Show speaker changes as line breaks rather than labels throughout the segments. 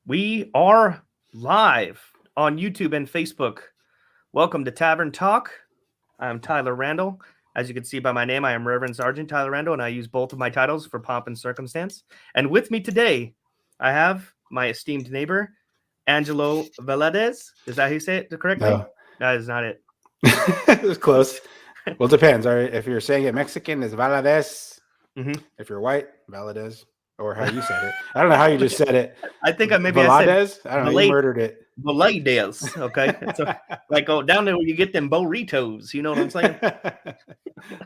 We are live on YouTube and Facebook. Welcome to Tavern Talk. I'm Tyler Randall. As you can see by my name, I am Reverend Sergeant Tyler Randall, and I use both of my titles for pomp and circumstance. And with me today, I have my esteemed neighbor, Angelo Valadez. Is that how you say it correctly?
No,
That is not it.
it was close. Well, it depends. All right, if you're saying it Mexican, it's Valadez.
Mm-hmm.
If you're white, Valadez, or how you said it. I don't know how you just said it.
I think I said
Valadez. I don't know. You murdered it.
Valadez. Okay, so like down there where you get them burritos. You know what I'm saying?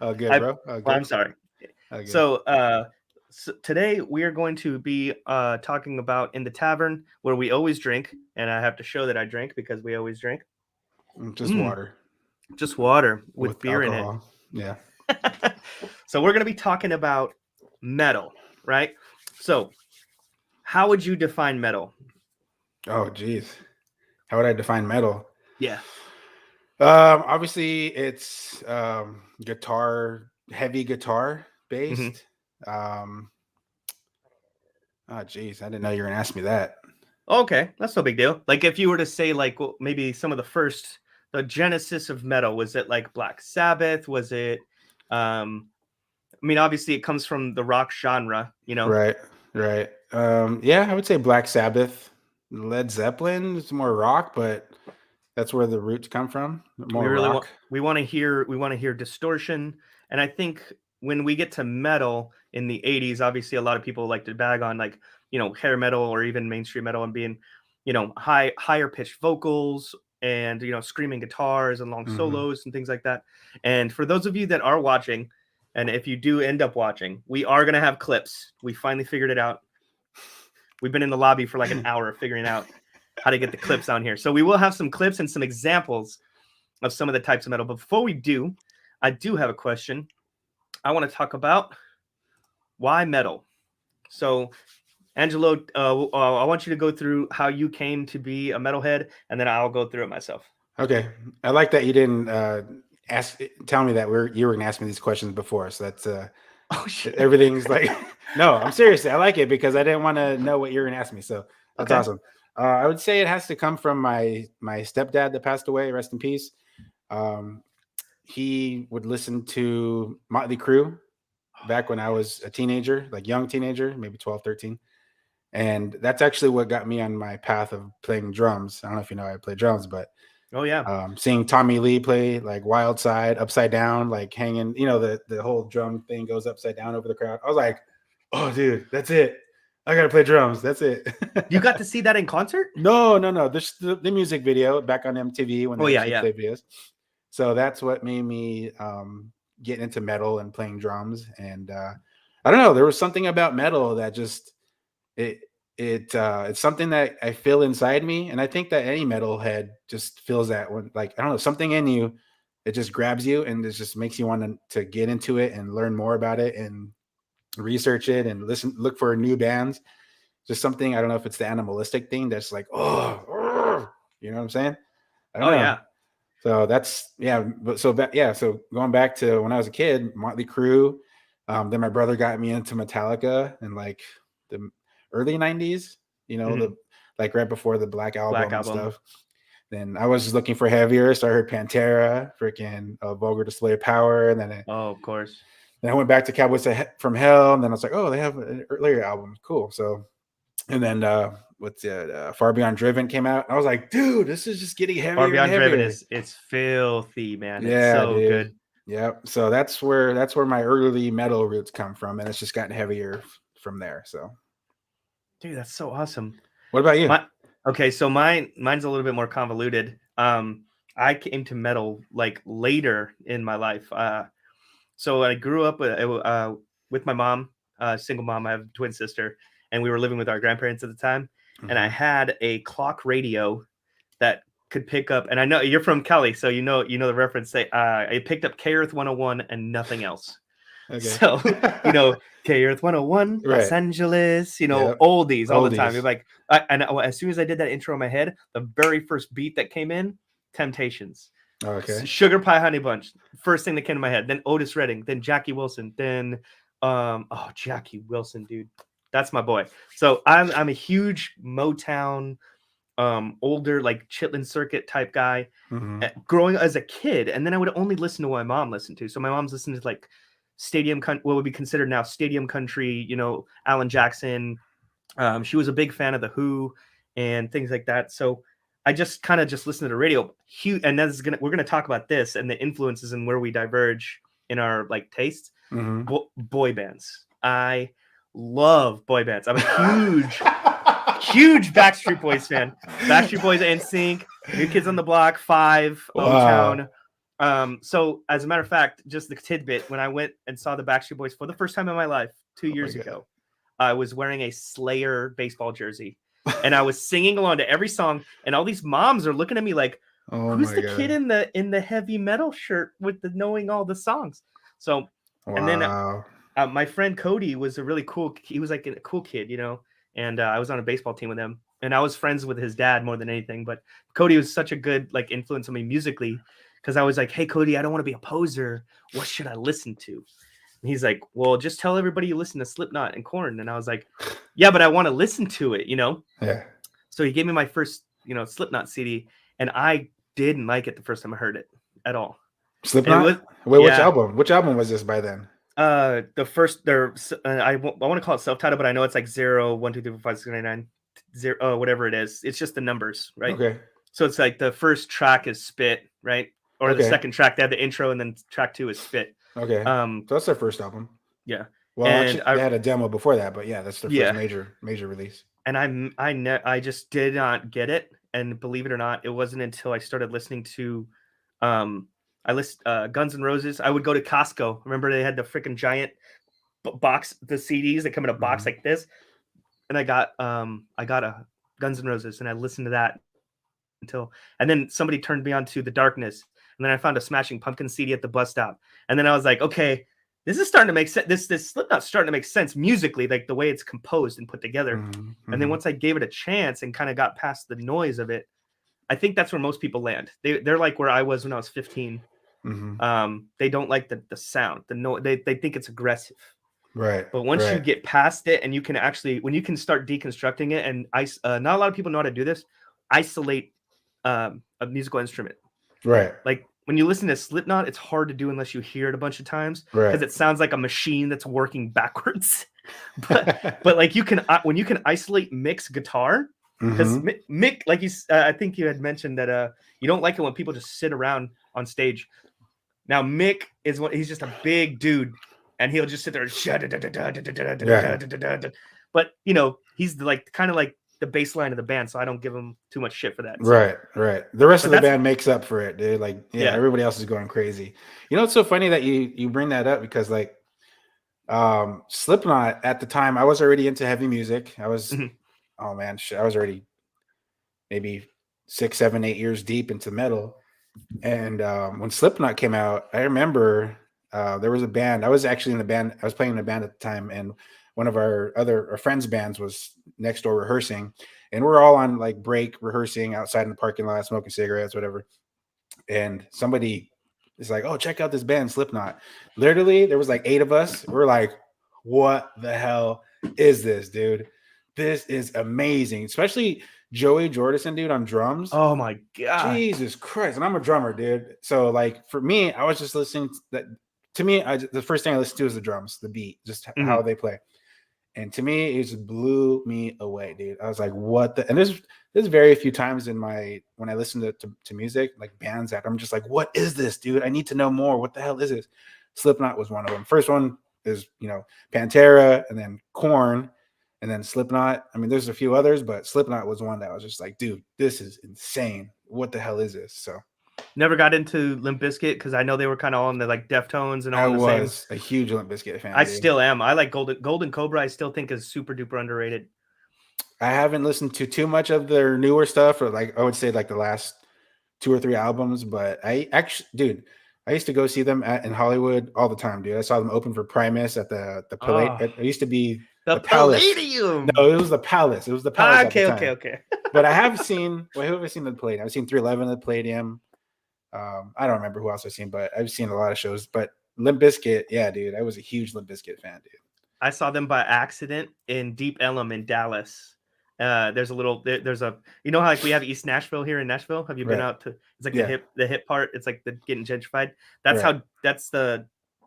Oh, good, bro. Oh, good.
I'm sorry.
Oh, good.
So today we are going to be talking about in the tavern where we always drink, and I have to show that I drink because we always drink.
Just water.
Just water with beer
alcohol.
in
it.
Yeah. So we're going to be talking about metal, right? So how would you define metal?
Oh, geez. How would I define metal?
Yeah.
Obviously, it's heavy guitar based.
Mm-hmm.
Oh, geez. I didn't know you were going to ask me that.
Okay, that's no big deal. Like if you were to say like maybe some of the genesis of metal, was it like Black Sabbath? Was it I mean obviously it comes from the rock genre, you know.
Right. Yeah, I would say Black Sabbath. Led Zeppelin is more rock, but that's where the roots come from. More rock.
We want to hear distortion, and I think when we get to metal in the 80s, obviously a lot of people like to bag on like, hair metal or even mainstream metal and being, higher pitched vocals and, screaming guitars and long solos and things like that. And for those of you that are watching, and if you do end up watching, we are going to have clips. We finally figured it out. We've been in the lobby for like an hour figuring out how to get the clips on here. So we will have some clips and some examples of some of the types of metal. But before we do, I do have a question. I want to talk about why metal. So, Angelo, I want you to go through how you came to be a metalhead, and then I'll go through it myself.
Okay. I like that you didn't tell me that you were going to ask me these questions before. So that's
oh shit.
Everything's like, no, I'm serious. I like it because I didn't want to know what you were going to ask me. So that's awesome. I would say it has to come from my stepdad that passed away. Rest in peace. He would listen to Motley Crue back when I was a teenager, like young teenager, maybe 12, 13. And that's actually what got me on my path of playing drums. I don't know if you know I play drums, but
oh yeah,
seeing Tommy Lee play like Wild Side, upside down, like hanging, the whole drum thing goes upside down over the crowd. I was like, oh, dude, that's it. I got to play drums. That's it.
You got to see that in concert?
No. The music video back on MTV when they play videos. So that's what made me get into metal and playing drums. And I don't know, there was something about metal that just it's something that I feel inside me, and I think that any metalhead just feels that when, like, I don't know, something in you, it just grabs you and it just makes you want to get into it and learn more about it and research it and look for new bands. Just something, I don't know if it's the animalistic thing that's like, oh, you know what I'm saying? I don't know.
Yeah.
So that's So going back to when I was a kid, Motley Crue. Then my brother got me into Metallica and like the early 90s, like right before the Black Album and stuff. Then I was just looking for heavier, so I heard Pantera, freaking Vulgar Display of Power, and then
of course.
Then I went back to Cowboys from Hell, and then I was like, oh, they have an earlier album, cool. So, and then Far Beyond Driven came out, and I was like, dude, this is just getting heavier. Far Beyond Driven
it's filthy, man. Yeah, it's so dude. Good.
Yep. So that's where my early metal roots come from, and it's just gotten heavier from there. So,
dude, that's so awesome.
What about you?
Okay, so mine's a little bit more convoluted. I came to metal like later in my life. So I grew up with my mom, single mom. I have a twin sister, and we were living with our grandparents at the time. Mm-hmm. And I had a clock radio that could pick up, and I know you're from Cali, so you know the reference. Say, it picked up K-Earth 101 and nothing else. Okay. So, K-Earth 101, right. Los Angeles, oldies all the time. You're like, as soon as I did that intro in my head, the very first beat that came in, Temptations.
Okay.
Sugar Pie Honey Bunch, first thing that came to my head. Then Otis Redding, then Jackie Wilson, then Jackie Wilson, dude. That's my boy. So I'm a huge Motown, older like Chitlin Circuit type guy.
Mm-hmm.
Growing as a kid, and then I would only listen to what my mom listened to. So my mom's listening to like what would be considered now stadium country, Alan Jackson. She was a big fan of the Who and things like that. So I just kind of just listened to the radio. Huge, and we're gonna talk about this and the influences and where we diverge in our like tastes.
Mm-hmm.
Boy bands. I love boy bands. I'm a huge Backstreet Boys fan. Backstreet Boys, NSYNC, New Kids on the Block, Five,
Wow.
O-Town. So as a matter of fact, just the tidbit, when I went and saw the Backstreet Boys for the first time in my life 2 years ago, I was wearing a Slayer baseball jersey. And I was singing along to every song, and all these moms are looking at me like,
Oh
"Who's
my
the
God.
kid in the heavy metal shirt with the knowing all the songs?" So, and then
Wow.
my friend Cody was a really cool. He was like a cool kid, and I was on a baseball team with him, and I was friends with his dad more than anything. But Cody was such a good like influence on me musically, because I was like, "Hey, Cody, I don't want to be a poser. What should I listen to?" And he's like, "Well, just tell everybody you listen to Slipknot and Korn." And I was like, "Yeah, but I want to listen to it,
Yeah.
So he gave me my first, Slipknot CD, and I didn't like it the first time I heard it at all. And it was,
Slipknot? Wait, which
yeah,
album? Which album was this by then?
the first I want to call it self-titled, but I know it's like 0, 1, 2, 3, 4, 5, 6, 7, 8, 9, 0, whatever it is. It's just the numbers, right?
Okay.
So it's like the first track is Spit, right? Or the
Okay.
second track, they have the intro, and then track 2 is Spit.
Okay. So that's their first album.
Yeah.
Well,
And
actually, they had a demo before that, but yeah, that's their
Yeah.
first major release.
And I just did not get it. And believe it or not, it wasn't until I started listening to, Guns N' Roses. I would go to Costco. Remember they had the freaking giant box, the CDs that come in a box like this. And I got a Guns N' Roses, and I listened to that and then somebody turned me on to The Darkness, and then I found a Smashing Pumpkins CD at the bus stop, and then I was like, okay, this is starting to make sense. This Slipknot's starting to make sense musically, like the way it's composed and put together.
Mm-hmm.
And then once I gave it a chance and kind of got past the noise of it, I think that's where most people land. They're like where I was when I was 15.
Mm-hmm.
They don't like the sound, the noise. They think it's aggressive.
Right.
But once you get past it, and you can actually, when you can start deconstructing it, and not a lot of people know how to do this, isolate a musical instrument.
Right.
Like when you listen to Slipknot, it's hard to do unless you hear it a bunch of times,
Right.
because it sounds like a machine that's working backwards. but like when you can isolate Mick's guitar, because Mick, like I think you had mentioned that you don't like it when people just sit around on stage. Now Mick he's just a big dude, and he'll just sit there and but he's like kind of like the bass line of the band, so I don't give him too much shit for that.
Right. The rest of the band makes up for it, dude. Like, yeah, everybody else is going crazy. It's so funny that you bring that up, because like Slipknot at the time, I was already into heavy music. I was oh man, I was already maybe 6, 7, 8 years deep into metal. And when Slipknot came out, I remember there was a band. I was actually in the band. I was playing in a band at the time, and one of our friends' bands was next door rehearsing, and we're all on like break rehearsing outside in the parking lot, smoking cigarettes, whatever. And somebody is like, "Oh, check out this band, Slipknot." Literally, there was like 8 of us. We're like, "What the hell is this, dude? This is amazing!" Especially Joey Jordison, dude, on drums.
Oh my god,
Jesus Christ! And I'm a drummer, dude. So like for me, I was just listening to that. To me, the first thing I listened to is the drums, the beat, just how they play. And to me, it just blew me away, dude. I was like, "What the?" And there's very few times when I listen to music, like bands, that I'm just like, "What is this, dude? I need to know more. What the hell is this?" Slipknot was one of them. First one is Pantera, and then Korn, and then Slipknot. I mean, there's a few others, but Slipknot was one that was just like, "Dude, this is insane. What the hell is this?" So.
Never got into Limp Bizkit because I know they were kind of on the like Deftones and all.
I was a huge Limp Bizkit fan.
I still am. I like Golden Cobra. I still think is super duper underrated.
I haven't listened to too much of their newer stuff, or like I would say like the last 2 or 3 albums. But I used to go see them in Hollywood all the time, dude. I saw them open for Primus at the Palladium. It used to be the
Palladium.
No, it was the Palace. It was the Palace.
Okay.
But I have seen. Who have I seen at the Palladium? I've seen 311 at the Palladium. I don't remember who else I've seen, but I've seen a lot of shows. But Limp Bizkit, yeah, dude, I was a huge Limp Bizkit fan, dude.
I saw them by accident in Deep Ellum in Dallas. There's a you know how like we have East Nashville here in Nashville. Have you been
Right.
out to? It's like
Yeah.
the hip part. It's like the getting gentrified.
Right.
That's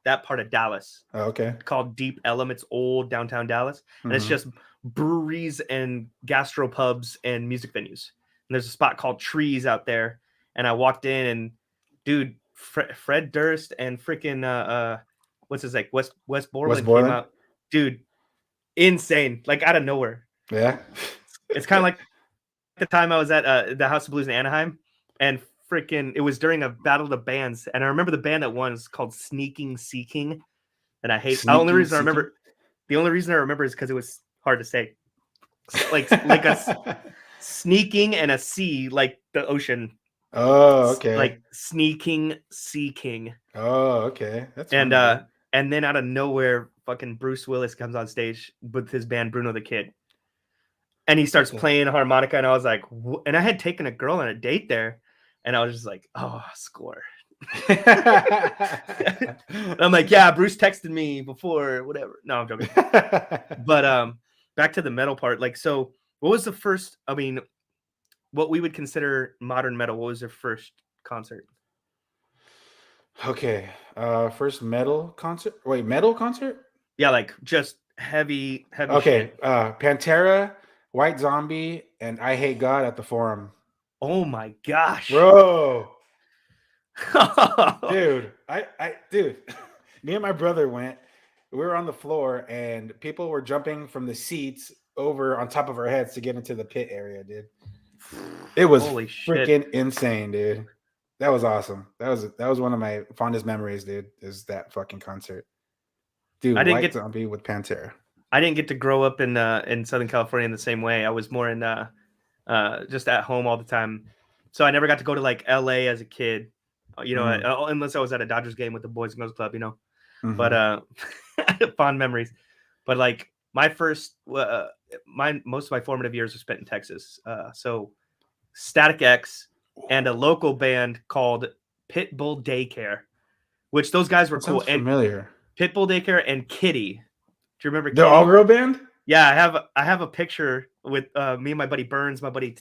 that part of Dallas
Oh, okay.
called Deep Ellum. It's old downtown Dallas, and it's
Mm-hmm.
just breweries and gastropubs and music venues. And there's a spot called Trees out there, and I walked in, and dude, Fred Durst and freaking what's his like West
West
Borland came
Borland.
out, dude, insane, like out of nowhere.
Yeah.
It's kind of like the time I was at the House of Blues in Anaheim, and freaking it was during a battle of the bands, and I remember the band that won is called Sneaking Seeking, and I hate. The only
Sneaking,
reason I
seeking.
remember, the only reason I remember is because it was hard to say, like a sneaking and a sea, like the ocean,
Oh, okay.
like Sneaking Seeking,
Oh, okay. That's
and
funny, dude.
and then out of nowhere, fucking Bruce Willis comes on stage with his band Bruno the Kid, and he starts
Okay.
playing harmonica, and I was like, and I had taken a girl on a date there, and I was just like, oh, score. I'm like, yeah, Bruce texted me before, whatever. No, I'm joking. But back to the metal part. Like, so what was the first? I mean, what we would consider modern metal? What was their first concert?
Okay. First metal concert. Wait, metal concert?
Yeah, like just heavy
Okay.
shit.
Pantera, White Zombie, and I Hate God at the Forum.
Oh my gosh,
Bro. Dude, dude, me and my brother went. We were on the floor and people were jumping from the seats over on top of our heads to get into the pit area, dude. It was
Holy shit.
freaking insane, dude. That was awesome. That was one of my fondest memories, dude. Is that fucking concert, dude? White Zombie with Pantera.
I didn't get to grow up in Southern California in the same way. I was more in just at home all the time, so I never got to go to like LA as a kid. You know, unless I was at a Dodgers game with the Boys and Girls Club, you know.
Mm-hmm.
But fond memories. But like my first, most of my formative years were spent in Texas. So Static X and a local band called Pitbull Daycare, which those guys were
That
cool.
sounds familiar.
And Pitbull Daycare and Kitty. Do you remember
The
Kitty?
all girl band?
Yeah, I have a picture with me and my buddy Burns, my buddy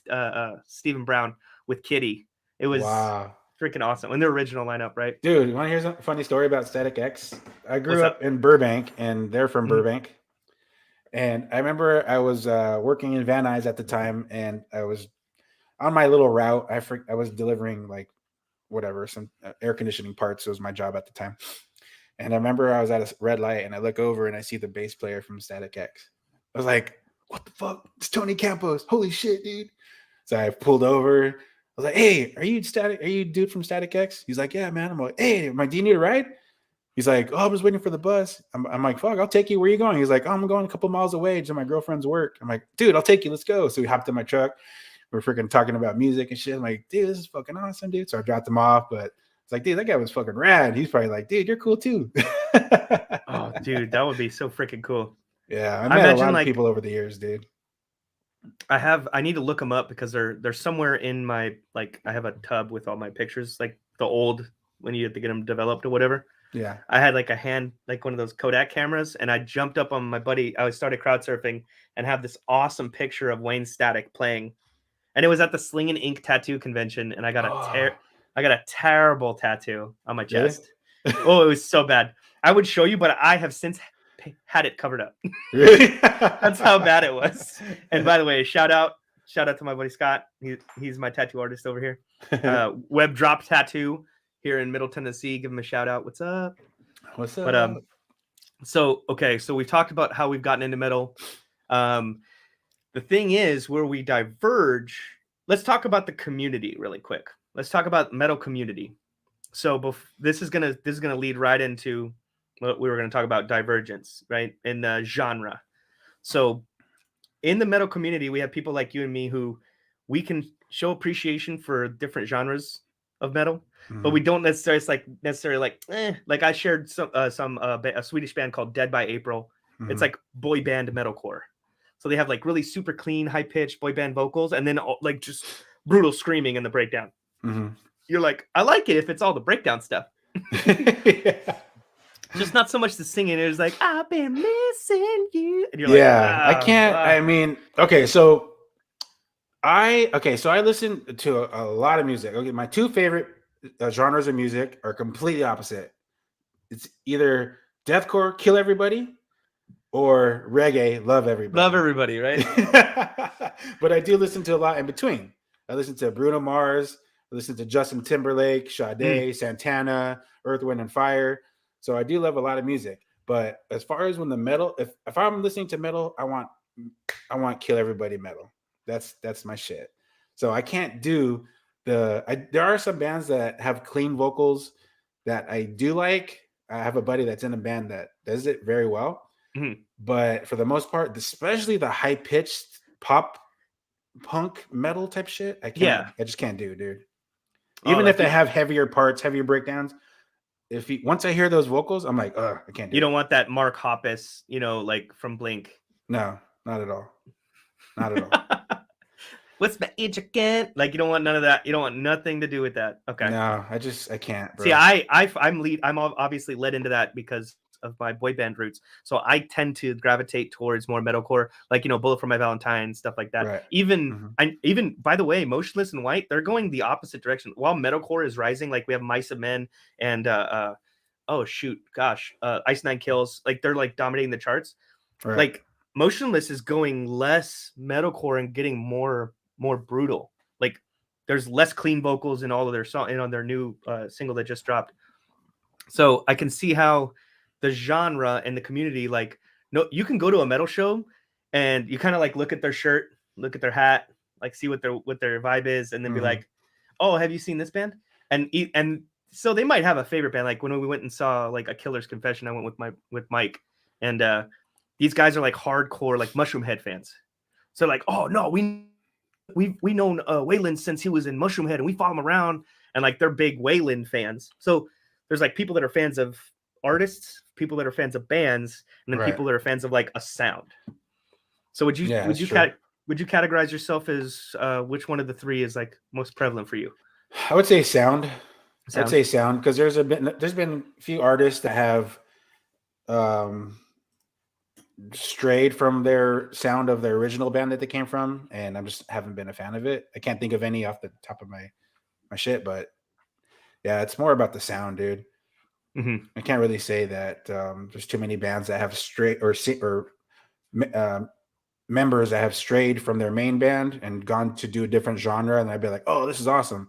Stephen Brown with Kitty. It was freaking awesome. And the original lineup, right?
Dude, you want to hear some funny story about Static X? I grew up in Burbank, and they're from Burbank. And I remember I was working in Van Nuys at the time, and I was on my little route. I was delivering like whatever, some air conditioning parts. It was my job at the time. And I remember I was at a red light, and I look over and I see the bass player from Static X. I was like, "What the fuck? It's Tony Campos! Holy shit, dude!" So I pulled over. I was like, "Hey, are you dude from Static X?" He's like, "Yeah, man." I'm like, "Hey, do you need a ride?" He's like, "Oh, I was waiting for the bus." I'm like, "Fuck, I'll take you. Where are you going?" He's like, "Oh, I'm going a couple miles away to my girlfriend's work." I'm like, "Dude, I'll take you. Let's go." So we hopped in my truck. We're freaking talking about music and shit. I'm like, "Dude, this is fucking awesome, dude." So I dropped him off, but it's like, dude, that guy was fucking rad. He's probably like, "Dude, you're cool too."
Oh, dude, that would be so freaking cool.
Yeah, I met a lot of people over the years, dude.
I need to look them up because they're somewhere in my, like, I have a tub with all my pictures, like the old, when you have to get them developed or whatever.
Yeah.
I had like one of those Kodak cameras, and I jumped up on my buddy. I started crowd surfing and have this awesome picture of Wayne Static playing. And it was at the Sling and Ink tattoo convention, and I got a terrible tattoo on my chest.
Really?
Oh, it was so bad. I would show you, but I have since had it covered up.
Really?
That's how bad it was. And by the way, shout out to my buddy Scott. He's my tattoo artist over here. Web Drop Tattoo here in Middle Tennessee. Give him a shout out. What's up?
What's up?
But so we've talked about how we've gotten into metal. The thing is, where we diverge, let's talk about the community really quick. Let's talk about metal community. So this is gonna lead right into what we were gonna talk about, divergence, right, in the genre. So in the metal community, we have people like you and me who we can show appreciation for different genres of metal, but we don't necessarily like I shared a Swedish band called Dead by April. It's like boy band metalcore. So they have like really super clean, high pitched boy band vocals, and then like just brutal screaming in the breakdown. You're like, I like it if it's all the breakdown stuff.
Yeah.
Just not so much the singing. It was like, I've been missing you. And you're like,
Yeah, I can't. I mean, okay, so I listen to a lot of music. Okay, my two favorite genres of music are completely opposite. It's either deathcore, kill everybody, or reggae, love
love
everybody.
everybody, right?
But I do listen to a lot in between. I listen to Bruno Mars. I listen to Justin Timberlake, Sade, Santana, Earth, Wind, and Fire. So I do love a lot of music. But as far as when the metal, if I'm listening to metal, I want kill everybody metal. That's my shit. So I can't do there are some bands that have clean vocals that I do like. I have a buddy that's in a band that does it very well.
Mhm.
But for the most part, especially the high pitched pop punk metal type shit, I just can't do, dude.
Oh,
Even
like
if they have heavier parts, heavier breakdowns, once I hear those vocals, I'm like, I can't do
you
it.
don't want that Mark Hoppus, like from Blink.
No, not at all. Not at all.
What's my age again? Like, you don't want none of that. You don't want nothing to do with that. Okay.
No, I can't, bro.
See, I'm obviously led into that because of my boy band roots. So I tend to gravitate towards more metalcore, like, Bullet for My Valentine, stuff like that.
Right.
Even by the way, Motionless in White, they're going the opposite direction. While metalcore is rising, like we have Mice of Men and Ice Nine Kills, like they're like dominating the charts.
Right.
Like Motionless is going less metalcore and getting more brutal. Like there's less clean vocals in all of their song and on their new single that just dropped. So I can see how the genre and the community, like, no, you can go to a metal show and you kind of like look at their shirt, look at their hat, like see what their vibe is, and then be like, oh, have you seen this band? And so they might have a favorite band. Like when we went and saw like A Killer's Confession, I went with Mike, and these guys are like hardcore like Mushroom Head fans. So like, oh no, we've known Waylon since he was in Mushroom Head, and we follow him around, and like they're big Waylon fans. So there's like people that are fans of artists, people that are fans of bands, and then people that are fans of like a sound. So would you categorize yourself as which one of the three is like most prevalent for you?
I would say sound. I'd say sound because there's been a few artists that have strayed from their sound of their original band that they came from, and I just haven't been a fan of it. I can't think of any off the top of my shit, but yeah, it's more about the sound, dude. I can't really say that there's too many bands that have strayed or members that have strayed from their main band and gone to do a different genre, and I'd be like, oh, this is awesome,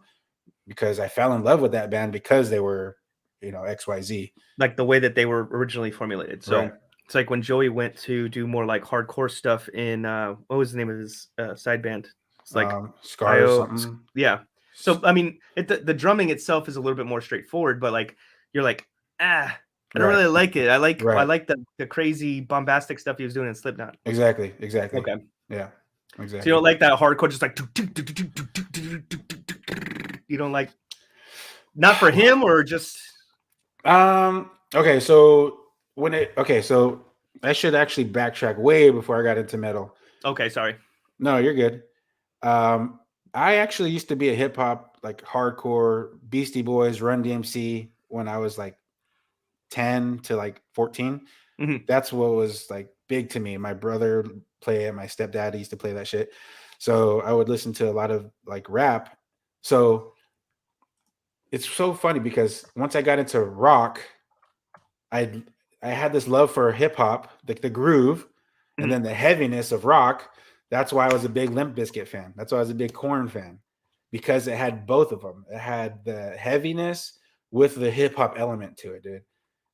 because I fell in love with that band because they were, XYZ.
Like the way that they were originally formulated. So it's like when Joey went to do more like hardcore stuff in what was the name of his side band? It's like
Scar or something.
Yeah. So I mean, the drumming itself is a little bit more straightforward, but like you're like, I don't really like it. I like the crazy bombastic stuff he was doing in Slipknot.
Exactly.
Okay.
Yeah. Exactly.
So you don't like that hardcore, just like you don't like, not for him or just
okay, so so I should actually backtrack way before I got into metal.
Okay, sorry.
No, you're good. I actually used to be a hip hop, like hardcore Beastie Boys, Run DMC when I was like 10 to like 14. That's what was like big to me. My brother played it, my stepdad used to play that shit. So I would listen to a lot of like rap. So it's so funny because once I got into rock, I had this love for hip hop, like the groove, and then the heaviness of rock. That's why I was a big Limp Bizkit fan. That's why I was a big Korn fan, because it had both of them. It had the heaviness with the hip hop element to it, dude.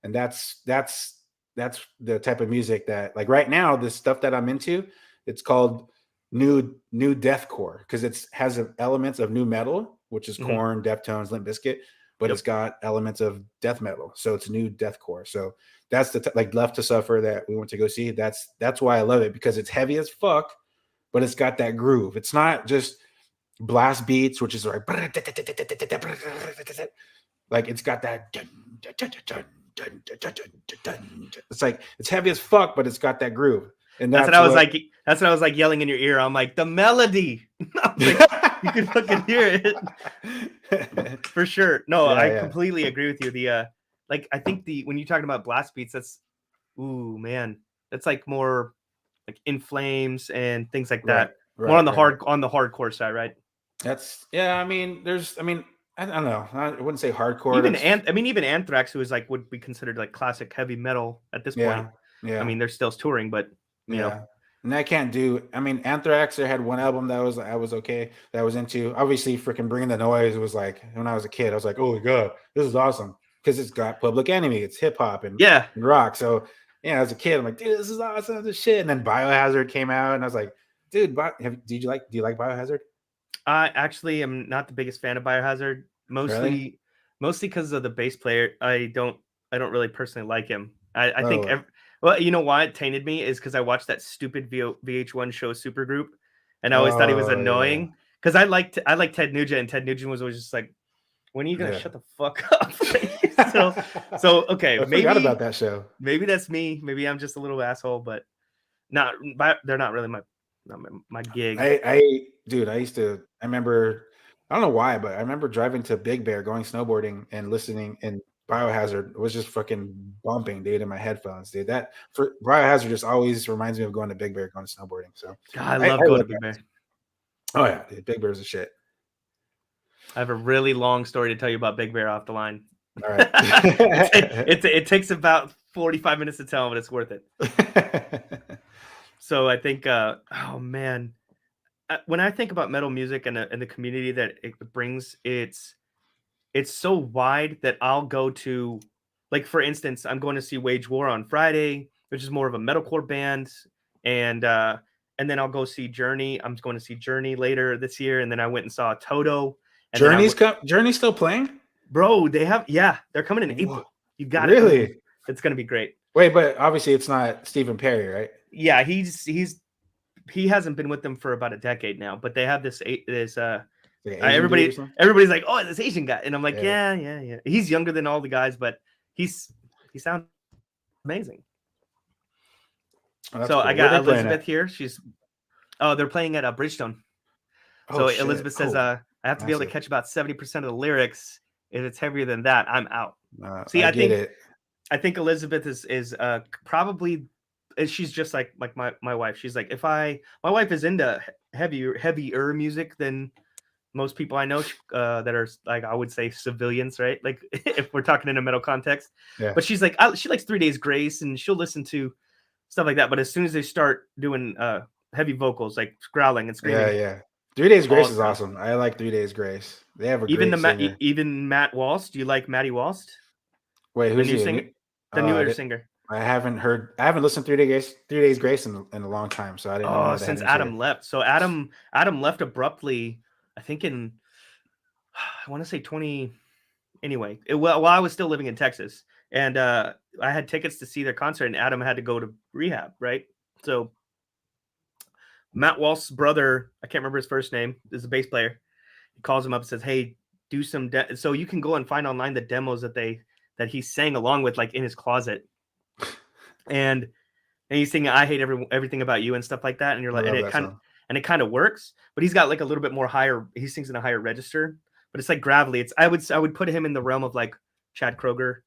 And that's the type of music that, like right now, the stuff that I'm into, it's called new deathcore because it has elements of new metal, which is Korn, Deftones, Limp Bizkit, but it's got elements of death metal, so it's new deathcore. So that's the like Left to Suffer that we went to go see. That's why I love it, because it's heavy as fuck, but it's got that groove. It's not just blast beats, which is like it's got that. It's like it's heavy as fuck, but it's got that groove. And
that's what I was like. That's what I was like yelling in your ear. I'm like, the melody. Like, you can fucking hear it for sure. No, I completely agree with you. like I think when you're talking about blast beats, that's ooh man, that's like more like In Flames and things like
Right,
that. More on
right,
the
right.
hardcore side, right?
That's yeah. I mean, I don't know. I wouldn't say hardcore.
Even
That's
even Anthrax, who is like would be considered like classic heavy metal at this point.
yeah,
I
yeah.
mean, they're still touring, but you know,
Yeah. And I can't do. I mean, Anthrax. They had one album that I was okay. That I was into. Obviously, freaking Bringing the Noise was like when I was a kid. I was like, oh my god, this is awesome because it's got Public Enemy. It's hip hop and
yeah.
rock. So yeah, as a kid, I'm like, dude, this is awesome. This shit. And then Biohazard came out, and I was like, dude, do you like Biohazard?
I actually am not the biggest fan of Biohazard,
Really?
mostly because of the bass player. I don't really personally like him. I think
Oh,
well, you know why it tainted me is because I watched that stupid VH1 show Supergroup, and I always thought he was
oh yeah,
annoying because I liked Ted Nugent, and Ted Nugent was always just like, when are you gonna
yeah.
shut the fuck up? So okay,
I forgot about that show.
maybe that's me. Maybe I'm just a little asshole, but not. They're not really my gig.
Dude, I remember, I don't know why, but I remember driving to Big Bear, going snowboarding and listening, and Biohazard was just fucking bumping, dude, in my headphones, dude. That for Biohazard just always reminds me of going to Big Bear, going snowboarding. So
God, I
I
love going to
love
Big
that.
Bear.
Oh yeah, dude, Big Bear's a shit.
I have a really long story to tell you about Big Bear off the line.
All right.
It takes about 45 minutes to tell, but it's worth it. So I think, oh man, when I think about metal music and the community that it brings, it's so wide that I'll go to, like for instance, I'm going to see Wage War on Friday, which is more of a metalcore band, and then I'll go see Journey. I'm going to see Journey later this year, and then I went and saw Toto, and then
Journey's still playing?
bro, they're coming in
Whoa,
April. You got it.
really?
It's gonna be great.
Wait, but obviously it's not Stephen Perry, right?
Yeah, he hasn't been with them for about a decade now, but they have this
Like an Asian dude or something?
everybody's like, oh, this Asian guy, and I'm like,
Yeah.
yeah. He's younger than all the guys, but he sounds amazing.
Oh, that's
So
cool.
I
Where are
got
they playing
Elizabeth
at?
here. They're playing at Bridgestone.
Oh
So
shit.
Elizabeth says,
Oh,
I have to be able to
massive.
catch about 70% of the lyrics. If it's heavier than that, I'm out. See,
I
I
get
think
it.
Elizabeth is probably, she's just like my wife. She's like, my wife is into heavier music than most people I know that are like, I would say civilians, right? Like if we're talking in a metal context.
Yeah.
But she's like, she likes 3 Days Grace, and she'll listen to stuff like that. But as soon as they start doing heavy vocals, like growling and
Yeah,
screaming,
yeah. 3 Days Grace
balls
is
down.
awesome. I like 3 Days Grace. They have a great singer.
Even Matt Walsh. Do you like Matty Walsh,
Wait,
the
who's
new
he?
singer, the
I
newer
did.
singer?
I haven't listened to 3 Days Grace in a long time, so I didn't
Oh,
know they had
since
any shit.
Adam left. So Adam left abruptly. I think in I want to say 20. Anyway, while I was still living in Texas, and I had tickets to see their concert, and Adam had to go to rehab, right? So Matt Walsh's brother, I can't remember his first name, is a bass player. He calls him up and says, "Hey, do some." So you can go and find online the demos that he sang along with, like in his closet, and he's singing "I Hate Everything About You" and stuff like that. And you're
I
like,
love that song.
and it kind of works, but he's got like a little bit more higher. He sings in a higher register, but it's like gravelly. I would put him in the realm of like Chad Kroger,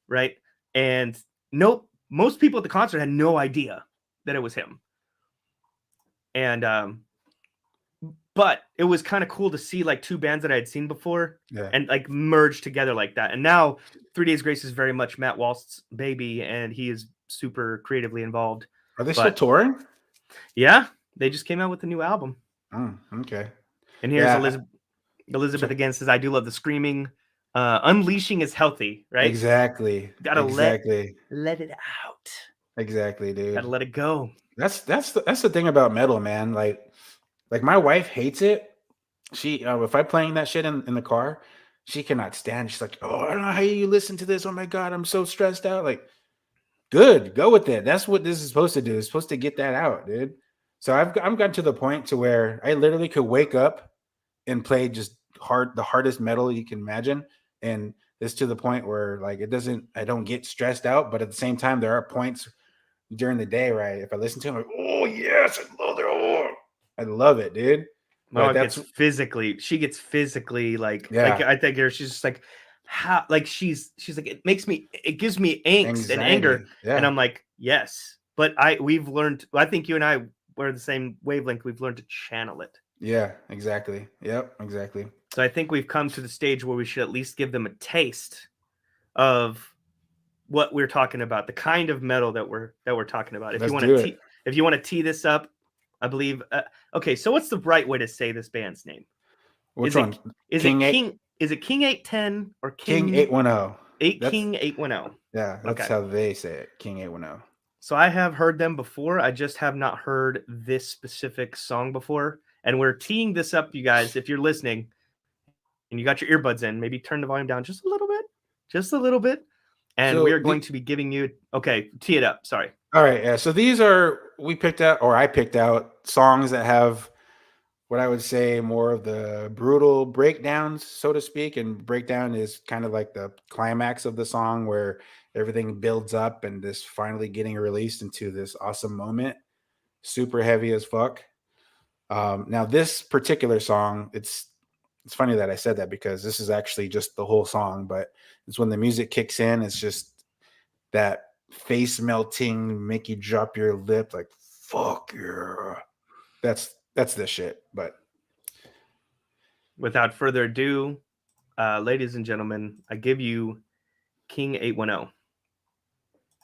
right? And nope, most people at the concert had no idea that it was him. And but it was kind of cool to see like two bands that I had seen before
Yeah.
and like merge together like that. And now 3 Days Grace is very much Matt Walsh's baby, and he is super creatively involved.
Are they still touring?
Yeah, they just came out with a new album.
Okay.
And here's
Yeah.
Elizabeth again says, "I do love the screaming. Unleashing is healthy, right?
Exactly.
Gotta let it out.
Exactly, dude.
Gotta let it go."
That's the thing about metal, man. Like my wife hates it. She if I'm playing that shit in the car, she cannot stand. She's like, "Oh, I don't know how you listen to this. Oh my god, I'm so stressed out." Like, good, go with it. That's what this is supposed to do. It's supposed to get that out, dude. So I'm gotten to the point to where I literally could wake up and play just the hardest metal you can imagine, and it's to the point where like I don't get stressed out, but at the same time, there are points during the day, right? If I listen to it, I'm like, oh yes, I love it. Oh, I love it, dude.
My
But
wife gets physically, like
yeah,
I think she's just like, how like she's like it gives me angst and anger,
Anxiety.
and
Yeah.
I'm like, yes, but we've learned. I think you and I were the same wavelength. We've learned to channel it.
Yeah, exactly. Yep, exactly.
So I think we've come to the stage where we should at least give them a taste of what we're talking about, the kind of metal that we're talking about.
Let's do it.
If you want to tee this up, I believe. Okay, so what's the right way to say this band's name?
Which one?
Is it
King 8
King? Is it King 810 or
King
King
810. That's
King 810?
yeah, that's
Okay.
how they say it. King 810.
So I have heard them before. I just have not heard this specific song before. And we're teeing this up, you guys. If you're listening and you got your earbuds in, maybe turn the volume down just a little bit, just a little bit. And we
So
are going to be giving you, okay, tee it up. Sorry.
all right, yeah. So these are we picked out, or I picked out songs that have what I would say more of the brutal breakdowns, so to speak. And breakdown is kind of like the climax of the song where everything builds up and this finally getting released into this awesome moment. Super heavy as fuck. Now this particular song, it's funny that I said that because this is actually just the whole song, but it's when the music kicks in, it's just that face melting, make you drop your lip, like fuck yeah. That's this shit. But
Without further ado, ladies and gentlemen, I give you King 810.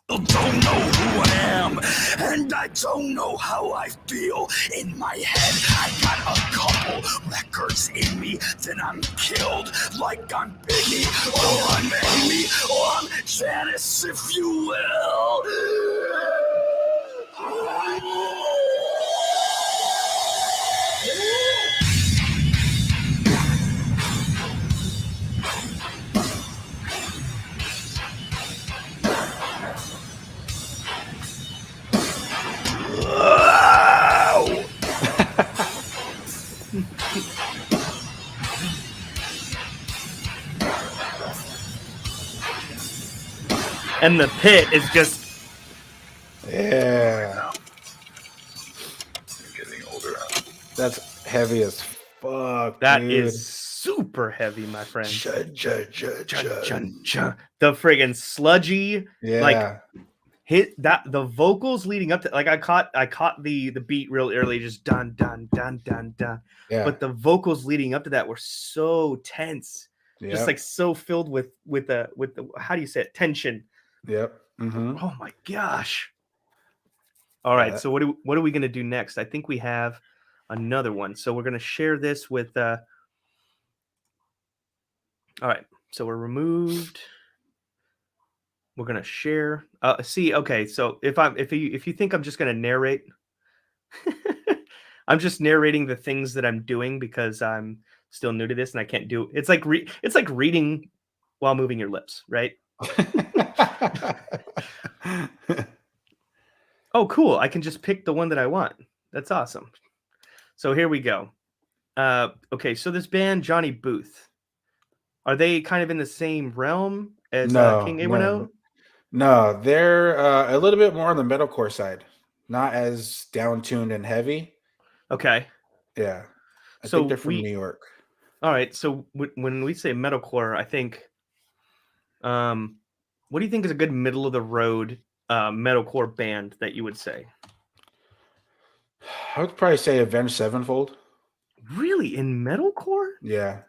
Don't know who I am, and I don't know how I feel. In my head, I got a couple records in me, then I'm killed like I'm Biggie, or I'm Amy, or I'm Janice, if you will.
And the pit is just
yeah,
You're getting older.
that's heavy as fuck.
that
dude.
is super heavy, my friend.
Chun, chun, chun,
Chun,
chun.
chun, chun. The friggin' sludgy,
Yeah,
like hit that the vocals leading up to, like I caught the beat real early, just dun dun dun dun dun.
yeah,
But the vocals leading up to that were so tense,
yep,
just like so filled with the how do you say it, tension.
yep. Mm-hmm.
Oh my gosh! All right, so what are we gonna do next? I think we have another one, so we're gonna share this with. All right, so we're removed. We're gonna share. See, okay, so if you think I'm just gonna narrate, I'm just narrating the things that I'm doing because I'm still new to this and I can't do. It's like it's like reading while moving your lips, right? Oh, cool! I can just pick the one that I want. That's awesome. So here we go. Okay, so this band Johnny Booth, are they kind of in the same realm as King A10?
No, they're a little bit more on the metalcore side, not as down tuned and heavy.
Okay.
Yeah, I
So
think they're from New York.
All right. So when we say metalcore, I think, what do you think is a good middle of the road metalcore band that you would say?
I would probably say Avenged Sevenfold.
Really, in metalcore?
Yeah,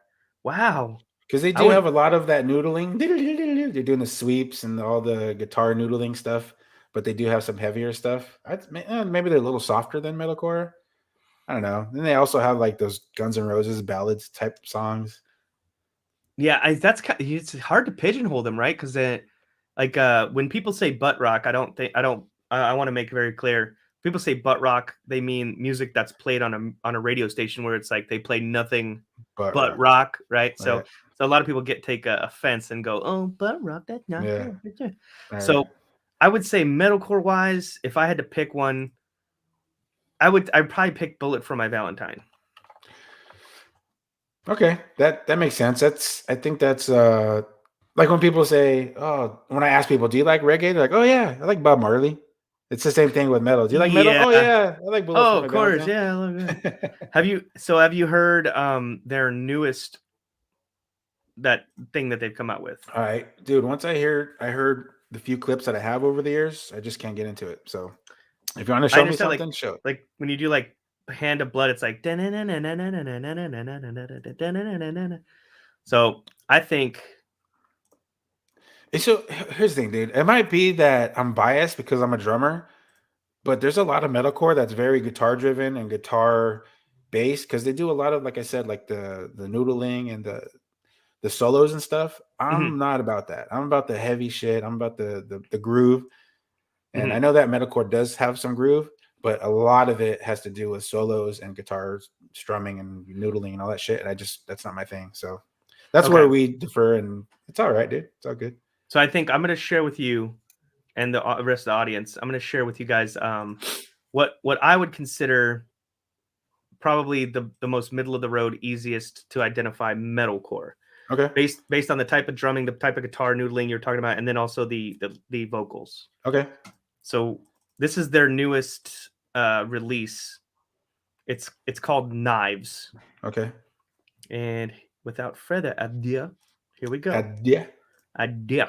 Wow.
because they do have a lot of that noodling. They're doing the sweeps and all the guitar noodling stuff, but they do have some heavier stuff. Maybe they're a little softer than metalcore. I don't know. Then they also have like those Guns N' Roses ballads type songs.
Yeah, it's hard to pigeonhole them, right? Because like when people say butt rock, I want to make it very clear. People say butt rock, they mean music that's played on a radio station where it's like they play nothing but rock, right? So a lot of people take offense and go, "Oh, butt rock, that's not good." So I would say metalcore wise, if I had to pick one, I'd probably pick Bullet for My Valentine.
Okay, that makes sense. I think that's like when people say, "Oh," when I ask people, "Do you like reggae?" They're like, "Oh yeah, I like Bob Marley." It's the same thing with metal. Do you like metal?
Yeah.
Oh yeah, I like Bullet for My
of course,
Valentine.
yeah. I love it. Have you heard their newest thing that they've come out with.
All right, dude. Once I heard the few clips that I have over the years, I just can't get into it. So if you want to show me something, show it.
Like when you do like Hand of Blood, it's like so I think.
So here's the thing, dude. It might be that I'm biased because I'm a drummer, but there's a lot of metalcore that's very guitar driven and guitar based because they do a lot of, like I said, like the noodling and the solos and stuff. I'm not about that. I'm about the heavy shit. I'm about the groove. And I know that metalcore does have some groove, but a lot of it has to do with solos and guitars, strumming and noodling and all that shit. And that's not my thing. So that's where we differ, and it's all right, dude. It's all good.
So I think I'm going to share with you and the rest of the audience. I'm going to share with you guys what I would consider probably the most middle of the road, easiest to identify metalcore.
Okay.
Based on the type of drumming, the type of guitar noodling you're talking about, and then also the vocals.
Okay.
So this is their newest release. It's called Knives.
Okay.
And without further ado, here we go.
Ado.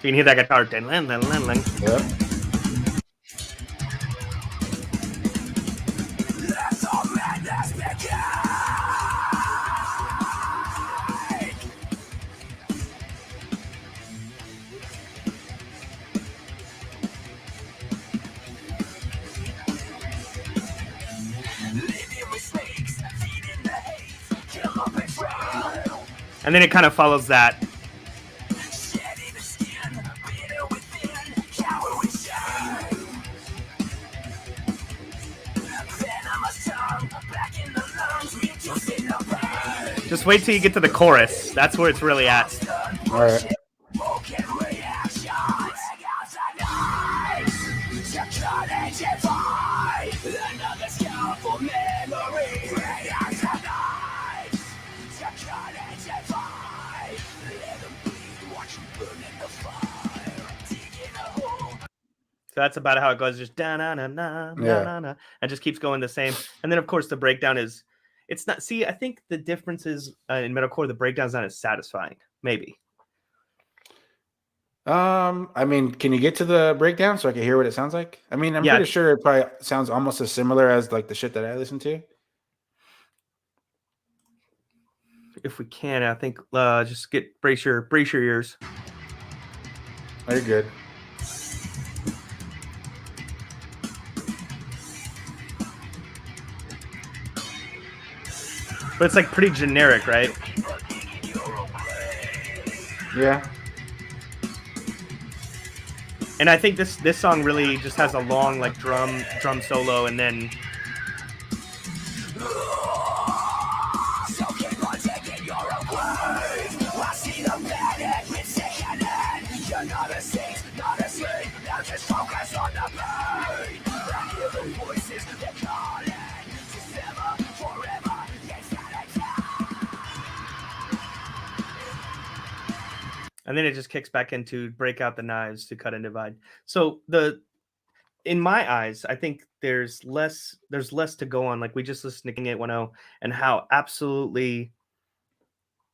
You can hear that guitar.
Yep.
And then it kind of follows that. Just wait till you get to the chorus. That's where it's really at.
All right.
So that's about how it goes. Just da na na na na na, and just keeps going the same. And then of course the breakdown is, it's not. See, I think the difference is in metalcore, the breakdown's not as satisfying. Maybe.
I mean, can you get to the breakdown so I can hear what it sounds like? I mean, I'm pretty sure it probably sounds almost as similar as like the shit that I listen to.
If we can, I think just brace your ears.
Oh, you're good.
But it's like pretty generic, right?
Yeah.
And I think this song really just has a long like drum solo, and then it just kicks back into break out the knives to cut and divide. So in my eyes, I think there's less to go on. Like we just listened to King 810 and how absolutely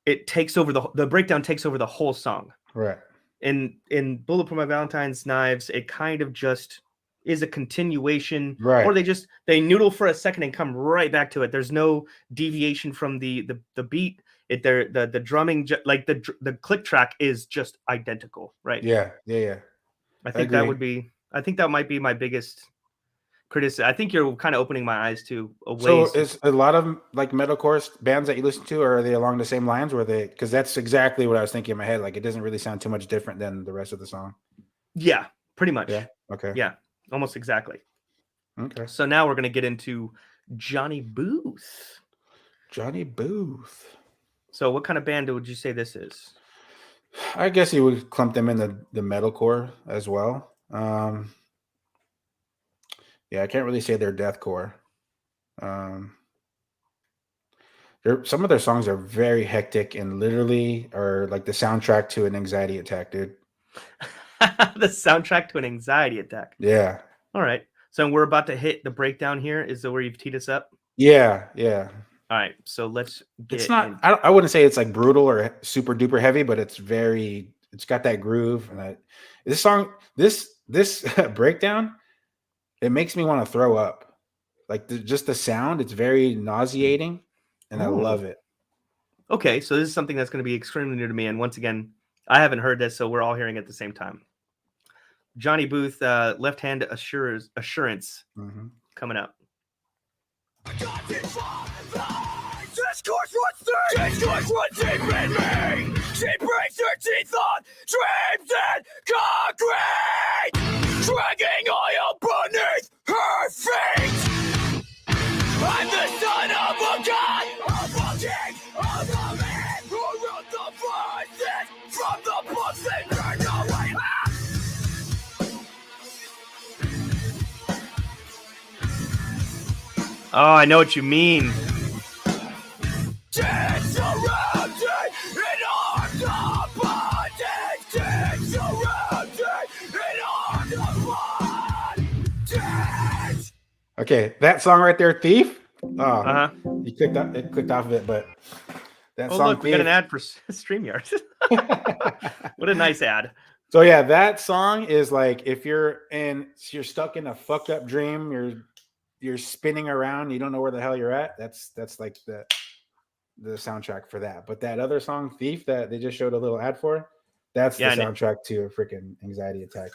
it takes over the breakdown takes over the whole song.
Right.
In Bullet for My Valentine's, Knives, it kind of just is a continuation,
right?
Or they noodle for a second and come right back to it. There's no deviation from the beat. The drumming, like the click track is just identical, right?
Yeah.
I think that might be my biggest criticism. I think you're kind of opening my eyes to a way.
So is a lot of like metalcore bands that you listen to, or are they along the same lines? Because that's exactly what I was thinking in my head. Like it doesn't really sound too much different than the rest of the song.
Yeah, pretty much.
Yeah. Okay.
Yeah, almost exactly.
Okay.
So now we're gonna get into Johnny Booth.
Johnny Booth.
So what kind of band would you say this is?
I guess you would clump them in the metalcore as well. Yeah, I can't really say they're deathcore. Some of their songs are very hectic and literally are like the soundtrack to an anxiety attack, dude.
The soundtrack to an anxiety attack.
Yeah.
All right. So we're about to hit the breakdown here. Is that where you've teed us up?
Yeah.
All right, so let's get
It's not. I wouldn't say it's like brutal or super duper heavy, but it's very. It's got that groove, and this song, this breakdown, it makes me want to throw up. Like just the sound, it's very nauseating, and I love it.
Okay, so this is something that's going to be extremely new to me, and once again, I haven't heard this, so we're all hearing it at the same time. Johnny Booth, Left Hand Assurance, coming up.
Discourse runs deep in me. She breaks her teeth on dreams and concrete, dragging oil beneath her feet. I'm the son of a god, of a king, of a man who wrote the verses from the books they burned away.
Oh, I know what you mean.
Okay, that song right there, Thief. You clicked off of it, but that song.
Look, we got an ad for StreamYard. What a nice ad.
So yeah, that song is like if you're stuck in a fucked up dream, you're spinning around, you don't know where the hell you're at. That's like the soundtrack for that. But that other song, Thief, that they just showed a little ad for, that's the soundtrack to a freaking anxiety attack.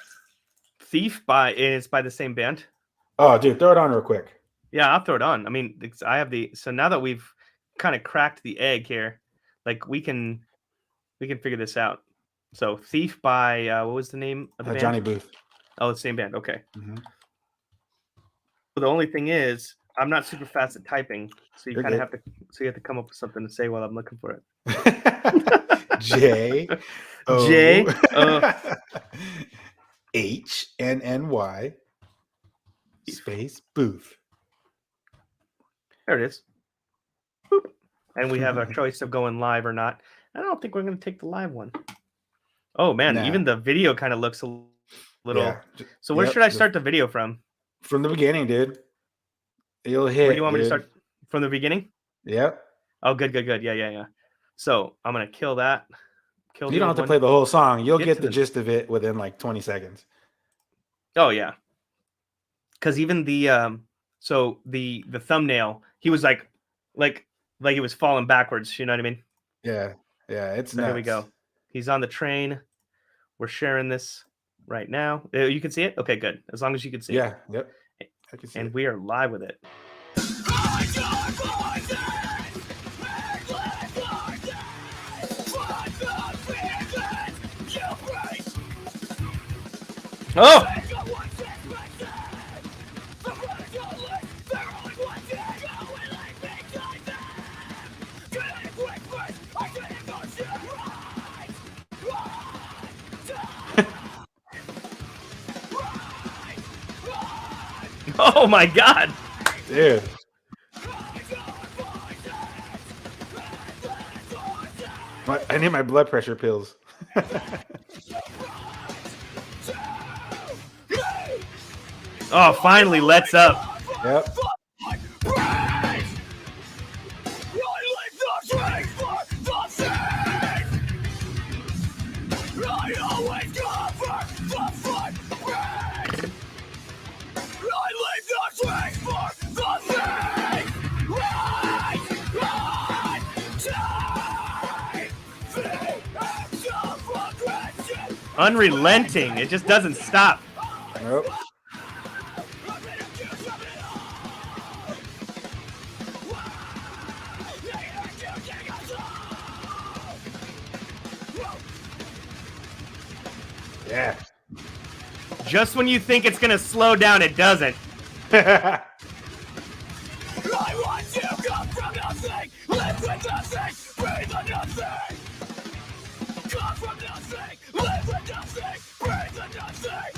Thief is by the same band.
Oh, dude, throw it on real quick.
Yeah, I'll throw it on. I mean, I have so now that we've kind of cracked the egg here, like we can figure this out. So Thief by what was the name of the band?
Johnny Booth.
Oh, the same band. Okay.
Mm-hmm.
The only thing is, I'm not super fast at typing, so you kind of have to. So you have to come up with something to say while I'm looking for it.
J HNNY space Booth.
There it is. Boop. And we have a choice of going live or not. I don't think we're going to take the live one. Oh man, even the video kind of looks a little. Yeah. So where should I start the video from?
From the beginning, dude. You'll hit.
Where do you want me to start? From the beginning?
Yep.
Oh, good. Yeah. So I'm gonna kill that.
You don't have to play the whole song. You'll get the gist of it within like 20 seconds.
Oh yeah. Because even the the thumbnail, he was like he was falling backwards. You know what I mean?
Yeah. It's nuts.
Here we go. He's on the train. We're sharing this right now. You can see it? Okay, good. As long as you can see it.
Yep. I can see
and
it.
We are live with it. Oh! Oh my God,
dude! I need my blood pressure pills.
Oh, finally, let's up.
Yep.
Unrelenting. It just doesn't stop.
Nope. Yeah.
Just when you think it's gonna slow down, it doesn't.
I want to come from nothing, live with nothing, breathe on nothing. Come from nothing, live with nothing, breathe on nothing.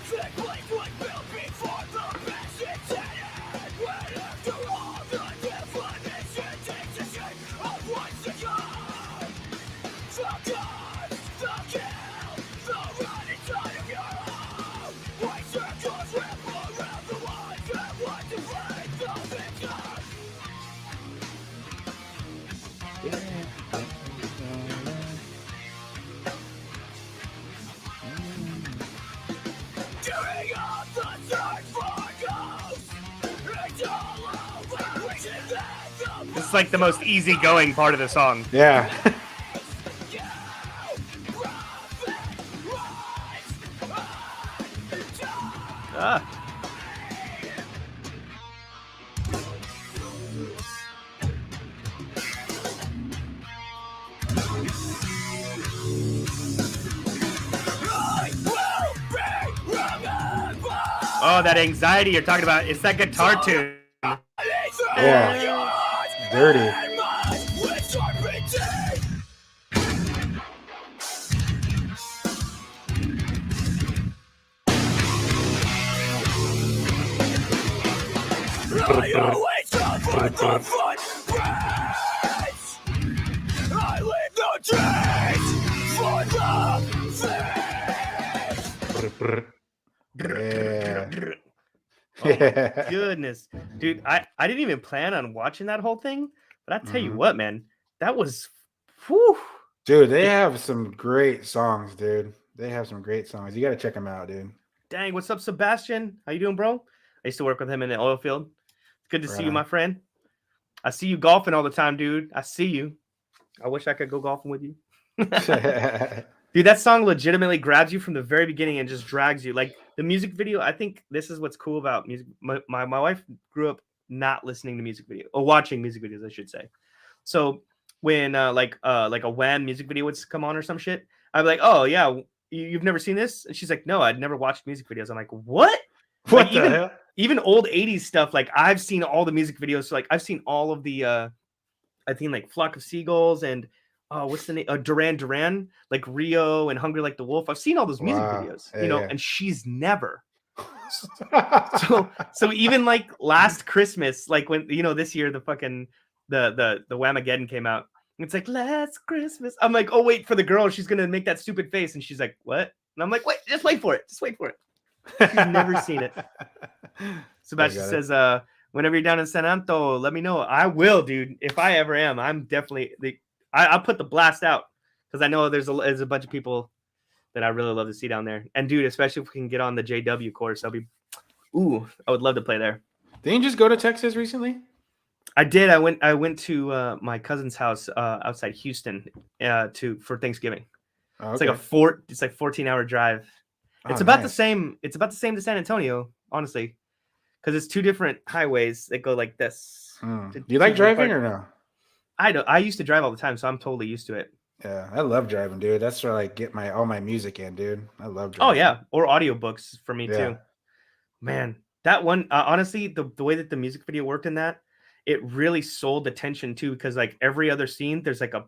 Think like what will be for the best intended. When after all the definition takes the shape of what's to come. The gun, the kill, the run inside of your home. White circles
It's like the most easygoing part of the song.
Yeah.
Ah. Oh, that anxiety you're talking about. It's that guitar tune.
Yeah. Dirty. Yeah.
Oh my goodness, dude! I didn't even plan on watching that whole thing, but I tell you what, man, that was, whew.
Dude, they have some great songs, dude. They have some great songs. You got to check them out, dude.
Dang, what's up, Sebastian? How you doing, bro? I used to work with him in the oil field. It's good to see you,
Right.
my friend. I see you golfing all the time, dude. I see you. I wish I could go golfing with you. Dude, that song legitimately grabs you from the very beginning and just drags you. Like the music video, I think this is what's cool about music. My wife grew up not listening to music video or watching music videos, I should say. So when like a Wham music video would come on or some shit, I'd be like, oh yeah, you've never seen this? And she's like, no, I'd never watched music videos. I'm like, what?
What
Like,
the hell?
even old 80s stuff, like I've seen all the music videos. So like I've seen all of the I think like Flock of Seagulls and what's the name? Duran Duran, like Rio and Hungry Like the Wolf. I've seen all those music
Wow.
videos,
Yeah,
you know,
yeah.
and she's never. So even like last Christmas, like when this year the fucking the Whamageddon came out. It's like last Christmas. I'm like, oh wait for the girl, she's gonna make that stupid face, and she's like, what? And I'm like, wait, just wait for it. Just wait for it. She's never seen it. Sebastian says, whenever you're down in San Anto, let me know. I will, dude. If I ever am, I'm definitely I'll put the blast out because I know there's a bunch of people that I really love to see down there. And dude, especially if we can get on the JW course, I would love to play there.
Didn't you just go to Texas recently?
I did. I went to my cousin's house outside Houston for Thanksgiving.
Oh,
It's
okay.
like 14-hour drive. It's
Oh,
about
nice.
the same. It's about the same to San Antonio, honestly, because it's two different highways that go like this.
Do you like driving or no?
I used to drive all the time, so I'm totally used to it.
Yeah, I love driving, dude. That's where I like get all my music in, dude. I love driving.
Oh yeah, or audiobooks for me
Yeah.
too. Man, that one honestly, the way that the music video worked in that, it really sold the tension too, because like every other scene, there's like a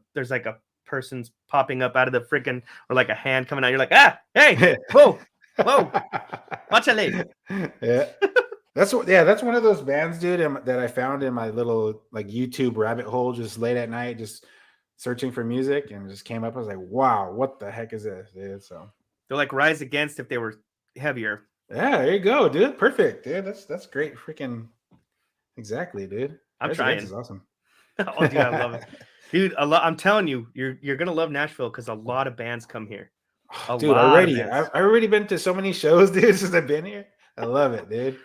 person's popping up out of the freaking, or like a hand coming out. You're like, hey, whoa, machale.
Yeah. That's one of those bands, dude, that I found in my little like YouTube rabbit hole just late at night, just searching for music, and just came up. I was like, wow, what the heck is this, dude? So
They're like Rise Against if they were heavier.
yeah, there you go, dude. Perfect, dude. That's great. Freaking exactly, dude.
I'm
Rise
trying.
Against is awesome.
Oh, dude, I love it, dude. I'm telling you, you're gonna love Nashville because a lot of bands come here.
Dude, already, I've already been to so many shows, dude, since I've been here. I love it, dude.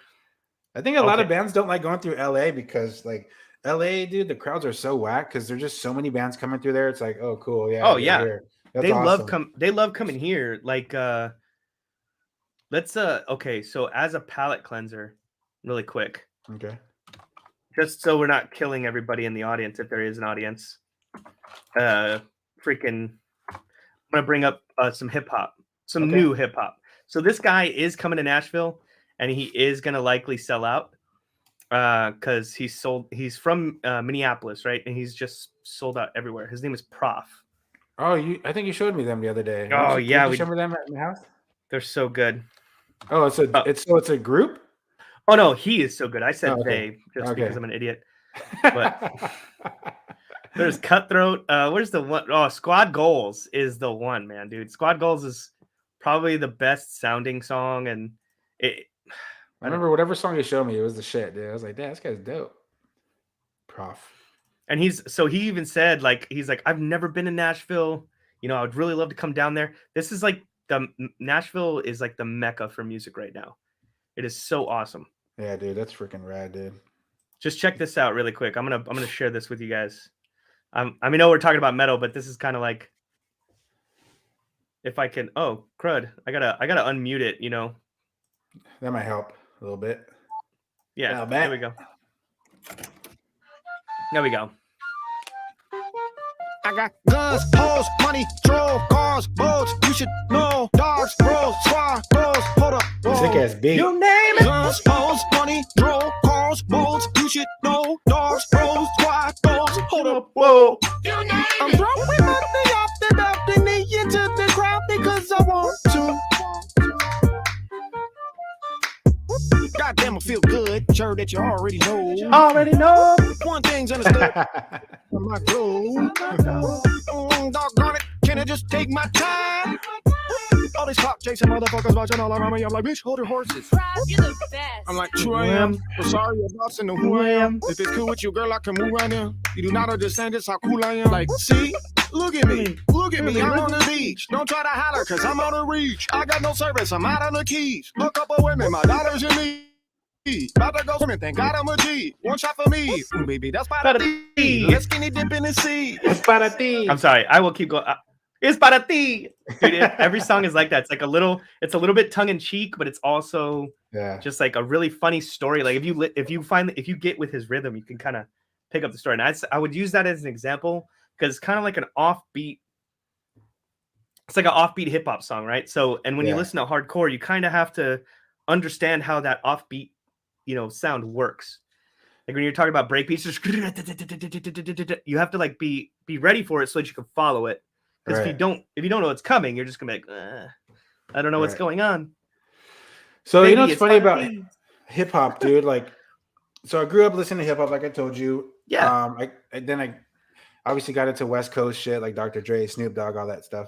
I think a lot of bands don't like going through LA because, like, LA, dude, the crowds are so whack because there's just so many bands coming through there. It's like, oh, cool, yeah.
Oh yeah,
here. That's
they
awesome.
love coming here. Like, let's okay. So as a palate cleanser, really quick,
Okay.
just so we're not killing everybody in the audience, if there is an audience, freaking, I'm gonna bring up some hip hop, some new hip hop. So this guy is coming to Nashville, and he is gonna likely sell out because he's from Minneapolis, right? And he's just sold out everywhere. His name is Prof.
Oh, I think you showed me them the other day.
Oh yeah,
did you show me them at my house?
They're so good.
Oh, it's a group.
Oh no, he is so good. I said
okay.
they just because I'm an idiot. But there's Cutthroat. Where's the one? Oh, Squad Goals is the one, man, dude. Squad Goals is probably the best sounding song, and
I remember whatever song you showed me, it was the shit, dude. I was like, damn, this guy's dope. Prof.
And he even said, like, he's like, I've never been to Nashville. You know, I would really love to come down there. This is like Nashville is like the mecca for music right now. It is so awesome.
Yeah, dude, that's freaking rad, dude.
Just check this out really quick. I'm gonna share this with you guys. I know we're talking about metal, but this is kind of like, if I can. Oh, crud! I gotta unmute it. You know.
That might help a little bit.
Yeah. There we go. There we go.
I got guns, hoes, money, troll, cars, boats. You should know, dogs, bros, squad, bros. Hold up,
Sick ass beat.
You name it.
guns, hoes, money, troll, cars, boats. You should know, dogs, bros, squad, bros. Hold up,
Whoa.
I'm throwing money off the balcony into the crowd because I want to. Goddamn, I feel good. Sure that you already know.
Already know.
One thing's understood. I'm like, oh, doggone it. Can I just take my time? All these cop chasing motherfuckers watching all around me. I'm like, bitch, hold your horses.
You're the best.
I'm like, true I am. But sorry, your boss and know who I am. If it's cool with you, girl, I can move right now. You do not understand just how cool I am. Like, see? Look at me. Look at me. I'm on the beach. Don't try to holler, cause I'm out of reach. I got no service. I'm out on the keys. Look up a women. My daughter's in me. About to go swimming, thank God I'm a G. One shot for me. Ooh, baby, that's para ti. Let's skinny dip in the sea.
It's para ti.
I'm sorry. I will keep going. It's para ti. Dude, every song is like that. It's like it's a little bit tongue in cheek, but it's also just like a really funny story. Like if you get with his rhythm, you can kind of pick up the story. And I would use that as an example because it's kind of like an offbeat. It's like an offbeat hip hop song, right? So, and when you listen to hardcore, you kind of have to understand how that offbeat, sound works. Like when you're talking about breakbeats, you have to like be ready for it so that you can follow it. Because if you don't know what's coming, you're just gonna be like, I don't know what's going on.
So you know what's funny about hip hop, dude? Like, so I grew up listening to hip hop, like I told you.
Yeah.
I obviously got into West Coast shit, like Dr. Dre, Snoop Dogg, all that stuff,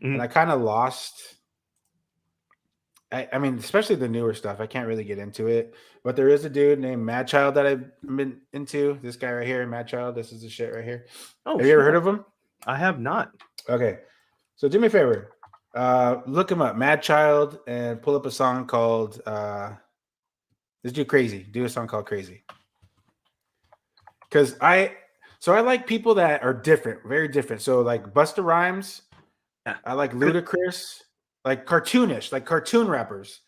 Mhm.
and I kind of lost. I mean, especially the newer stuff. I can't really get into it, but there is a dude named Mad Child that I've been into. This guy right here, Mad Child. This is the shit right here.
Oh,
have you ever heard of him?
I have not.
Okay, so do me a favor, look him up, Mad Child, and pull up a song called "Let's Do Crazy." Do a song called "Crazy," because I like people that are different, very different. So like Busta Rhymes, I like Ludacris. Like cartoonish, like cartoon rappers.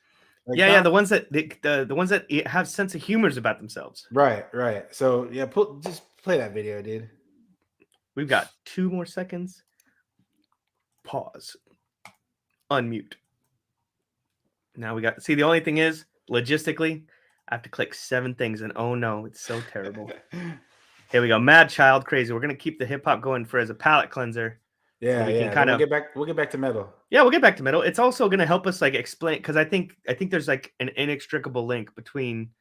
Like
the ones that the ones that have sense of humors about themselves.
Right. So yeah, just play that video, dude.
We've got 2 more seconds. Pause. Unmute. Now we got. See, the only thing is, logistically, I have to click 7 things, and oh no, it's so terrible. Here we go. Mad Child, Crazy. We're gonna keep the hip hop going as a palate cleanser.
Yeah,
we can
we'll get back to metal.
Yeah, we'll get back to metal. It's also going to help us like explain, because I think there's like an inextricable link between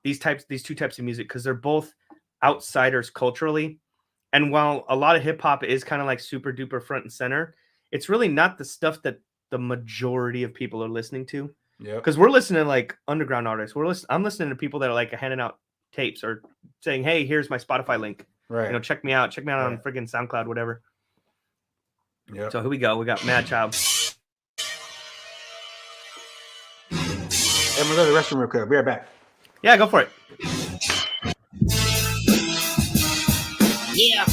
these two types of music, because they're both outsiders culturally. And while a lot of hip hop is kind of like super duper front and center, it's really not the stuff that the majority of people are listening to.
Yeah,
because we're listening to like underground artists. I'm listening to people that are like handing out tapes or saying, "Hey, here's my Spotify link.
Right.
Check me out on friggin' SoundCloud, whatever."
Yeah.
So here we go. We got Mad Child.
And we'll go to the restroom real quick. I'll be right back.
Yeah, go for it.
Yeah.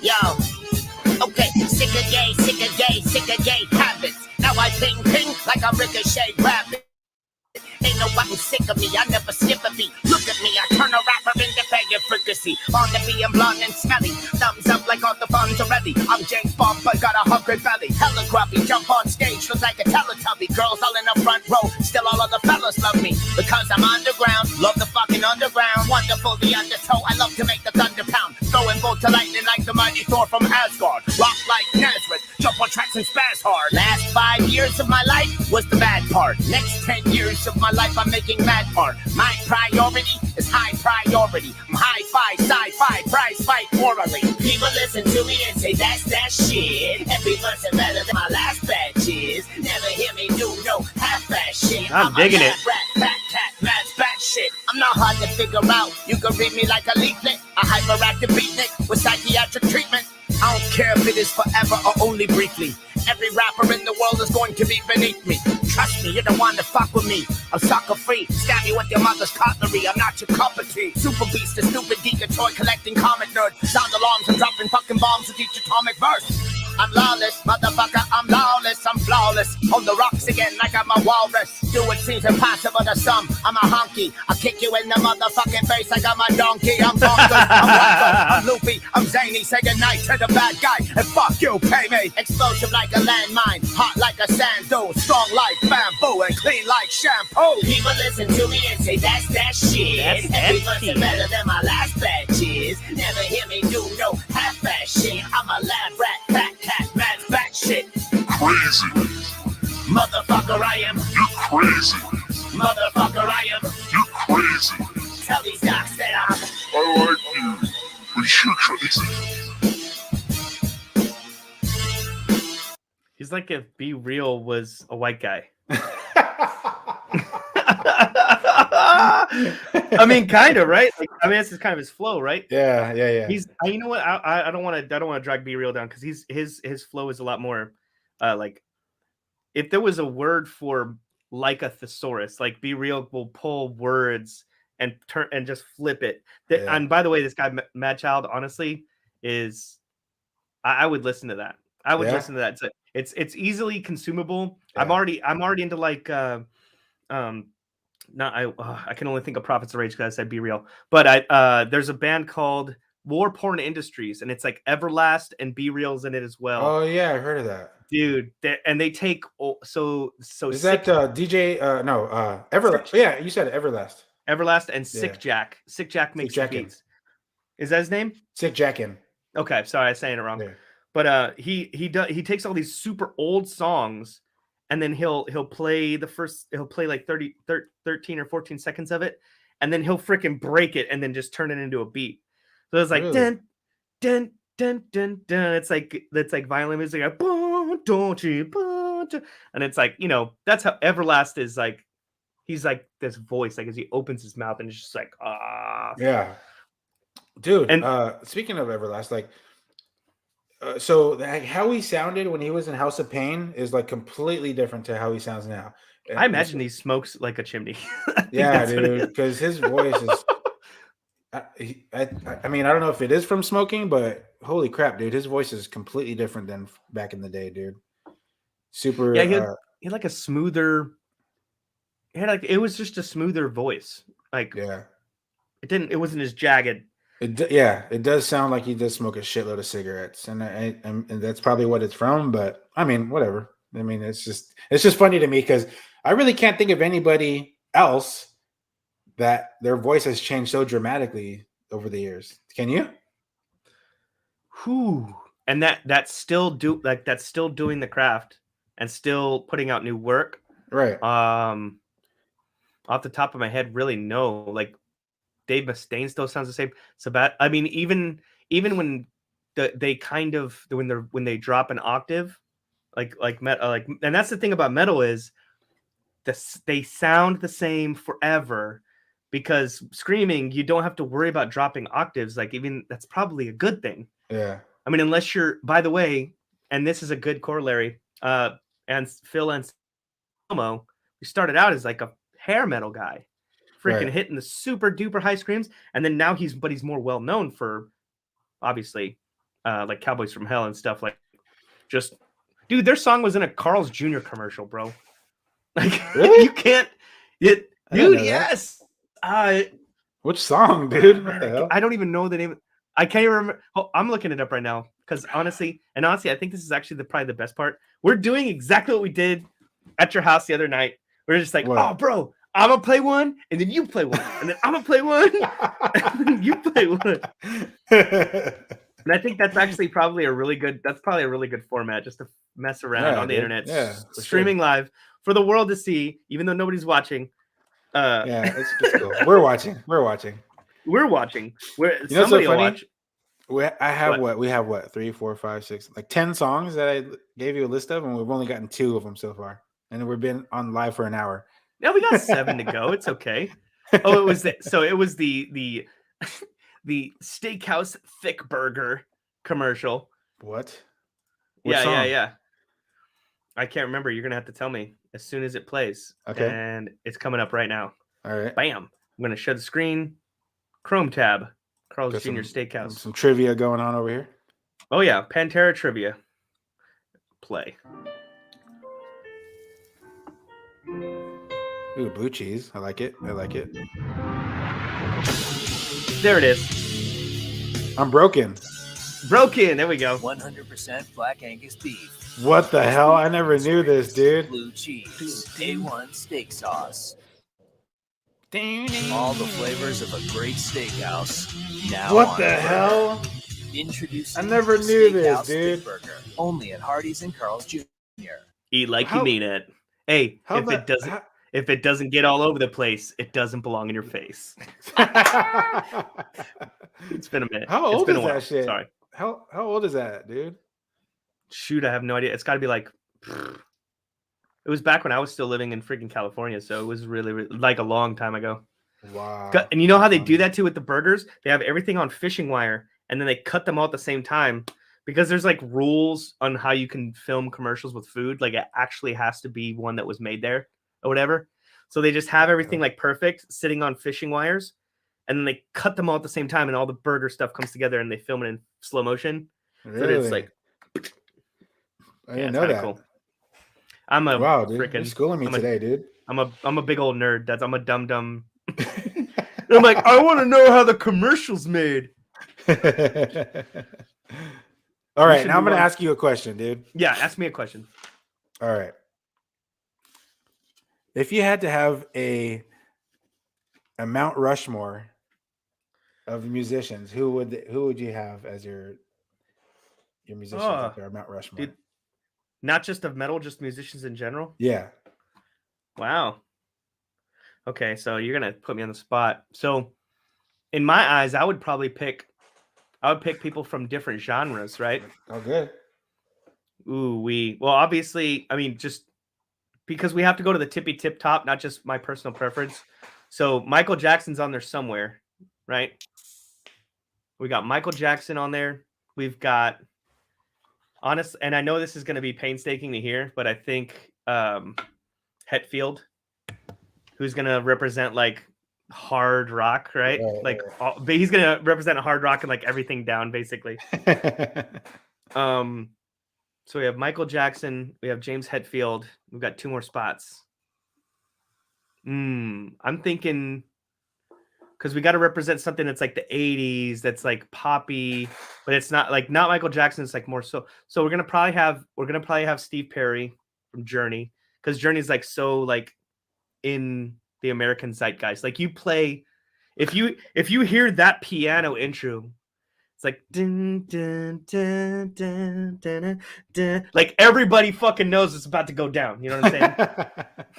Yo. Okay, sick of gay habits. Now I ping like I'm Ricochet Rabbit. Ain't nobody sick of me, I never skip a beat. Look at me, I turn a rapper into faggot frequency. On the being blonde and smelly, thumbs up like all the funds already. I'm James Bond, but got a hungry belly. Hella grubby, jump on stage, look like a Teletubby. Girls all in the front row, still all of the fellas love me. Because I'm underground, love the fucking underground. Wonderful, the undertow, I love to make the thunder pound. Throwing bolt to lightning like the mighty Thor from Asgard. Rock like Nazareth, jump on tracks and spaz hard. Last 5 years of my life was the bad part. Next 10 years of my life, I'm making mad art. My priority is high priority. I'm high-fi, sci-fi, prize fight orally. People listen to me and say that's that shit. Every verse is better than my last batch is. Never hear me do no half-ass shit.
I'm digging it.
Fat cat, mad bat shit. I'm not hard to figure out. You can read me like a leaflet. A hyperactive beatnik with psychiatric treatment. I don't care if it is forever or only briefly. Every rapper in the world is going to be beneath me. Trust me, you don't want to fuck with me. I'm sucker free. Stab you with your mother's cutlery. I'm not your cup of tea. Super beast, a stupid Detroit collecting comic nerd. Sound alarms and dropping fucking bombs with each atomic verse. I'm lawless, motherfucker, I'm lawless, I'm flawless. On the rocks again like I'm a walrus. Do what seems impossible to some. I'm a honky. I'll kick you in the motherfucking face like I'm a donkey. I'm bonkers, I'm wacko, I'm loopy, I'm zany. Say goodnight to the bad guy and fuck you, pay me. Explosive like a landmine, hot like a sand dune. Strong like bamboo and clean like shampoo. People listen to me and say that's that shit. Every verse is better than my last batch is. Never hear me do no half-ass shit. I'm a lab rat, fat cat, mad fat shit.
Crazy.
Motherfucker, I am.
You crazy.
Motherfucker, I am.
You crazy.
Tell these docs that I'm.
I like you, but you're crazy.
He's like if Be Real was a white guy. I mean, kind of, right? Like, I mean, this is kind of his flow, right?
Yeah.
He's, you know what? I don't want to drag Be Real down because his flow is a lot more, like, if there was a word for like a thesaurus, like Be Real will pull words and turn and just flip it. And by the way, this guy Mad Child, honestly, is I would listen to that. I would listen to that. It's easily consumable.
Yeah.
I'm already into like I can only think of Prophets of Rage because I said Be Real. But there's a band called War Porn Industries, and it's like Everlast and Be Real's in it as well.
Oh yeah, I heard of that,
dude. They take so.
Is that DJ? No, Everlast. Yeah, you said Everlast.
Everlast and Sick Jack. Sick Jack makes the beats. Is that his name?
Sick Jackin.
Okay, sorry, I was saying it wrong.
Yeah.
But he takes all these super old songs, and then he'll play like 13 or 14 seconds of it, and then he'll freaking break it and then just turn it into a beat. So it's like dun dun dun dun dun. It's like violin music, like, don't you, and it's like, you know, that's how Everlast is like. He's like this voice, like as he opens his mouth and it's just like
yeah, dude. And speaking of Everlast, like. So how he sounded when he was in House of Pain is like completely different to how he sounds now.
I imagine he smokes like a chimney.
Yeah, dude, because his voice is. I mean, I don't know if it is from smoking, but holy crap, dude, his voice is completely different than back in the day, dude. Super.
Yeah, he had like a smoother. It was just a smoother voice. Like, yeah, it wasn't as jagged.
It does sound like he does smoke a shitload of cigarettes, and that's probably what it's from. But I mean, whatever. I mean, it's just funny to me because I really can't think of anybody else that their voice has changed so dramatically over the years. Can you?
Whew. And that's still doing the craft and still putting out new work.
Right.
Off the top of my head, really no. Like Dave Mustaine still sounds the same. I mean, even when when they drop an octave, and that's the thing about metal is they sound the same forever because screaming, you don't have to worry about dropping octaves. Like, even that's probably a good thing.
Yeah.
I mean, unless you're, by the way, and this is a good corollary, and Phil Anselmo, we started out as like a hair metal guy, freaking hitting the super duper high screams, and then now he's more well known for, obviously, like Cowboys from Hell and stuff. Like, just, dude, their song was in a Carl's Jr. commercial, bro. Like,
really?
You can't, dude. Yes.
Which song, dude? What the hell?
I don't even know the name. I can't even remember. Oh, I'm looking it up right now because honestly, I think this is actually probably the best part. We're doing exactly what we did at your house the other night. We're just like, oh, bro, I'm gonna play one, and then you play one, and then I'm gonna play one, and then you play one. And I think that's actually probably a really good format just to mess around on the internet, streaming live for the world to see, even though nobody's watching.
It's just cool. We're watching.
Somebody will watch.
We have 3, 4, 5, 6, like 10 songs that I gave you a list of, and we've only gotten 2 of them so far, and we've been on live for an hour.
Yeah, we got 7 to go. It's okay. Oh, it was the Steakhouse Thick Burger commercial.
What?
Yeah. I can't remember. You're gonna have to tell me as soon as it plays.
Okay.
And it's coming up right now.
All right.
Bam. I'm gonna share the screen. Chrome tab. Carl's
Got
Jr. Steakhouse.
some trivia going on over here.
Oh yeah, Pantera trivia. Play.
Ooh, blue cheese. I like it. I like it.
There it is.
I'm broken.
Broken. There we go.
100% Black Angus beef.
What the hell? I never knew this, dude.
Blue cheese. A1 steak sauce. All the flavors of a great steakhouse. Now
What
on
the
burger.
hell?
Introducing
I never
the
knew this,
Steakhouse
dude.
Steak Burger, only at Hardee's and Carl's Jr.
Eat like
How-
you mean it. Hey,
How
if it doesn't
how-
if it doesn't get all over the place, it doesn't belong in your face. It's been a minute.
How
It's
old
been
is
a while.
that shit?
Sorry.
how old is that, dude?
Shoot, I have no idea. It's got to be like. It was back when I was still living in freaking California, so it was really like a long time ago.
Wow.
And you know how they do that too with the burgers? They have everything on fishing wire, and then they cut them all at the same time because there's like rules on how you can film commercials with food. Like it actually has to be one that was made there or whatever. So they just have everything like perfect sitting on fishing wires, and then they cut them all at the same time, and all the burger stuff comes together, and they film it in slow motion. So that
Really?
it's like,
I didn't
it's
know
kinda
that.
cool. I'm a
Wow, dude. You're
freaking.
schooling me
I'm a-
today, dude.
I'm a big old nerd. I'm a dumb. I'm like, I want to know how the commercial's made.
All right,
should
now I'm
move
going to
on.
ask you a question, dude.
Yeah, ask me a question.
All right. If you had to have a Mount Rushmore of musicians, who would you have as your musicians up there, Mount Rushmore?
Dude, not just of metal, just musicians in general.
Yeah.
Wow. Okay, so you're gonna put me on the spot. So, in my eyes, I would pick people from different genres, right?
Oh, good.
Well, obviously, I mean, just because we have to go to the tippy tip top, not just my personal preference. So Michael Jackson's on there somewhere, right? We got Michael Jackson on there. We've got honest, and I know this is going to be painstaking to hear, but I think Hetfield, who's going to represent like hard rock, right?
Right,
Like, but he's going to represent hard rock and like everything down, basically. So we have Michael Jackson, we have James Hetfield. We've got 2 more spots. I'm thinking because we got to represent something that's like the 80s, that's like poppy, but it's not Michael Jackson. It's like more so. So we're gonna probably have Steve Perry from Journey, because Journey's like so like in the American zeitgeist. Like you play, if you hear that piano intro, it's like dun, dun, dun, dun, dun, dun, dun. Like everybody fucking knows it's about to go down. You know what I'm saying?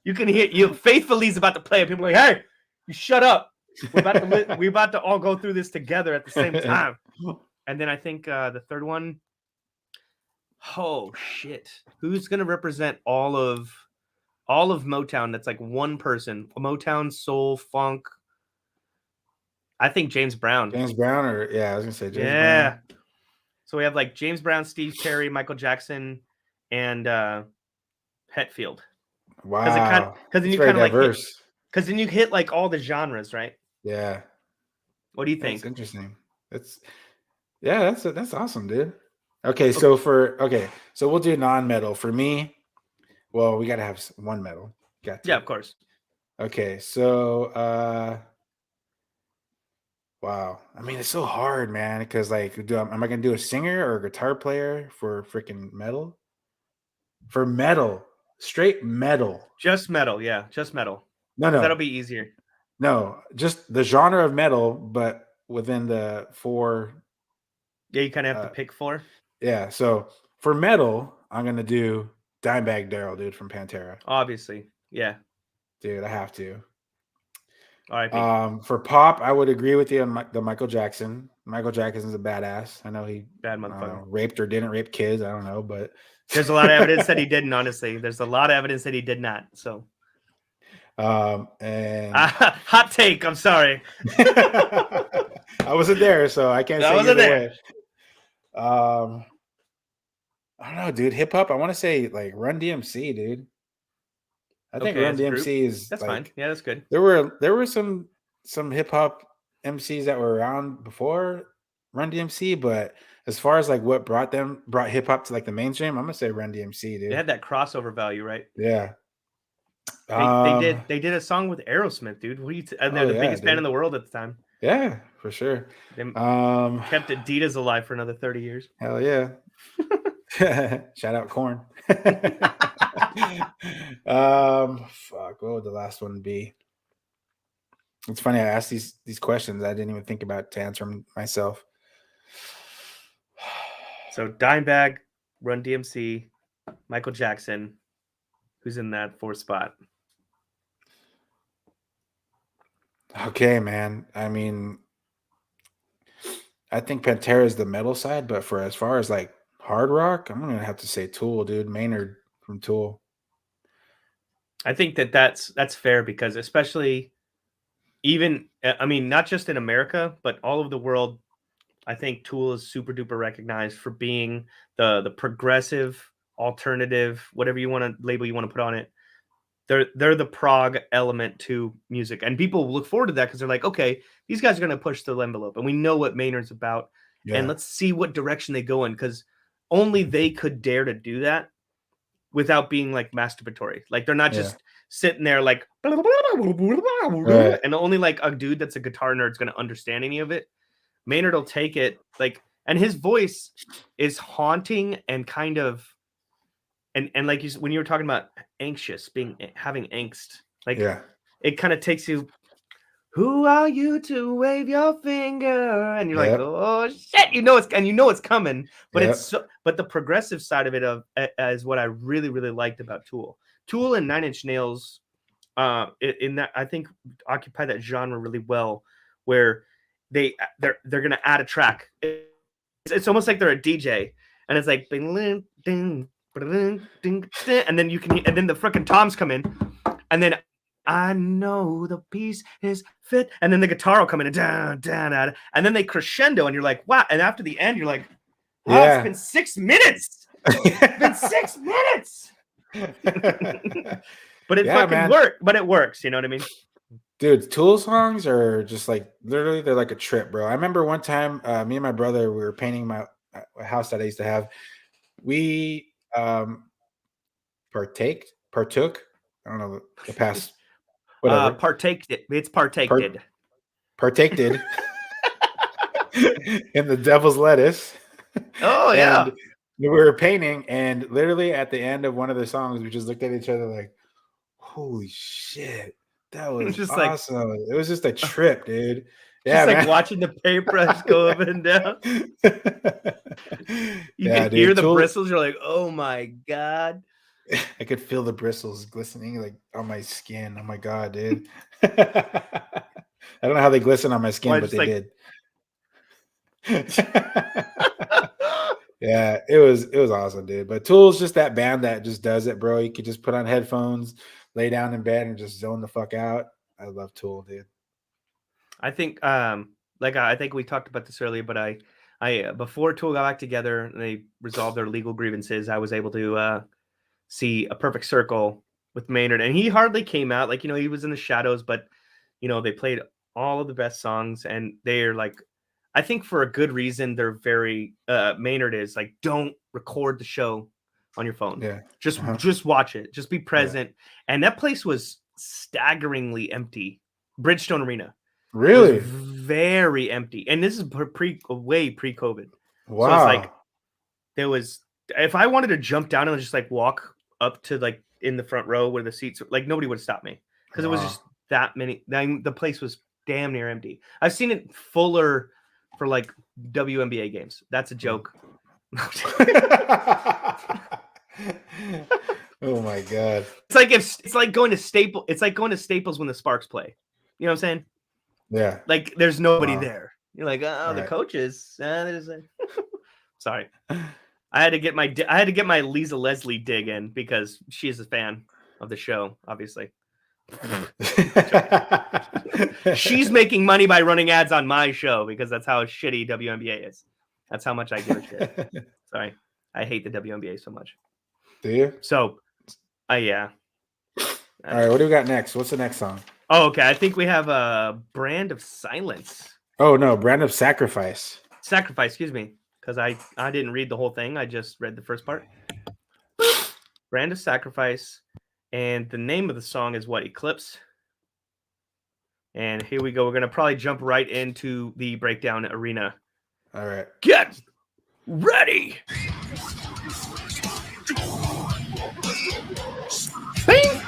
You can hear Faithfully's about to play, and people are like, "Hey, you shut up! We're about to all go through this together at the same time." And then I think the third one, oh shit, who's gonna represent all of Motown? That's like one person, Motown, soul, funk. I think James Brown.
James Brown, or I was gonna say James
Yeah.
Brown.
So we have like James Brown, Steve Perry, Michael Jackson, and Hetfield.
Wow.
Because then
It's
you
very
kind of like
diverse.
because then you hit like all the genres, right?
Yeah.
What do you think?
That's interesting. That's awesome, dude. Okay, so we'll do non-metal. For me, well, we gotta have one metal. Got to.
Yeah, of course.
Okay, so wow. I mean, it's so hard, man, because like am I gonna do a singer or a guitar player for freaking metal? For metal, straight metal.
Just metal, yeah, just metal.
No.
That'll be easier.
No, just the genre of metal, but within the 4.
Yeah, you kind of have to pick 4.
Yeah, so for metal, I'm gonna do Dimebag Darrell, dude, from Pantera.
Obviously, yeah.
Dude, I have to.
All right.
For pop, I would agree with you on the Michael Jackson. Michael Jackson's a badass. I know he
Bad motherfucker.
Raped or didn't rape kids. I don't know, but
There's a lot of evidence that he didn't. Honestly, there's a lot of evidence that he did not. So,
and
hot take. I'm sorry.
I wasn't there, so I can't say
I wasn't
either way. I don't know, dude. Hip hop. I want to say like Run DMC, dude. I think
Okay,
Run
as a group,
DMC is
that's fine.
like
Yeah, that's good.
there were some hip hop MCs that were around before Run DMC, but as far as like what brought hip hop to like the mainstream, I'm gonna say Run DMC,
They
dude.
had that crossover value, right?
Yeah.
They did a song with Aerosmith, dude. And they're
Oh
the
yeah,
biggest band in
dude.
the world at the time.
Yeah, for sure.
They
Um,
kept Adidas alive for another 30 years.
hell yeah. Shout out Corn. Fuck, what would the last one be? It's funny, I asked these questions. I didn't even think about to answer them myself.
So Dimebag, Run DMC, Michael Jackson, who's in that 4th spot.
Okay, man. I mean, I think Pantera is the metal side, but for as far as like hard rock, I'm gonna have to say Tool, dude. Maynard from Tool.
I think that's fair because especially even I mean not just in America but all over the world, I think Tool is super duper recognized for being the progressive alternative, whatever you want to label you want to put on it. They're the prog element to music, and people look forward to that because they're like, okay, these guys are going to push the envelope, and we know what Maynard's about, and let's see what direction they go in because only they could dare to do that without being like masturbatory. Like they're not just sitting there like, and only like a dude that's a guitar nerd is going to understand any of it. Maynard will take it like, and his voice is haunting and kind of, and like when you were talking about anxious, having angst, like it kind of takes you. Who are you to wave your finger? And you're like, oh shit, you know it's coming. But but the progressive side of it is what I really really liked about Tool. Tool and 9 Inch Nails, in that I think occupy that genre really well, where they're gonna add a track. It's almost like they're a DJ, and it's like and then you can and then the freaking toms come in, and then I know the piece is fit, and then the guitar will come in and down, and then they crescendo, and you're like, wow! And after the end, you're like, oh, it's been 6 minutes. It's been 6 minutes. But it fucking works. But it works. You know what I mean?
Dude, Tool songs are just like literally they're like a trip, bro. I remember one time, me and my brother we were painting my house that I used to have. We partook. I don't know the past. Whatever.
It's partaked.
Partaked in the devil's lettuce.
Oh yeah.
And we were painting, and literally at the end of one of the songs, we just looked at each other like, "Holy shit, that was just awesome!" It was just a trip, dude.
Yeah, just like watching the paintbrush go up and down. You can hear the bristles. You're like, "Oh my god."
I could feel the bristles glistening like on my skin. Oh my god, dude. I don't know how they glisten on my skin, but they did. Yeah, it was awesome, dude. But Tool's just that band that just does it, bro. You could just put on headphones, lay down in bed, and just zone the fuck out. I love Tool, dude.
I think I think we talked about this earlier, but I before Tool got back together and they resolved their legal grievances, I was able to see A Perfect Circle with Maynard, and he hardly came out. Like, he was in the shadows, but they played all of the best songs, and they're like, I think for a good reason, they're very Maynard is like, don't record the show on your phone.
Yeah.
Just watch it. Just be present. Yeah. And that place was staggeringly empty. Bridgestone Arena.
Really?
Very empty. And this is way pre-COVID.
Wow.
So it's like there was, if I wanted to jump down and just like walk up to like in the front row where the seats, like nobody would stop me because it was just that many. The place was damn near empty. I've seen it fuller for like WNBA games. That's a joke.
Oh my god!
It's like going to Staples when the Sparks play. You know what I'm saying?
Yeah.
Like there's nobody there. You're like, oh, the coaches. Sorry. I had to get my Lisa Leslie dig in because she is a fan of the show, obviously. She's making money by running ads on my show because that's how shitty WNBA is. That's how much I give a shit. Sorry. I hate the WNBA so much.
Do you?
So, yeah.
All right, what do we got next? What's the next song?
Oh, okay. I think we have a Brand of Silence.
Oh no, Brand of Sacrifice.
Sacrifice, excuse me, because I didn't read the whole thing. I just read the first part. Brand of Sacrifice, and the name of the song is what? Eclipse. And here we go. We're gonna probably jump right into the breakdown arena.
All right.
Get ready. Bing!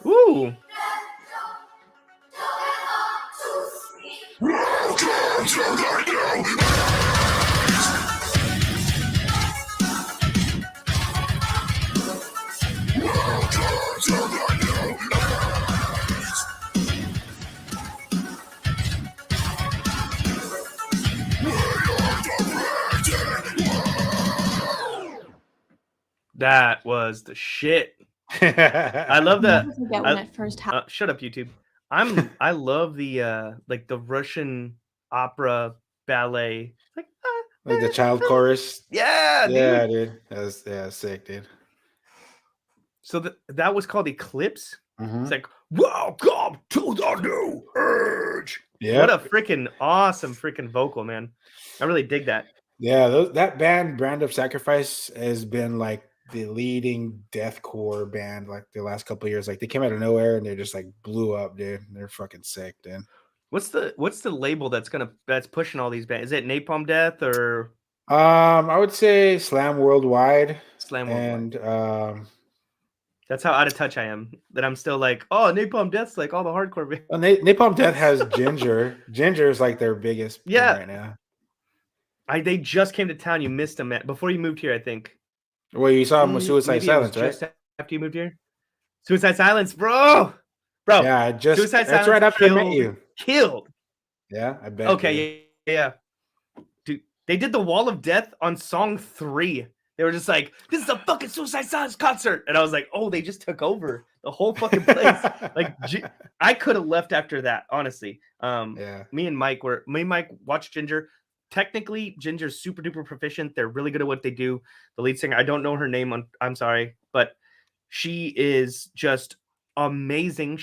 Ooh. That was the shit. I love that.
Never forget when it first happened.
Shut up, YouTube. I love the like the Russian opera ballet, like
the child chorus.
Yeah,
Yeah,
dude.
dude. That was sick, dude.
So that was called Eclipse.
Mhm.
It's like, welcome to the new age.
Yeah.
What a freaking awesome freaking vocal, man. I really dig that.
Yeah, that band, Brand of Sacrifice, has been like the leading deathcore band like the last couple of years. Like they came out of nowhere and they just like blew up, dude. They're fucking sick, dude.
What's the label that's pushing all these bands? Is it Napalm Death or
I would say Slam Worldwide.
Slam Worldwide?
And
that's how out of touch I am. That I'm still like, oh, Napalm Death's like all the hardcore bands.
well, Napalm Death has Ginger. Ginger is like their biggest band right now.
They just came to town. You missed them before you moved here, I think.
Well, you saw them with Suicide
Maybe
Silence, right?
Just after you moved here. Suicide Silence, bro.
Yeah,
Suicide
that's
Silence
right after I met you.
Killed.
Yeah, I bet.
Okay, yeah. Dude, they did the Wall of Death on song 3. They were just like, this is a fucking Suicide Silence concert. And I was like, oh, they just took over the whole fucking place. Like, I could have left after that, honestly. Me and Mike watched Ginger. Technically, Ginger's super duper proficient. They're really good at what they do. The lead singer, I don't know her name. I'm sorry, but she is just amazing.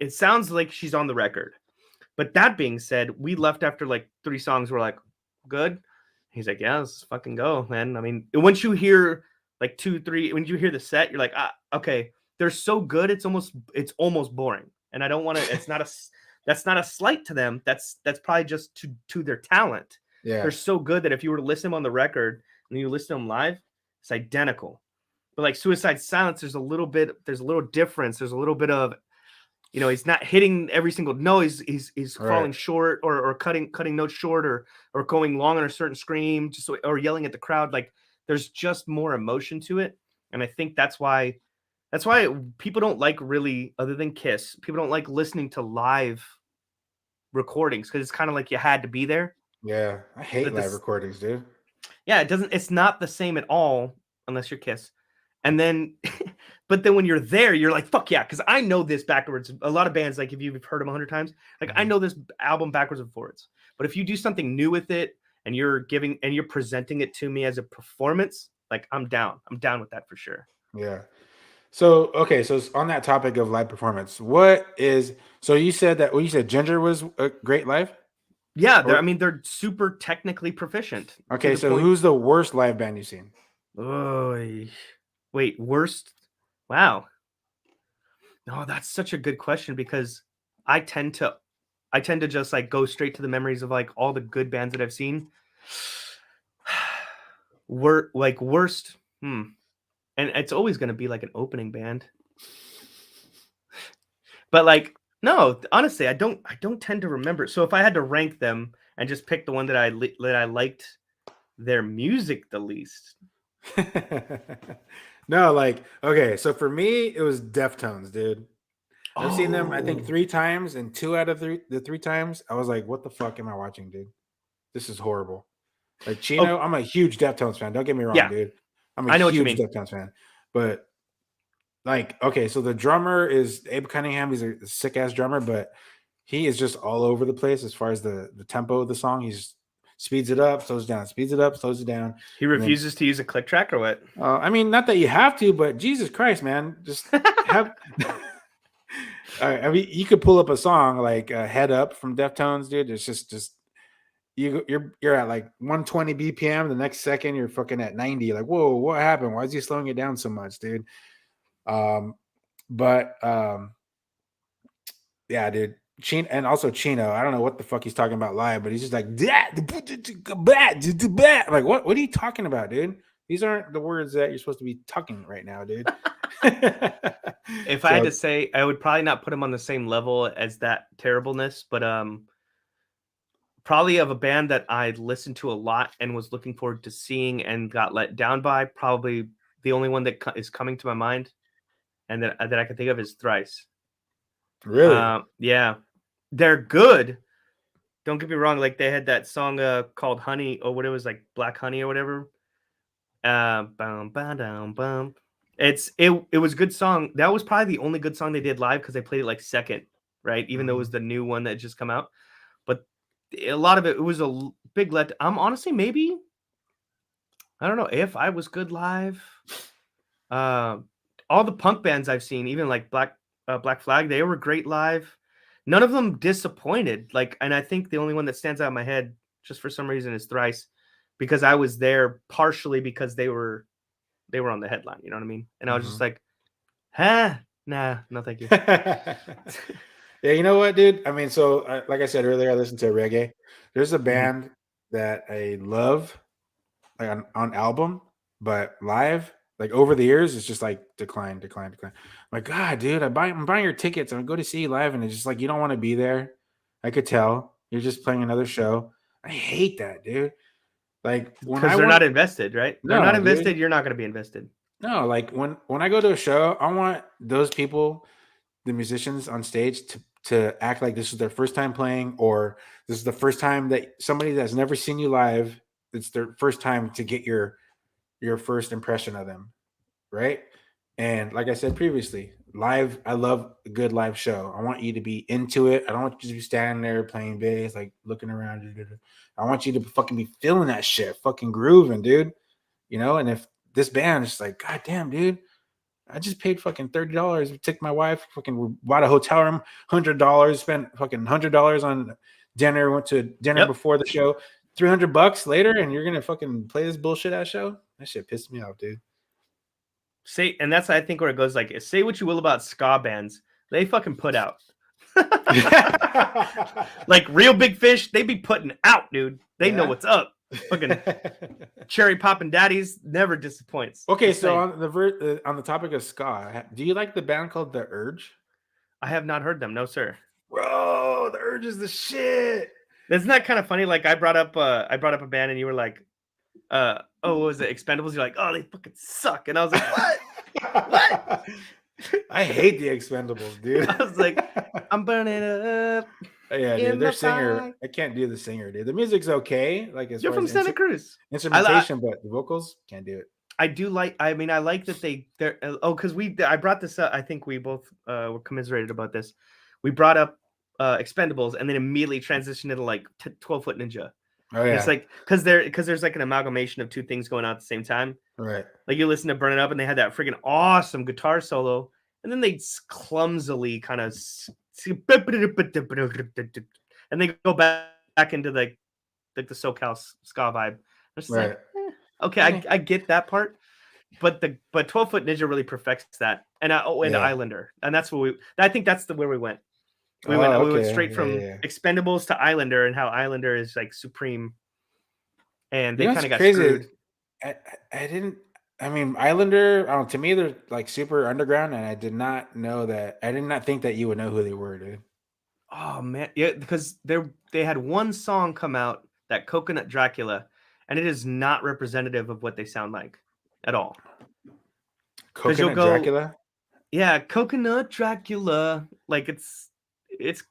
It sounds like she's on the record. But that being said, we left after like 3 songs. We're like, good. He's like, yeah, let's fucking go, man. I mean, once you hear like 2, 3, when you hear the set, you're like, okay, they're so good. It's almost boring. And I don't want to. That's not a slight to them. That's probably just to their talent.
Yeah,
they're so good that if you were to listen to them on the record and you listen to them live, it's identical. But like Suicide Silence, there's a little difference. There's a little bit of, he's not hitting every single note. He's falling short or cutting notes short or going long on a certain scream, or yelling at the crowd. Like there's just more emotion to it. And I think that's why people don't like, really, other than Kiss, people don't like listening to live recordings because it's kind of like you had to be there.
Yeah, I hate live recordings, dude.
Yeah, it's not the same at all unless you're Kiss. And then, but then when you're there, you're like, fuck yeah, because I know this backwards. A lot of bands, like if you've heard them 100 times, like I know this album backwards and forwards. But if you do something new with it and you're presenting it to me as a performance, like I'm down. I'm down with that for sure.
Yeah. So on that topic of live performance, you said Ginger was a great live?
Yeah, they're super technically proficient.
Okay, so who's the worst live band you've seen?
Oh, wait, worst? Wow. No, that's such a good question because I tend to just like go straight to the memories of like all the good bands that I've seen. Worst. And it's always going to be like an opening band. But like, no, honestly, I don't tend to remember. So if I had to rank them and just pick the one that I liked their music the least.
No, okay, so for me it was Deftones, dude. I've seen them I think 3 times, and 2 out of the 3 times I was like, what the fuck am I watching, dude? This is horrible. Like Chino, I'm a huge Deftones fan. Don't get me wrong, dude. I'm a huge Deftones fan. But like, okay, so the drummer is Abe Cunningham. He's a sick ass drummer, but he is just all over the place as far as the tempo of the song. He's speeds it up, slows it down, speeds it up, slows it down.
He refuses to use a click track or what?
I mean, not that you have to, but Jesus Christ, man, just have. I mean, you could pull up a song like "Head Up" from Deftones, dude. It's just you're at like 120 BPM. The next second, you're fucking at 90. Like, whoa, what happened? Why is he slowing it down so much, dude? But yeah, dude. Chino, and also Chino. I don't know what the fuck he's talking about live, but he's just like, like, what are you talking about, dude? These aren't the words that you're supposed to be talking right now, dude.
If I had to say, I would probably not put him on the same level as that terribleness, but probably of a band that I listened to a lot and was looking forward to seeing and got let down by. Probably the only one that is coming to my mind and that I can think of is Thrice.
Really?
Yeah, they're good. Don't get me wrong. Like they had that song called Honey, or what it was, like Black Honey or whatever. Bum, bum, bum. It was a good song. That was probably the only good song they did live because they played it like second, right? Even though it was the new one that had just come out. But a lot of it was a big let. I'm honestly maybe, I don't know if I was good live. All the punk bands I've seen, even like Black Flag, they were great live. None of them disappointed. Like, and I think the only one that stands out in my head, just for some reason, is Thrice, because I was there partially because they were on the headline. You know what I mean? And I was just like, nah, no, thank you.
Yeah, you know what, dude? I mean, so like I said earlier, I listened to reggae. There's a band that I love, like on album, but live, like over the years, it's just like decline. My God, dude, I'm buying your tickets. I'm going to see you live, and it's just like you don't want to be there. I could tell you're just playing another show. I hate that, dude. Like
because they're not invested, right? They're not invested.
Dude.
You're not going to be invested.
No, like when I go to a show, I want those people, the musicians on stage, to act like this is their first time playing, or this is the first time that somebody that's never seen you live, it's their first time to get your first impression of them, right? And like I said previously, live, I love a good live show. I want you to be into it. I don't want you to be standing there playing bass, like looking around. I want you to fucking be feeling that shit, fucking grooving, dude. You know, and if this band is like, God damn, dude, I just paid fucking $30. We took my wife, fucking bought a hotel room, $100, spent fucking $100 on dinner, went to dinner before the show, $300 later, and you're gonna fucking play this bullshit ass show? That shit pissed me off, dude.
And that's, I think, where it goes. Like, say what you will about ska bands, they fucking put out. Like Real Big Fish, they be putting out, dude. They know what's up. Fucking Cherry Poppin' Daddies never disappoints.
Okay, so on the topic of ska, do you like the band called The Urge?
I have not heard them, no sir.
Bro, The Urge is the shit.
Isn't that kind of funny? Like I brought up a band and you were like, what was it, Expendables? You're like, oh, they fucking suck. And I was like, what? What?
I hate the Expendables, dude.
I was like, I'm burning up.
Yeah, dude, their singer, I can't do the singer, dude. The music's okay. Like, as
you're
far
from
as
Santa Cruz.
Instrumentation, but the vocals, can't do it.
I do like, I mean, I like that they're, because I brought this up. I think we both were commiserated about this. We brought up Expendables and then immediately transitioned into like 12-Foot Ninja.
Oh yeah,
it's like because there's like an amalgamation of two things going on at the same time.
Right.
Like you listen to Burn It Up and they had that freaking awesome guitar solo, and then they clumsily kind of and they go back into like the SoCal ska vibe. It's
Right.
like, okay, I get that part, but 12-Foot Ninja really perfects that, and Islander, and that's what I think that's where we went. We went straight from Expendables to Islander, and how Islander is like supreme, and they kind of got screwed.
I mean, Islander, to me, they're like super underground, and I did not think that you would know who they were, dude.
Oh man, yeah, because they had one song come out, that Coconut Dracula, and it is not representative of what they sound like at all.
Coconut Dracula?
Yeah, Coconut Dracula, like it's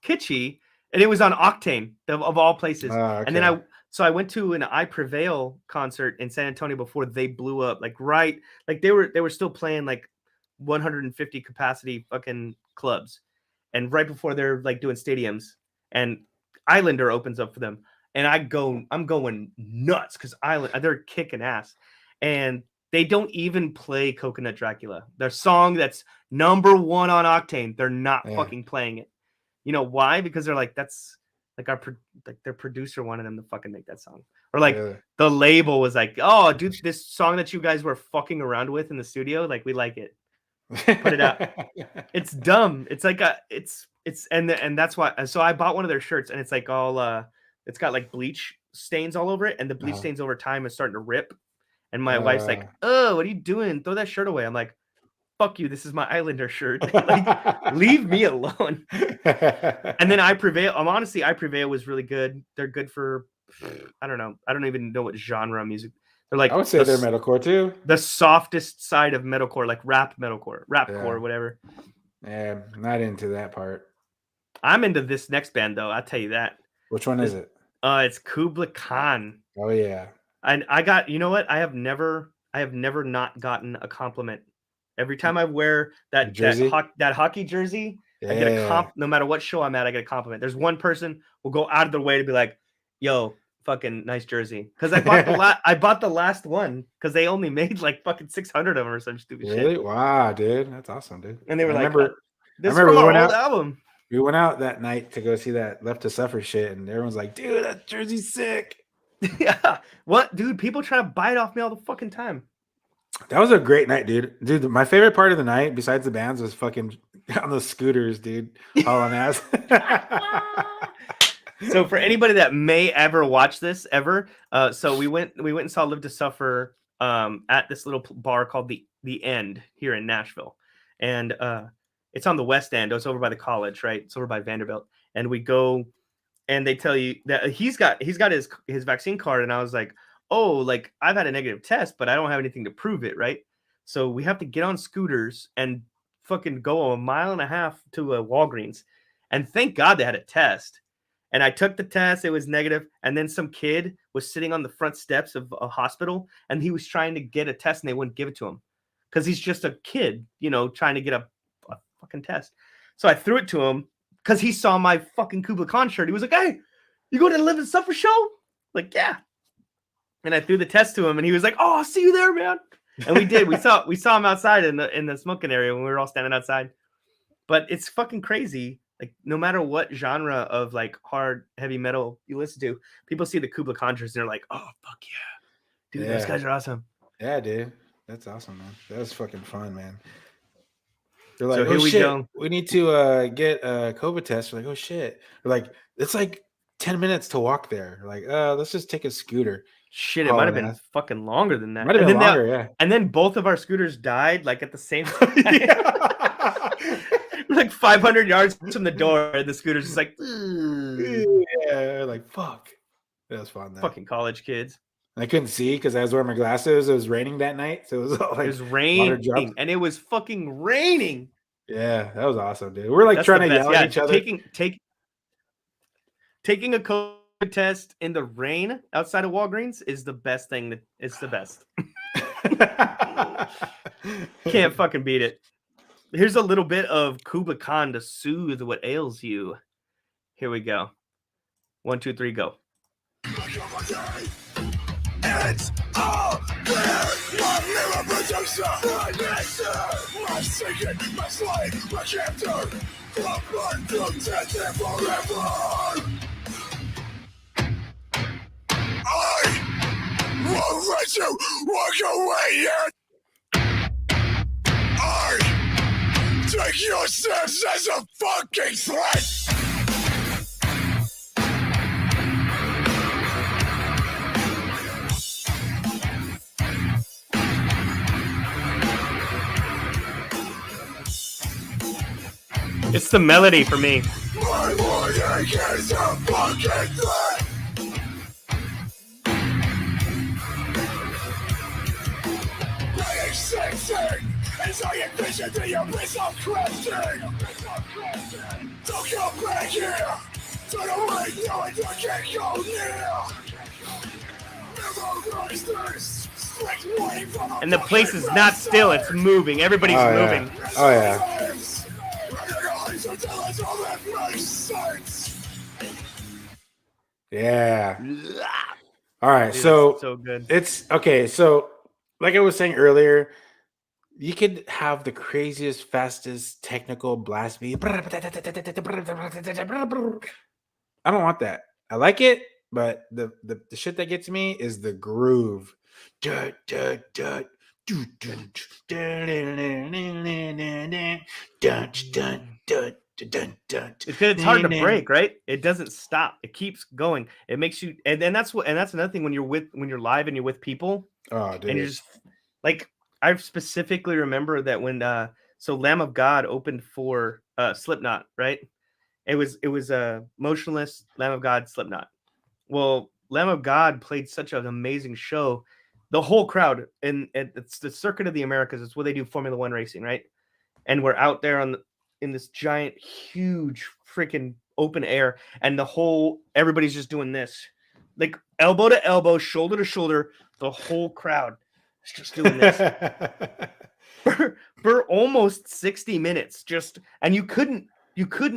kitschy, and it was on Octane of all places.
Okay.
And then I went to an I Prevail concert in San Antonio before they blew up. Like they were still playing like 150 capacity fucking clubs, and right before they're like doing stadiums, and Islander opens up for them, and I'm going nuts because they're kicking ass, and they don't even play Coconut Dracula, their song that's number 1 on Octane. They're not fucking playing it. You know why? Because they're like, that's like their producer wanted them to fucking make that song, or like the label was like, oh, dude, this song that you guys were fucking around with in the studio, like we like it, put it out. It's dumb. It's like and that's why. So I bought one of their shirts, and it's like all it's got like bleach stains all over it, and the bleach stains over time is starting to rip. And my wife's like, oh, what are you doing? Throw that shirt away. I'm like, fuck you. This is my Islander shirt. Like, leave me alone. And then I Prevail. Honestly, I Prevail was really good. They're good for, I don't know. I don't even know what genre of music. They're like,
I would say they're metalcore too.
The softest side of metalcore, like rapcore, whatever.
Yeah, not into that part.
I'm into this next band though. I'll tell you that.
Which one is it?
It's Kubla Khan.
Oh yeah.
And I got, you know what? I have never not gotten a compliment. Every time I wear that hockey jersey, I get a comp. No matter what show I'm at, I get a compliment. There's one person will go out of their way to be like, "Yo, fucking nice jersey," because I bought the last one because they only made like fucking 600 of them or some stupid shit.
Really? Wow, dude, that's awesome, dude.
And they were
I
like,
remember
"This is from our old album."
We went out that night to go see that Left to Suffer shit, and everyone's like, "Dude, that jersey's sick."
Yeah. What, dude? People try to buy it off me all the fucking time.
That was a great night, dude. Dude, my favorite part of the night, besides the bands, was fucking on the scooters, dude. Hauling ass.
So for anybody that may ever watch this so we went and saw Live to Suffer at this little bar called the End here in Nashville, and it's on the West End. It's over by the college, right? It's over by Vanderbilt, and we go, and they tell you that he's got his vaccine card, and I was like, oh, like I've had a negative test, but I don't have anything to prove it, right? So we have to get on scooters and fucking go a mile and a half to a Walgreens, and thank God they had a test. And I took the test, it was negative, and then some kid was sitting on the front steps of a hospital, and he was trying to get a test, and they wouldn't give it to him because he's just a kid, trying to get a fucking test. So I threw it to him because he saw my fucking Kubla Khan shirt. He was like, "Hey, you going to the Live and Suffer show?" Like, yeah. And I threw the test to him, and he was like, "Oh, I'll see you there, man." And we did. We saw him outside in the smoking area when we were all standing outside. But it's fucking crazy. Like, no matter what genre of like hard heavy metal you listen to, people see the Kubla Khan and they're like, "Oh, fuck yeah, dude, those guys are awesome."
Yeah, dude, that's awesome, man. That was fucking fun, man. They're like,
so here we go.
We need to get a COVID test. We're like, oh shit. We're like, it's like 10 minutes to walk there. We're like, let's just take a scooter.
Shit, it might have been fucking longer than that.
Might have been longer, yeah.
And then both of our scooters died like at the same time. Like 500 yards from the door, and the scooter's just like,
yeah, like fuck. That was fun.
Fucking college kids.
I couldn't see because I was wearing my glasses. It was raining that night, so it was all like
it was raining, and it was fucking raining.
Yeah, that was awesome, dude. We're like trying to yell at each other.
Taking a COVID test in the rain outside of Walgreens is the best thing. It's the best. Can't fucking beat it. Here's a little bit of Kubla Khan to soothe what ails you. Here we go. 1, 2, 3, go.
It's all there. My mirror protection. My master. My second. My slave. My captor. My blood protected forever. I won't let you walk away yet. I take your steps as a fucking threat.
It's the melody for me.
My warning is a fucking threat. Playing sensing as I envision the abyss of crafting. Don't come back here. Turn away knowing I can't go near. Memorize this.
And the place is not still; it's moving. Everybody's moving.
Oh yeah. Yeah. All right.
Dude,
So
it's so good.
it's okay. So, like I was saying earlier, you could have the craziest, fastest technical blast beat. I don't want that. I like it, but the shit that gets me is the groove.
It's hard to break, right? It doesn't stop. It keeps going. It makes you, and that's another thing when you're live and you're with people,
Oh,
and
dude.
you're just like, I specifically remember that when so Lamb of God opened for Slipknot, right? It was Motionless, Lamb of God, Slipknot. Well, Lamb of God played such an amazing show. The whole crowd, and it's the Circuit of the Americas. It's where they do Formula One racing, right? And we're out there in this giant, huge, freaking open air, and everybody's just doing this, like elbow to elbow, shoulder to shoulder. The whole crowd is just doing this for almost 60 minutes. And you couldn't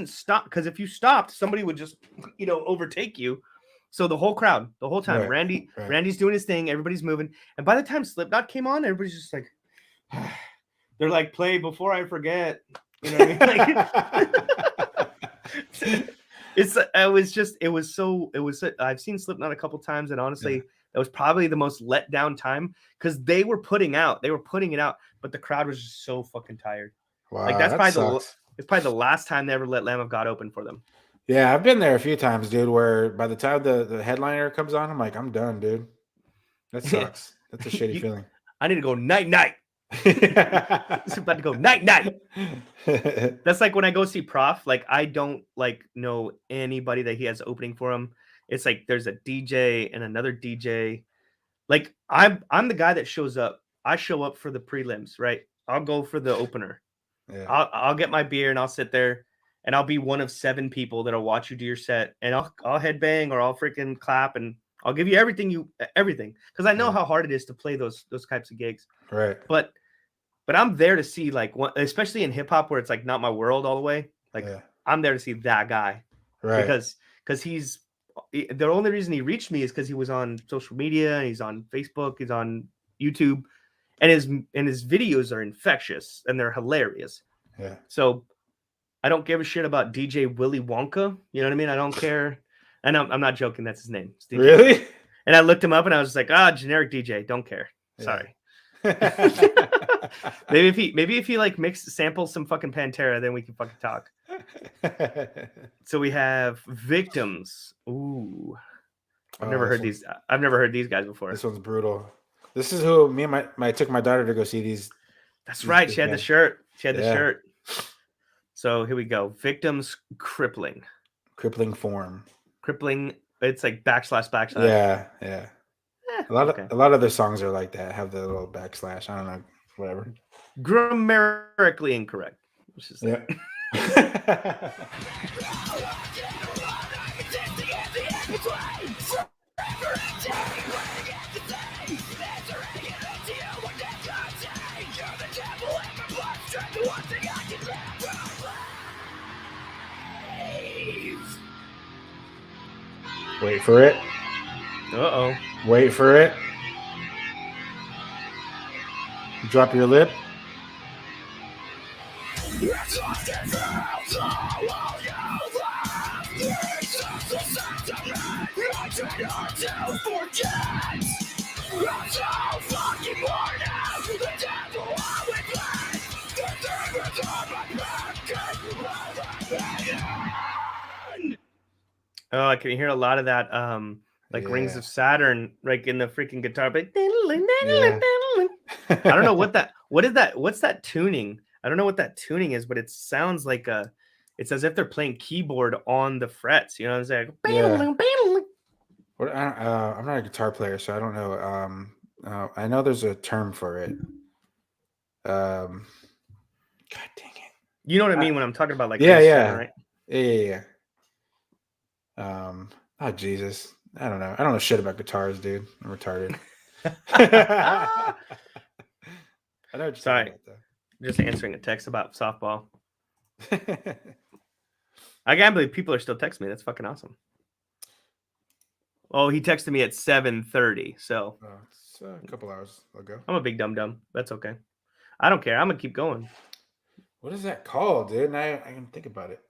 stop, because if you stopped, somebody would just overtake you. So the whole crowd, the whole time,
Right.
Randy's doing his thing, everybody's moving, and by the time Slipknot came on, everybody's just like, they're like, play Before I Forget, you know what I mean? Like, I've seen Slipknot a couple times, and honestly, that was probably the most let down time, because they were putting it out, but the crowd was just so fucking tired.
Wow,
Like,
that sucks.
it's probably the last time they ever let Lamb of God open for them.
Yeah, I've been there a few times, dude, where by the time the headliner comes on, I'm like, I'm done, dude. That sucks. That's a shitty feeling.
I need to go night. It's about to go night. That's like when I go see Prof. Like, I don't know anybody that he has opening for him. It's like there's a DJ and another DJ. Like, I'm the guy that shows up. I show up for the prelims, right? I'll go for the opener.
Yeah.
I'll get my beer and I'll sit there, and I'll be one of 7 people that'll watch you do your set, and I'll headbang, or I'll freaking clap, and I'll give you everything, because I know how hard it is to play those types of gigs.
Right.
But I'm there to see, like, especially in hip hop, where it's like not my world all the way. Like, I'm there to see that guy,
right?
Because he's the only reason he reached me is because he was on social media, and he's on Facebook, he's on YouTube, and his videos are infectious and they're hilarious.
Yeah.
So I don't give a shit about DJ Willy Wonka. You know what I mean? I don't care. And I'm not joking. That's his name.
Really?
And I looked him up, and I was just like, generic DJ. Don't care. Sorry. maybe if he like samples some fucking Pantera, then we can fucking talk. So we have Victims. Ooh, I've never heard these. I've never heard these guys before.
This one's brutal. This is who me and I took my daughter to go see these.
That's right. She had the shirt. So here we go. Victims, crippling
form.
Crippling. It's like backslash.
Yeah. A lot of their songs are like that. Have the little backslash. I don't know. Whatever.
Grammatically incorrect.
Yeah. Wait for it.
Uh-oh.
Wait for it. Drop your lip.
Oh, I can hear a lot of that, Rings of Saturn, like in the freaking guitar. But I don't know what's that tuning? I don't know what that tuning is, but it sounds like it's as if they're playing keyboard on the frets. You know what I'm saying?
I'm not a guitar player, so I don't know. I know there's a term for it. God dang it!
You know what I mean when I'm talking about, like,
Saturn,
right?
Yeah. Oh Jesus, I don't know shit about guitars, dude. I'm retarded. I know what you're
Sorry.
talking
Just answering a text about softball.
about, though.
I can't believe people are still texting me. That's fucking awesome. Oh, he texted me at 7:30. So
Oh, it's a couple hours ago.
I'm a big dum-dum. That's okay. I don't care. I'm gonna keep going.
What is that called, dude? And I can think about it.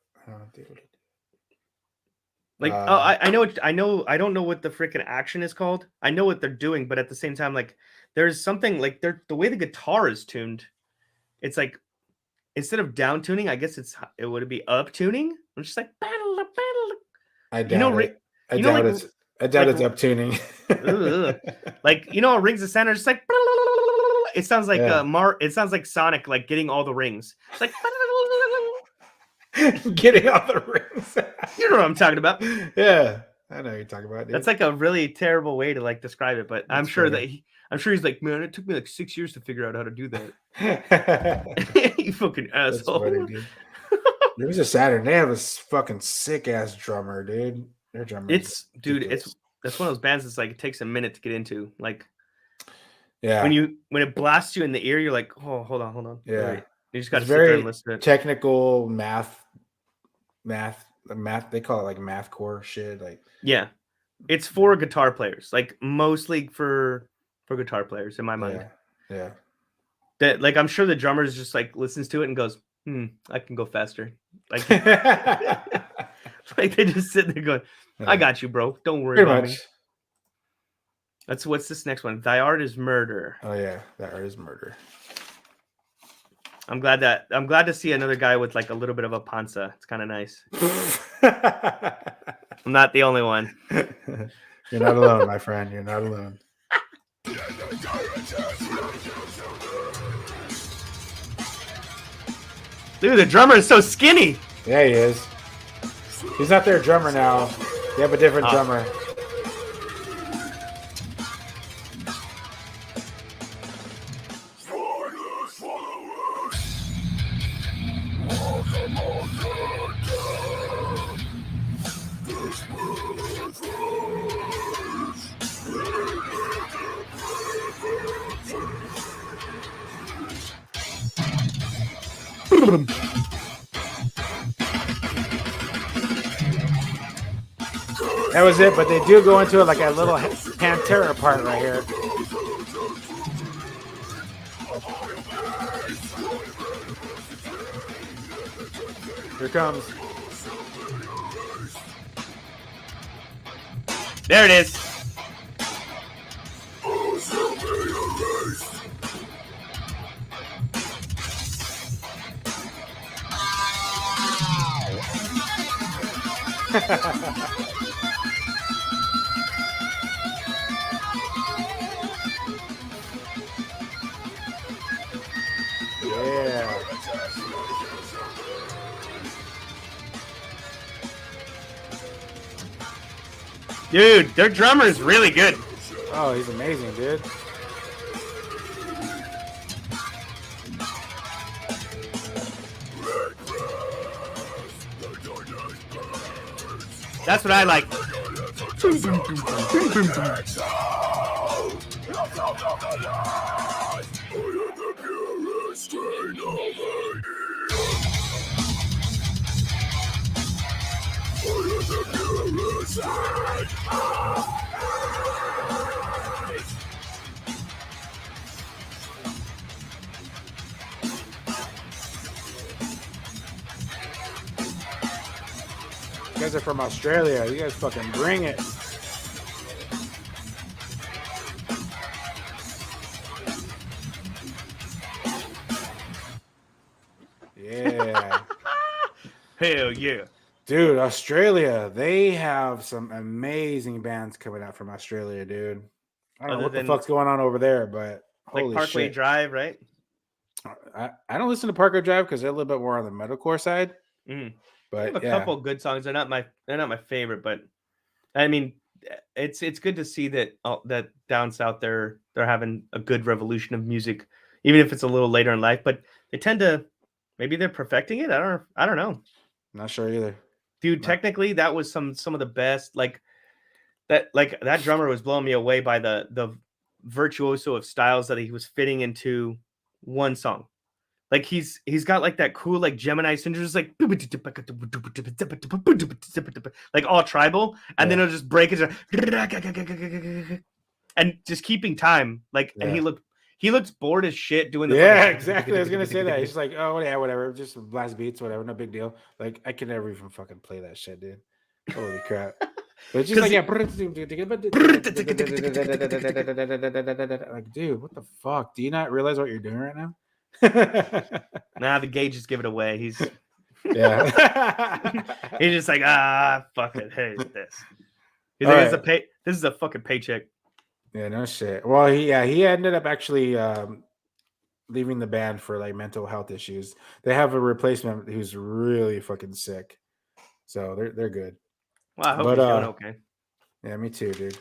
Like, I know it. I know. I don't know what the freaking action is called. I know what they're doing, but at the same time, like, there's something like the way the guitar is tuned. It's like instead of down tuning, I guess it would be up tuning. I'm just like battle, battle.
I doubt
You know,
it. I
you know,
doubt
like-
it's. I doubt
like-
it's up tuning.
Ugh. Like, you know, Rings of Saturn, just like it sounds like
Yeah.
it sounds like Sonic like getting all the rings. It's like
Getting all the rings.
you know what I'm talking about.
Yeah, I know what you're talking about, dude.
That's like a really terrible way to like describe it, but I'm
That's
sure
funny.
I'm sure he's like, man, it took me like 6 years to figure out how to do that. You fucking
That's
asshole.
funny, dude. Rings of Saturn, they have a fucking sick ass drummer, dude. Their drummer.
It's that's one of those bands that's like it takes a minute to get into. Like
yeah.
when it blasts you in the ear, you're like, oh, hold on.
Yeah.
Wait. You just got to
It's
sit there
very
and listen to it.
technical math. They call it like math core shit. Like
Yeah, it's for guitar players, like mostly for guitar players in my mind.
yeah.
That like I'm sure the drummer just like listens to it and goes, I can go faster. Like, like they just sit there going, I got you, bro. Don't worry
Pretty
about
much.
me. What's this next one? Thy art is murder.
Oh yeah, that art is murder.
I'm glad to see another guy with like a little bit of a panza. It's kind of nice. I'm not the only one.
You're not alone, my friend. You're not alone.
Dude, the drummer is so skinny.
Yeah, he is. He's not their drummer now. They have a different drummer. That was it, but they do go into it like a little Pantera part right here. Here it comes.
There it is.
Yeah.
Dude, their drummer is really good.
Oh, he's amazing, dude.
That's what I like.
You guys are from Australia. You guys fucking bring it. Yeah.
Hell yeah.
Dude, Australia, they have some amazing bands coming out from Australia, dude. I don't know
Other
what the
than-
fuck's going on over there, but
Like
holy
Parkway
shit.
Drive, right?
I don't listen to Parkway Drive because they're a little bit more on the metalcore side.
Mm. I
But
have a
yeah,
couple good songs. They're not my favorite, but I mean, it's good to see that that down south they're having a good revolution of music, even if it's a little later in life. But they tend to maybe they're perfecting it. I don't know,
not sure either.
dude.
No.
Technically, that was some of the best. Like that drummer was blowing me away by the virtuoso of styles that he was fitting into one song. Like he's got like that cool like Gemini syndrome, just like all tribal, and then it'll just break it and just keeping time. Like, and he looked bored as shit doing the
exactly. I was gonna say that. He's like, oh yeah, whatever, just blast beats, whatever, no big deal. Like I can never even fucking play that shit, dude. Holy crap. But it's just like, like, dude, what the fuck? Do you not realize what you're doing right now?
Nah, the gauges give it away. He's
yeah.
he's just like, fuck it. Hey, this. He's
All
like,
right.
this is a fucking paycheck.
Yeah, no shit. Well, he ended up actually leaving the band for like mental health issues. They have a replacement who's really fucking sick, so they're good.
Well, I hope he's doing okay.
Yeah, me too, dude.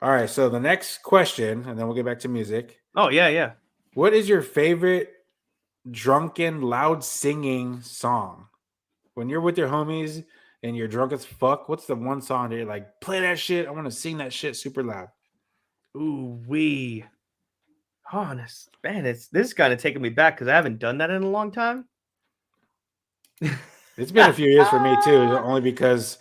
All right, so the next question, and then we'll get back to music.
Oh yeah.
What is your favorite drunken, loud singing song? When you're with your homies and you're drunk as fuck, what's the one song that you're like, play that shit? I want to sing that shit super loud.
Ooh wee. Honest, man, this is kind of taking me back because I haven't done that in a long time.
It's been a few years for me too, only because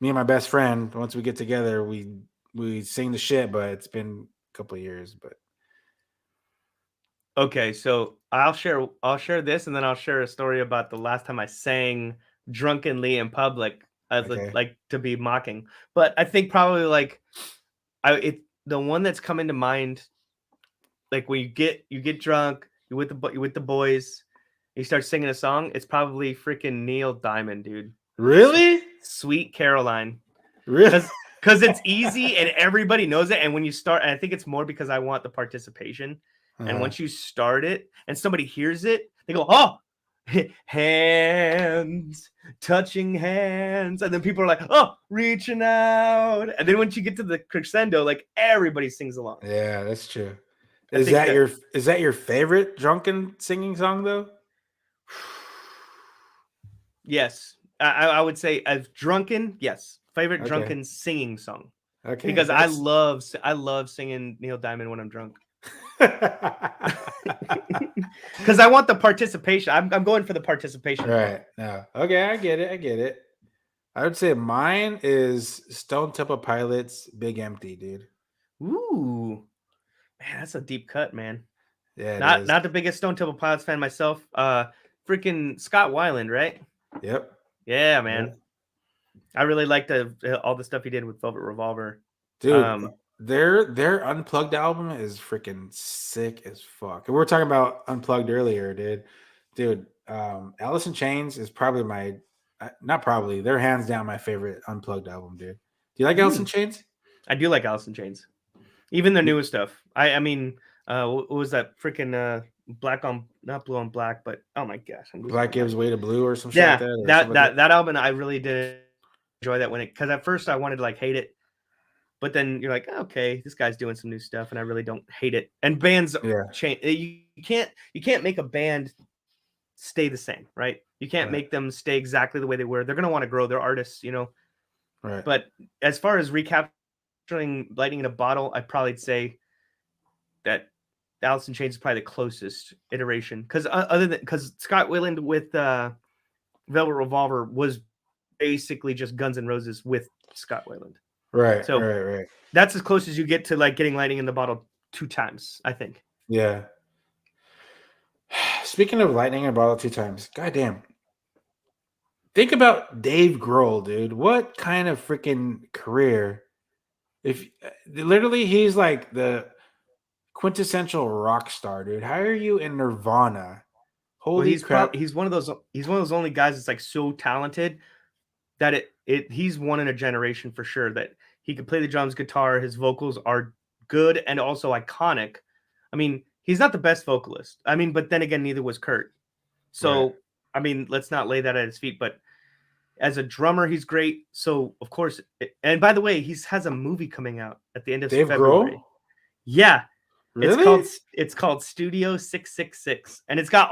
me and my best friend, once we get together, we sing the shit, but it's been a couple of years. But
okay, so I'll share this, and then I'll share a story about the last time I sang drunkenly in public as like to be mocking. But I think probably like the one that's coming to mind, like when you get drunk, you're with the boys, you start singing a song, it's probably freaking Neil Diamond, dude.
Really?
Sweet Caroline.
Really?
Because it's easy and everybody knows it. And when you start, and I think it's more because I want the participation. And once you start it and somebody hears it, they go, oh, hands, touching hands. And then people are like, oh, reaching out. And then once you get to the crescendo, like everybody sings along.
Yeah, that's true. Is that your favorite drunken singing song though?
Yes. I would say as drunken, yes. Favorite drunken singing song.
Okay.
Because I love singing Neil Diamond when I'm drunk. Because I want the participation. I'm going for the participation.
Right. No. Okay, I get it. I would say mine is Stone Temple Pilots' Big Empty, dude.
Ooh. Man, that's a deep cut, man.
Yeah.
Not the biggest Stone Temple Pilots fan myself. Freaking Scott Weiland, right?
Yep.
Yeah, man. Yep. I really liked all the stuff he did with Velvet Revolver.
Dude, their Unplugged album is freaking sick as fuck. We were talking about Unplugged earlier, dude. Alice in Chains is probably they're hands down my favorite Unplugged album, dude. Do you like Alice in Chains?
I do like Alice in Chains. Even the newest stuff. I mean, what was that freaking Black on, not Blue on Black, but oh my gosh,
Black Gives Way to Blue or some shit
like
that.
That album I really did enjoy that because at first I wanted to like hate it, but then you're like, okay, this guy's doing some new stuff, and I really don't hate it. And bands change. You can't make a band stay the same, right? You can't make them stay exactly the way they were. They're gonna want to grow. They're artists, you know.
Right.
But as far as recapturing Lightning in a Bottle, I'd probably say that Alice in Chains is probably the closest iteration because Scott Weiland with Velvet Revolver was basically just Guns N' Roses with Scott Weiland.
Right.
So
right.
That's as close as you get to like getting Lightning in the Bottle 2 times, I think.
Yeah. Speaking of Lightning in a Bottle 2 times, goddamn. Think about Dave Grohl, dude. What kind of freaking career? If literally he's like the quintessential rock star, dude. How are you in Nirvana? Holy crap!
He's one of those only guys that's like so talented that he's one in a generation for sure. That he could play the drums, guitar. His vocals are good and also iconic. I mean, he's not the best vocalist. I mean, but then again, neither was Kurt. So right. I mean, let's not lay that at his feet. But as a drummer, he's great. So of course, and by the way, he has a movie coming out at the end of February. Grohl? Yeah.
Really?
It's called Studio 666, and it's got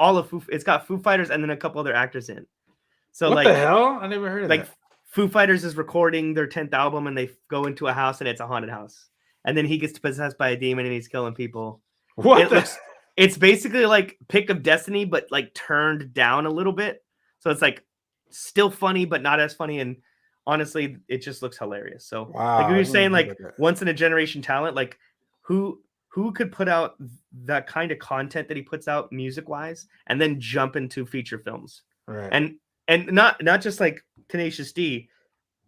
Foo Fighters and then a couple other actors in. So
what the hell? I never heard of that.
Foo Fighters is recording their 10th album, and they go into a house, and it's a haunted house. and then he gets possessed by a demon and he's killing people.
What?
It's basically like Pick of Destiny, but like turned down a little bit. So it's like still funny, but not as funny. And honestly, it just looks hilarious. So
Wow,
like we
I
were
didn't
saying,
know
like
about that.
once in a generation talent, like who could put out that kind of content that he puts out music wise and then jump into feature films.
Right.
And not just like Tenacious D,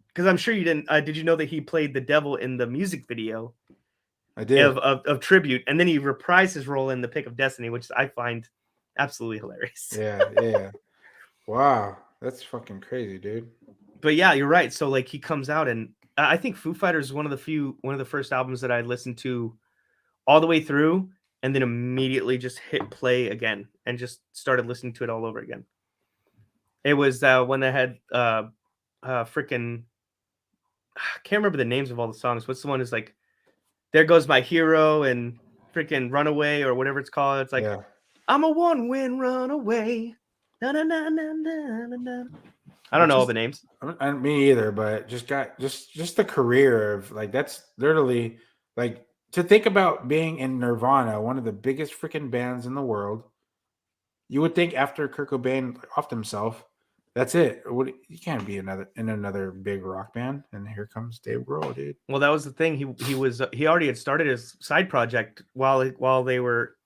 because I'm sure you didn't. Did you know that he played the devil in the music video
I did.
of Tribute, and then he reprised his role in the Pick of Destiny, which I find absolutely hilarious.
Yeah. Wow, that's fucking crazy, dude.
But yeah, you're right. So like he comes out, and I think Foo Fighters is one of the first albums that I listened to all the way through, and then immediately just hit play again and just started listening to it all over again. It was when they had freaking I can't remember the names of all the songs. What's the one is like There Goes My Hero and freaking Runaway or whatever it's called. It's like I'm a one-win runaway. Na, na, na, na, na, na, na. I don't know all the names.
Me either, but just the career of like that's literally like to think about being in Nirvana, one of the biggest freaking bands in the world. You would think after Kurt Cobain offed himself, that's it. You can't be in another big rock band, and here comes Dave Grohl, dude.
Well, that was the thing. He already had started his side project while they were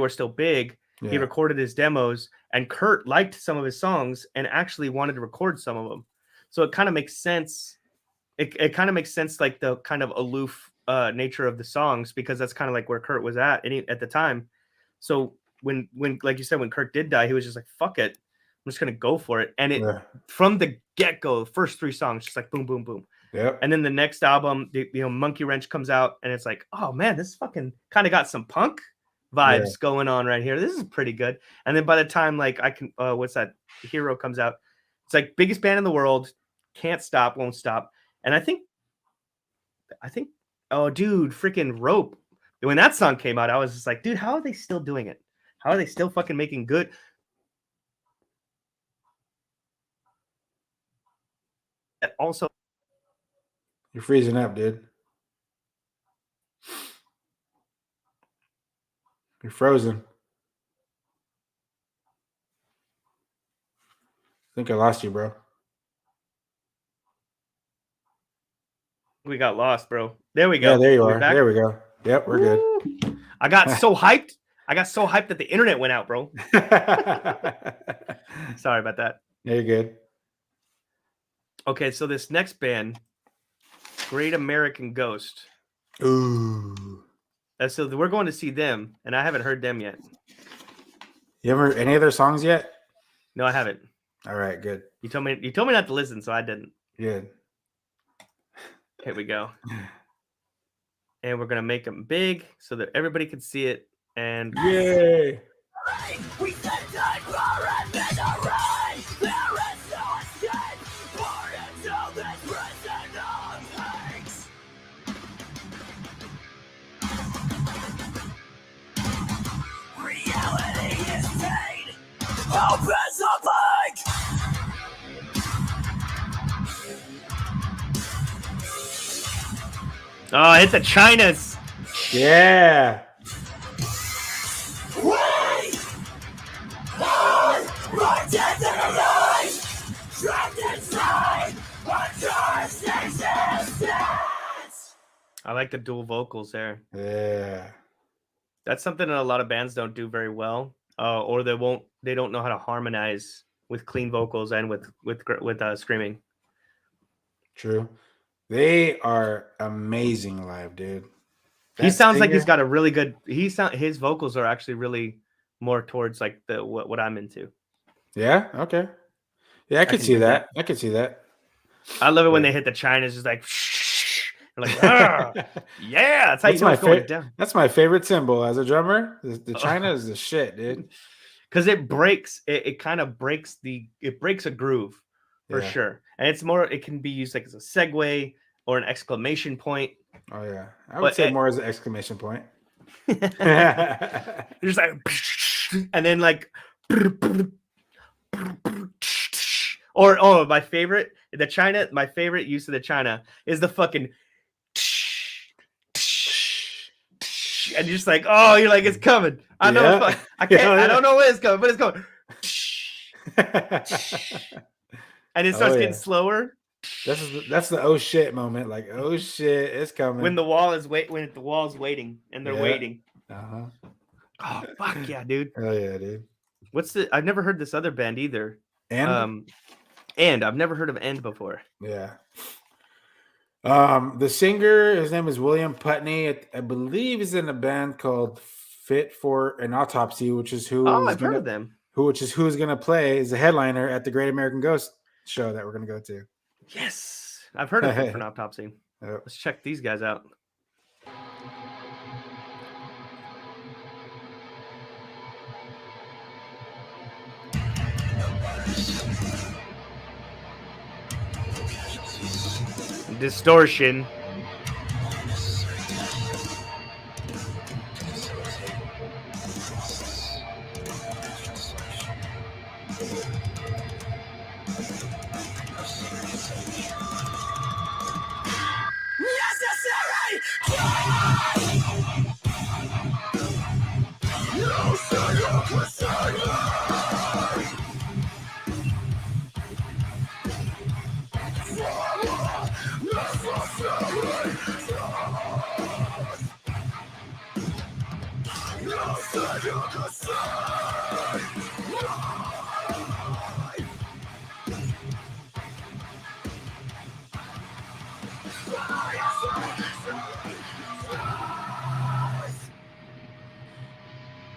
still big.
Yeah.
He recorded his demos, and Kurt liked some of his songs and actually wanted to record some of them. So it kind of makes sense. It kind of makes sense, like the kind of aloof nature of the songs, because that's kind of like where Kurt was at the time. So when like you said, when Kurt did die, he was just like, "Fuck it, I'm just gonna go for it." And from the get go, the first 3 songs, just like boom, boom, boom.
Yep.
And then the next album, Monkey Wrench comes out, and it's like, oh man, this fucking kind of got some punk vibes going on right here. This is pretty good. And then by the time like I can, what's that? Hero comes out, it's like biggest band in the world, can't stop, won't stop. And I think, oh dude, freaking Rope. When that song came out, I was just like, dude, how are they still doing it? How are they still fucking making good? Also,
you're freezing up, dude. You're frozen. I think I lost you, bro.
We got lost, bro. There we go.
Yeah, there you are. There we go. Yep, we're good.
I got so hyped. That the internet went out, bro. Sorry about that.
Yeah, you're good.
Okay, so this next band, Great American Ghost.
Ooh.
So we're going to see them, and I haven't heard them yet.
You ever heard any of their songs yet?
No, I haven't.
All right, good.
You told me not to listen, so I didn't.
Good.
Here we go. And we're gonna make them big so that everybody can see it. And
yay!
We said die for it, then the rain. There is no escape. Pour into this prison of hate. Reality is pain. Hope is a fake.
oh, hit the Chinas.
Yeah.
We are dead and alive, trapped inside our cursed existence.
I like the dual vocals there.
Yeah.
That's something that a lot of bands don't do very well, or they don't know how to harmonize with clean vocals and with screaming.
True. They are amazing live, dude.
He sounds like he's got a really good. His vocals are actually really more towards like what I'm into.
Yeah. Okay. Yeah, I could see that. I could see that.
I love it when they hit the Chinas, just like, they're like, yeah, that's how you know it's going down.
That's my favorite symbol as a drummer. The China is the shit, dude.
Because it breaks. It kind of breaks a groove for sure, and it's more. It can be used like as a segue or an exclamation point.
Oh yeah, I would say more as an exclamation point.
Just like, and then like, or my favorite use of the China is the fucking. and you're just like, oh, you're like, it's coming. I know.
Yeah.
I can't.
Yeah, yeah.
I don't know when it's coming, but it's coming. And it starts
Oh,
getting
yeah.
slower
That's the oh shit moment. Like, oh shit, it's coming.
when the wall's waiting and they're waiting.
Uh-huh.
Oh fuck yeah, dude.
Hell yeah, dude.
I've never heard this other band either.
And
And I've never heard of End before.
yeah. The singer, his name is William Putney. I believe he's in a band called Fit for an Autopsy, which is
I've heard of them.
who's gonna play as a headliner at the Great American Ghost show that we're gonna go to.
Yes, I've heard of Fit for an Autopsy.
Yep.
Let's check these guys out. Distortion.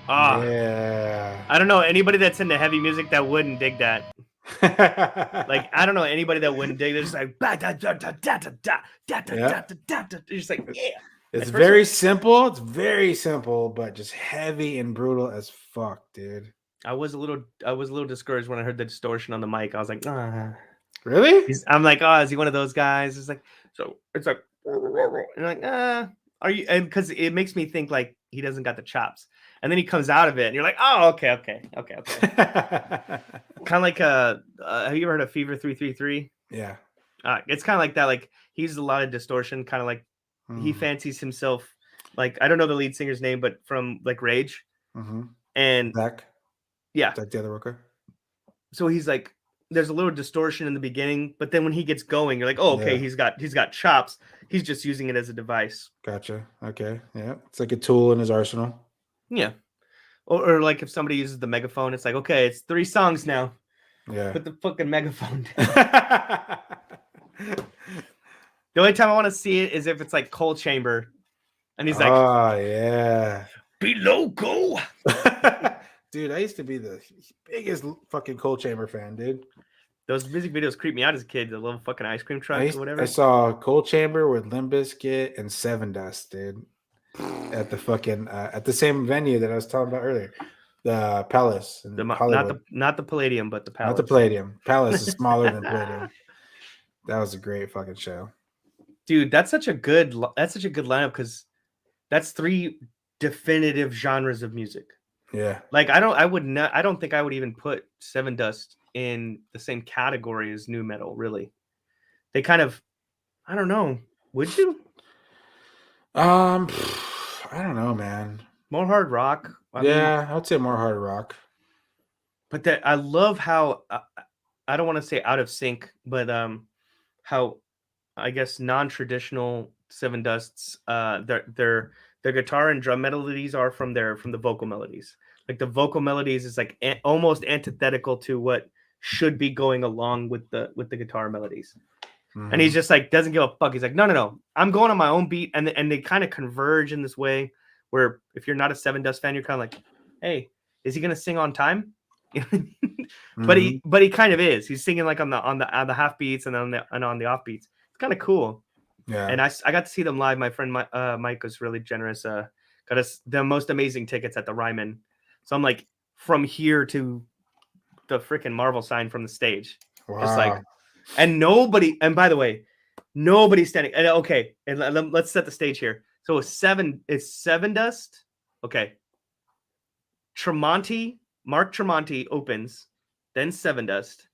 Yeah.
I don't know anybody that's into heavy music that wouldn't dig that. Like I don't know anybody that wouldn't dig. They're just like da da da da da da da da da da da. You're just like yeah.
It's very simple. It's very simple, but just heavy and brutal as fuck, dude.
I was a little discouraged when I heard the distortion on the mic. I was like,
Really?
I'm like, oh, is he one of those guys? It's like, so it's like, and like, are you? And because it makes me think like he doesn't got the chops, and then he comes out of it, and you're like, oh, okay. Kind of like have you ever heard of Fever 333?
Yeah.
It's kind of like that. Like he uses a lot of distortion, kind of like he fancies himself. Like I don't know the lead singer's name, but from like Rage, and
Zach.
yeah,
Zach the other worker.
So he's like, there's a little distortion in the beginning, but then when he gets going, you're like, oh, okay,
Yeah.
he's got chops. He's just using it as a device.
Gotcha. Okay. Yeah. It's like a tool in his arsenal.
Yeah. Or like if somebody uses the megaphone, it's like, okay, it's 3 songs now.
Yeah.
Put the fucking megaphone down. The only time I want to see it is if it's like Coal Chamber. And he's like,
oh, yeah.
be loco.
Dude, I used to be the biggest fucking Coal Chamber fan, dude.
Those music videos creep me out as a kid. The little fucking ice cream truck or whatever.
I saw Coal Chamber with Limp Bizkit and Seven Dust, dude. At the fucking at the same venue that I was talking about earlier. The Palace in Hollywood.
Not the Palladium, but the Palace.
Not the Palladium. Palace is smaller than Palladium. That was a great fucking show.
Dude, that's such a good lineup because that's 3 definitive genres of music.
Yeah.
Like I don't think I would even put Seven Dust in the same category as nu metal, really. They kind of I don't know. Would you?
I don't know, man.
More hard rock.
I would say more hard rock.
But that I love how I don't want to say out of sync, but how I guess non-traditional Seven Dusts their guitar and drum melodies are from the vocal melodies. Like the vocal melodies is like almost antithetical to what should be going along with the guitar melodies. And he's just like doesn't give a fuck. He's like, no, I'm going on my own beat, and they kind of converge in this way where if you're not a Seven Dust fan, you're kind of like, hey, is he gonna sing on time? But he kind of is. He's singing like on the half beats and on the off beats. It's kind of cool.
Yeah.
And I got to see them live. My friend Mike was really generous. Got us the most amazing tickets at the Ryman. So I'm like from here to the freaking Marvel sign from the stage.
Wow.
Just like, and nobody. And by the way, nobody's standing. And okay, and let's set the stage here. So it's Seven Dust. Okay. Mark Tremonti opens, then Seven Dust,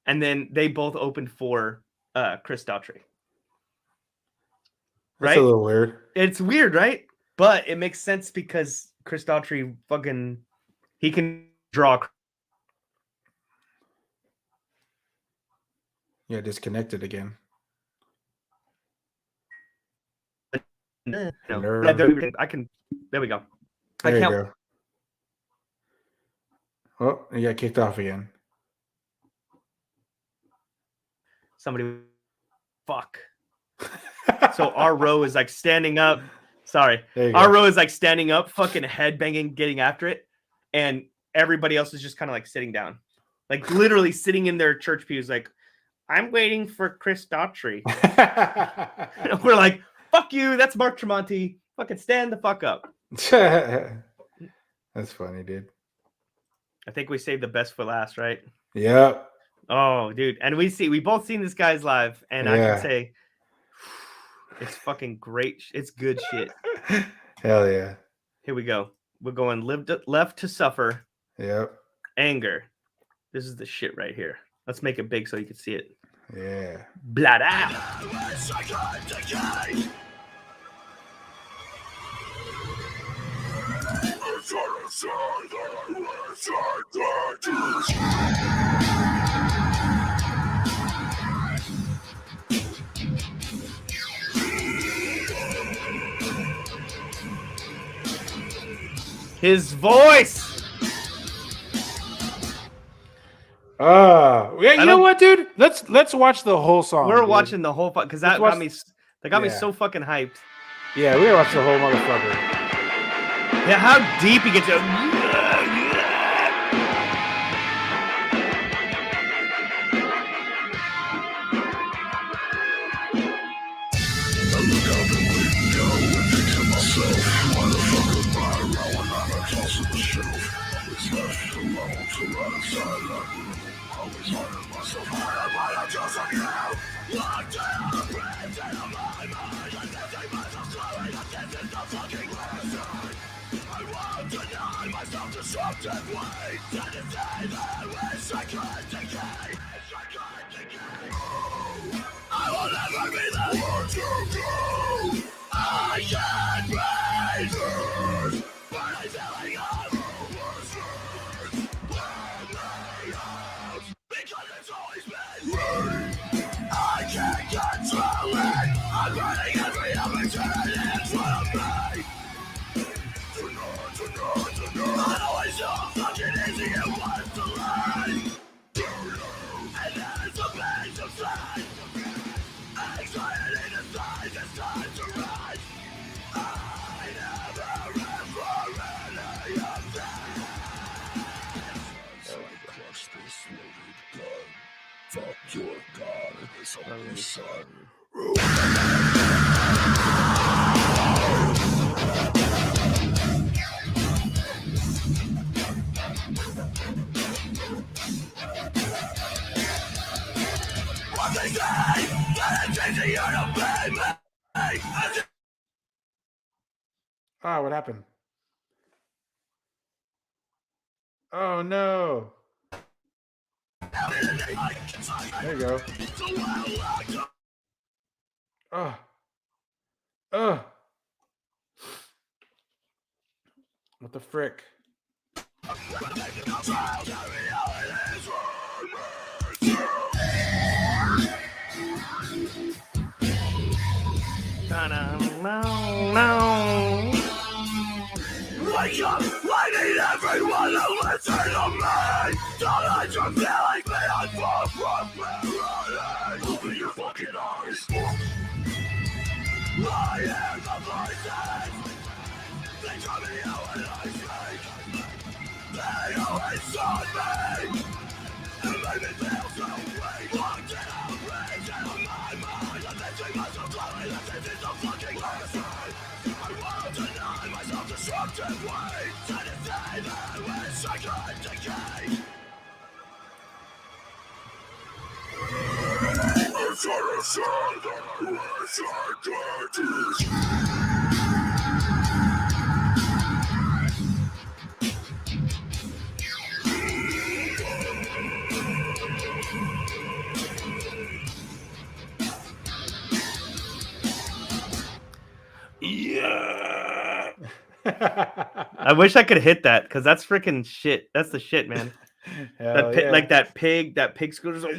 and then they both opened for Chris Daughtry.
That's a little weird.
It's weird, right? But it makes sense because Chris Daughtry he can draw.
Yeah, disconnected again.
No.
Nerve.
I can. There we go.
There
I
you
can't.
go. Oh, you got kicked off again.
Somebody. Fuck. So our row is like standing up. Sorry. Our row is like standing up, fucking headbanging, getting after it. And everybody else is just kind of like sitting down. Like literally sitting in their church pews, like, I'm waiting for Chris Daughtry. And we're like, fuck you. That's Mark Tremonti. Fucking stand the fuck up.
That's funny, dude.
I think we saved the best for last, right?
Yep.
Oh, dude. And we both seen this guy's live. And I can say, it's fucking great. It's good shit.
Hell yeah.
Here we go. We're going left to suffer.
Yep.
Anger. This is the shit right here. Let's make it big so you can see it.
Yeah.
Blood out. His voice.
Yeah, you know what, dude? Let's watch the whole song.
We're watching the whole because that got me so fucking hyped.
Yeah, we gotta watch the whole motherfucker.
Yeah, how deep he gets.
Oh, what happened? Oh no. There you go. What the frick?
Wake up! I need everyone to listen to me! Don't let your feelings be unfulfilled! Open your fucking eyes! I hear the voices! They tell me how when I speak! They always saw me! And made me feel so weak! Locked in a region of my mind! I'm missing myself slowly, listening to the fucking person! I won't deny myself destructive ways! Trying to save it with second decay! I'm trying to say that I wish I could teach.
Yeah. I wish I could hit that because that's freaking shit. That's the shit, man.
Hell yeah.
Like that pig scooter's like,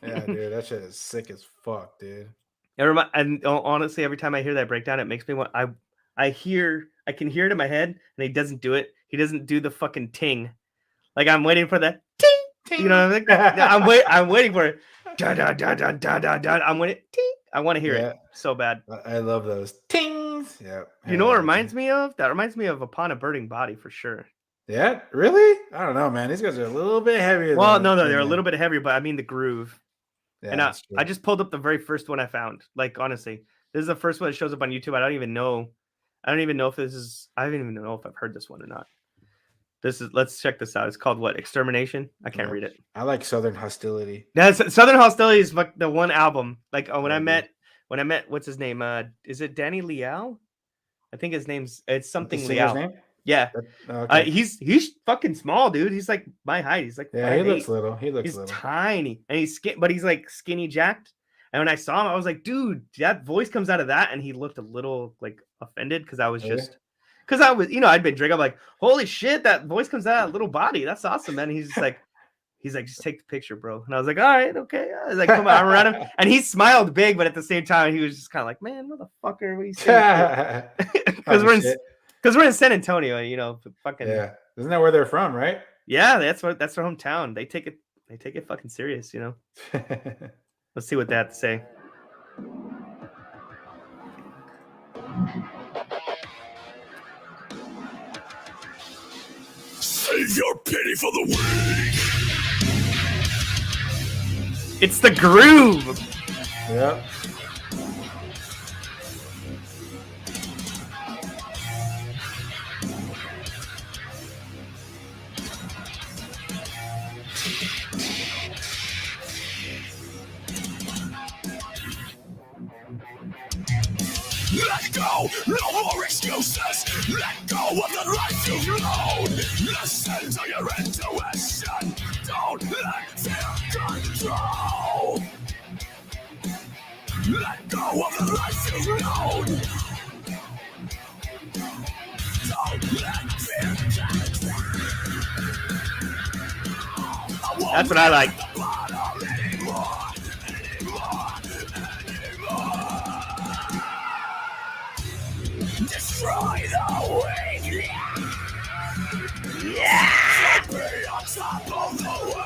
Yeah, dude, that shit is sick as fuck, dude.
And honestly, every time I hear that breakdown, it makes me want. I can hear it in my head, and he doesn't do it. He doesn't do the fucking ting. Like I'm waiting for the ting. You know what I mean? I'm waiting for it. Da, da, da, da, da, da, da. I'm waiting. Ting. I want to hear it so bad.
I love those tings. Yeah.
You know what it reminds me of? That reminds me of Upon a Burning Body for sure.
Yeah, really? I don't know, man. These guys are a little bit heavier.
Well, no, they're a little bit heavier, but I mean the groove.
Yeah,
and I just pulled up the very first one I found. Like honestly, this is the first one that shows up on YouTube. I don't even know if this is. I don't even know if I've heard this one or not. Let's check this out. It's called what? Extermination? I can't read it.
I like Southern Hostility.
Southern Hostility is the one album. Like when I met what's his name? Is it Danny Leal? I think it's something Leal.
Name?
Yeah. Okay. He's fucking small, dude. He's like my height. He's like
he looks little. He's
tiny, and but he's like skinny jacked. And when I saw him, I was like, dude, that voice comes out of that, and he looked a little like offended because I was I'd been drinking. I'm like, holy shit, that voice comes out of that little body. That's awesome, man. He's like, just take the picture, bro. And I was like, all right, okay. I was like, come on, I'm around him. And he smiled big, but at the same time, he was just kind of like, man, motherfucker, what are you saying? Because we're in San Antonio, fucking.
Yeah. Isn't that where they're from, right?
Yeah, that's their hometown. They take it fucking serious, Let's see what they have to say.
Save your pity for the weak.
It's the groove.
Yep.
Let go, no more excuses. Let go of the life you've known. Listen to your intuition. Don't let fear control. Let go of the life you've known. Don't let fear control.
That's what I like.
Destroy the weak. Yeah. Be on top of the world.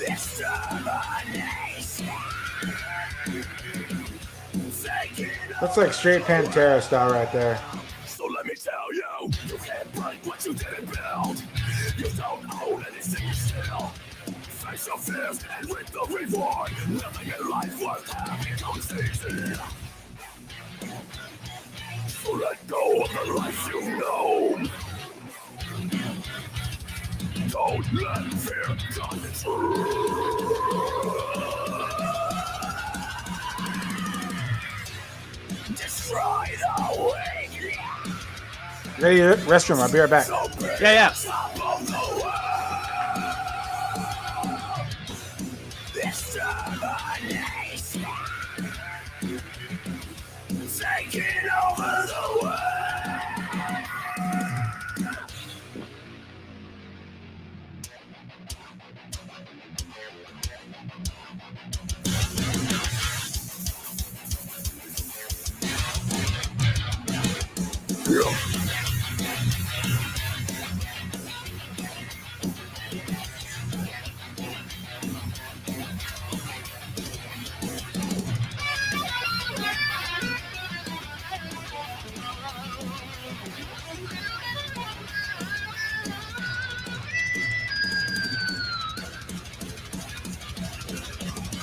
Extermination.
That's like straight Pantera style right there.
So let me tell you, you can't break what you didn't build. You don't own anything still. Face your fears and reap the reward. Nothing in life worth having comes easy. So let go of the life you've known. Don't let fear control. Destroy the weak.
Ready to restroom. I'll be right back.
Yeah.
Taking over the world.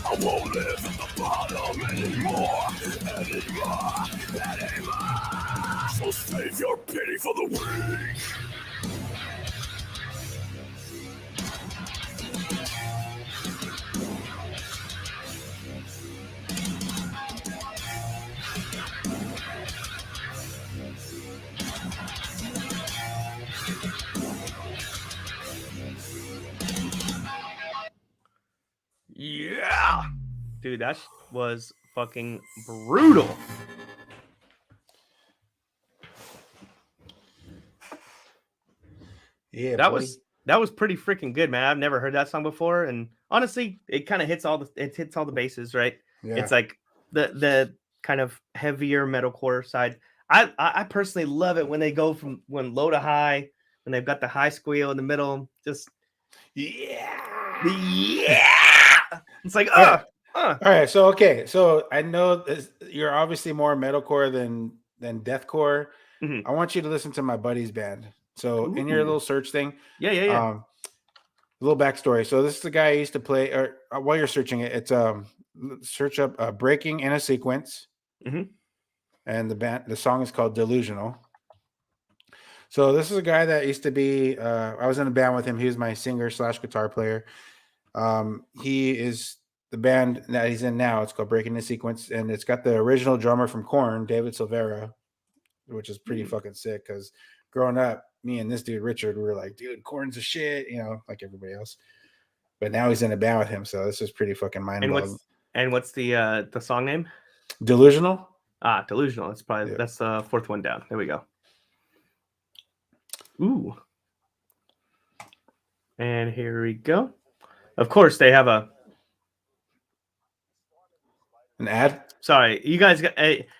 I won't live at the bottom anymore. So save your pity for the weak.
Yeah. Dude, that was fucking brutal.
Yeah,
That
buddy.
was pretty freaking good, man. I've never heard that song before, and honestly, it kind of hits all the bases, right?
Yeah.
It's like the kind of heavier metalcore side. I personally love it when they go from when low to high, when they've got the high squeal in the middle. Just
yeah.
It's like
All right. So I know you're obviously more metalcore than deathcore.
Mhm.
I want you to listen to my buddy's band. So in your
Ooh.
little search thing,
Yeah.
a little backstory. So this is the guy I used to play. Or while you're searching it, it's search up "Breaking in a Sequence,"
Mhm.
and the song is called "Delusional." So this is a guy that used to be. I was in a band with him. He was my singer / guitar player. He is the band that he's in now. It's called Breaking the Sequence, and it's got the original drummer from Korn, David Silvera, which is pretty fucking sick. Because growing up, me and this dude Richard, we were like, dude, Korn's a shit, like everybody else. But now he's in a band with him, so this is pretty fucking mind blowing.
And what's the song name?
Delusional.
Delusional. That's the fourth one down. There we go. Ooh. And here we go. Of course, they have an
ad.
Sorry, you guys.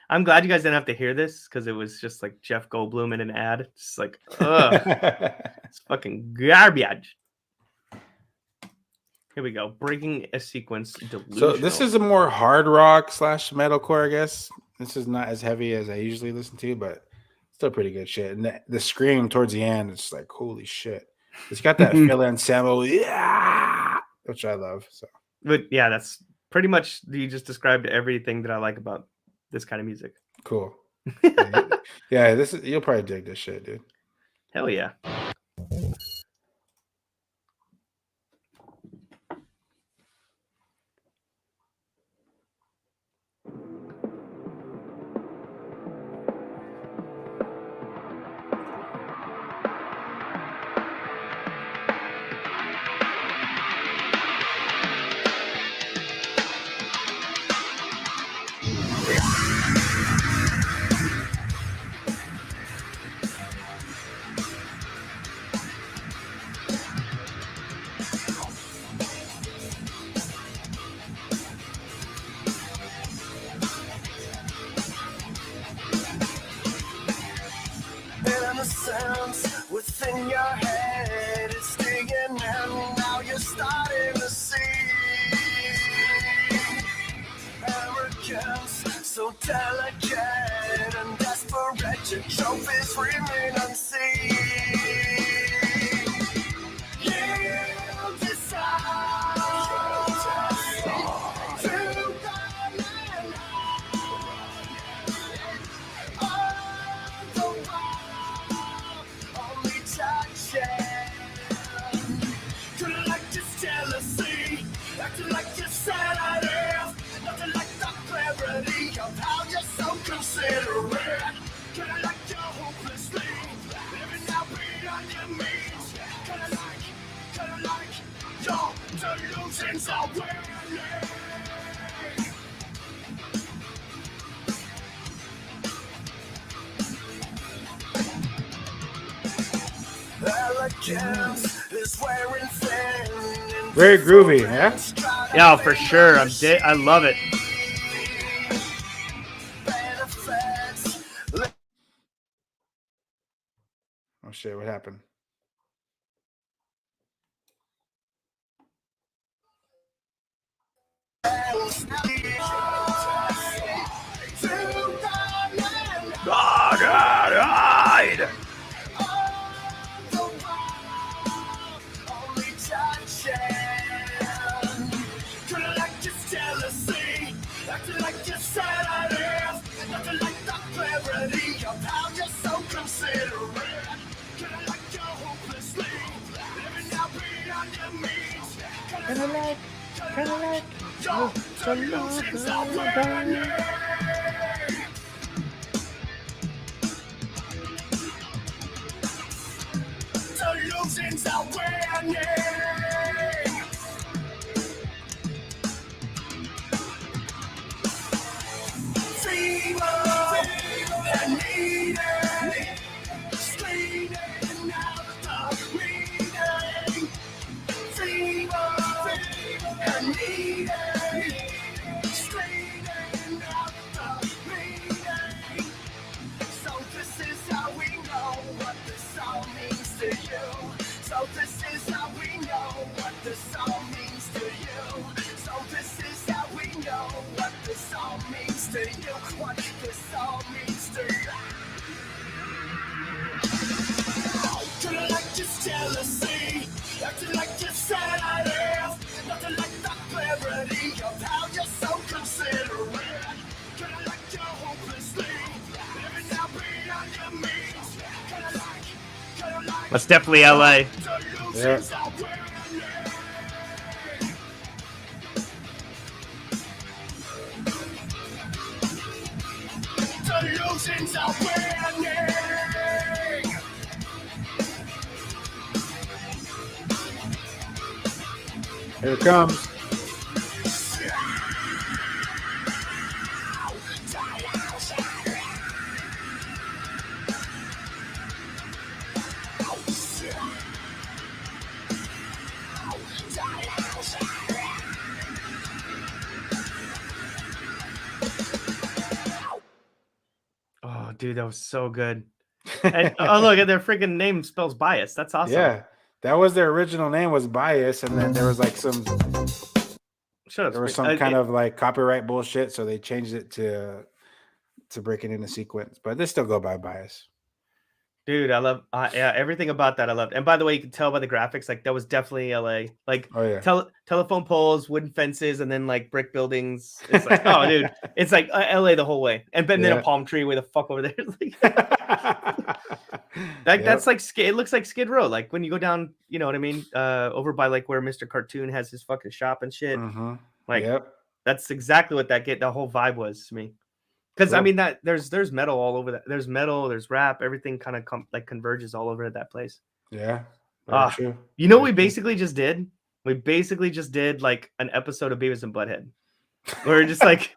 I'm glad you guys didn't have to hear this because it was just like Jeff Goldblum in an ad. Just like, ugh, it's fucking garbage. Here we go. Breaking a Sequence. Delusional.
So this is a more hard rock / metalcore, I guess. This is not as heavy as I usually listen to, but still pretty good shit. And the scream towards the end, it's like, holy shit. It's got that fill ensemble, yeah, which I love. So,
but yeah, that's pretty much, you just described everything that I like about this kind of music.
Cool. Yeah, you'll probably dig this shit, dude.
Hell yeah.
Innocence within your head is digging in. Now you're starting to see arrogance, so delicate and desperate. Your trophies remain unseen. You decide to run and on the wall, only touching. Couldn't like this jealousy, acting like you're sensitive, nothing like the clarity of how you're so considerate. Kinda like you're hopelessly living out beyond your means. Kinda like your delusions are wearing. Elegance is wearing thin.
Very groovy, yeah?
Yeah, for sure. I love it.
Oh shit, what happened?
Delusions are wearing. needing, straighten out the meaning. So this is how we know what the song means to you. So this is how we know what the song means to you. So this is how we know what the song means to you. What the song means to you. Kinda like just jealousy, acting like you're sad if nothing like the clarity of how you're so considerate. Kinda like you're hopelessly living now beyond your means. Kinda like
That's definitely LA.
Yeah.
Delusions are winning.
Here it comes.
Oh, dude, that was so good. And, oh, look at their freaking name spells bias. That's awesome.
Yeah, that was their original name was Bias, and then there was like some
Shut up.
there was
Spring.
some kind of like copyright bullshit, so they changed it to break it into sequence, but they still go by Bias.
Dude, I love yeah, everything about that I loved. And by the way, you can tell by the graphics, like that was definitely LA. Like
Oh yeah,
telephone poles, wooden fences, and then like brick buildings. It's like, oh dude, it's like LA the whole way. And then
Yeah.
a palm tree way the fuck over there. Like,
Yep.
that's like it looks like Skid Row. Like when you go down, you know what I mean? Over by like where Mr. Cartoon has his fucking shop and shit.
Mhm.
Like
Yep.
that's exactly what the whole vibe was to me. Because I
Cool.
mean that there's metal all over that. There's metal, there's rap, everything kind of like converges all over at that place.
Yeah, very
Ah,
true.
You know what
Very
we
true.
basically just did? We basically just did like an episode of Beavis and Butthead. Where we're just like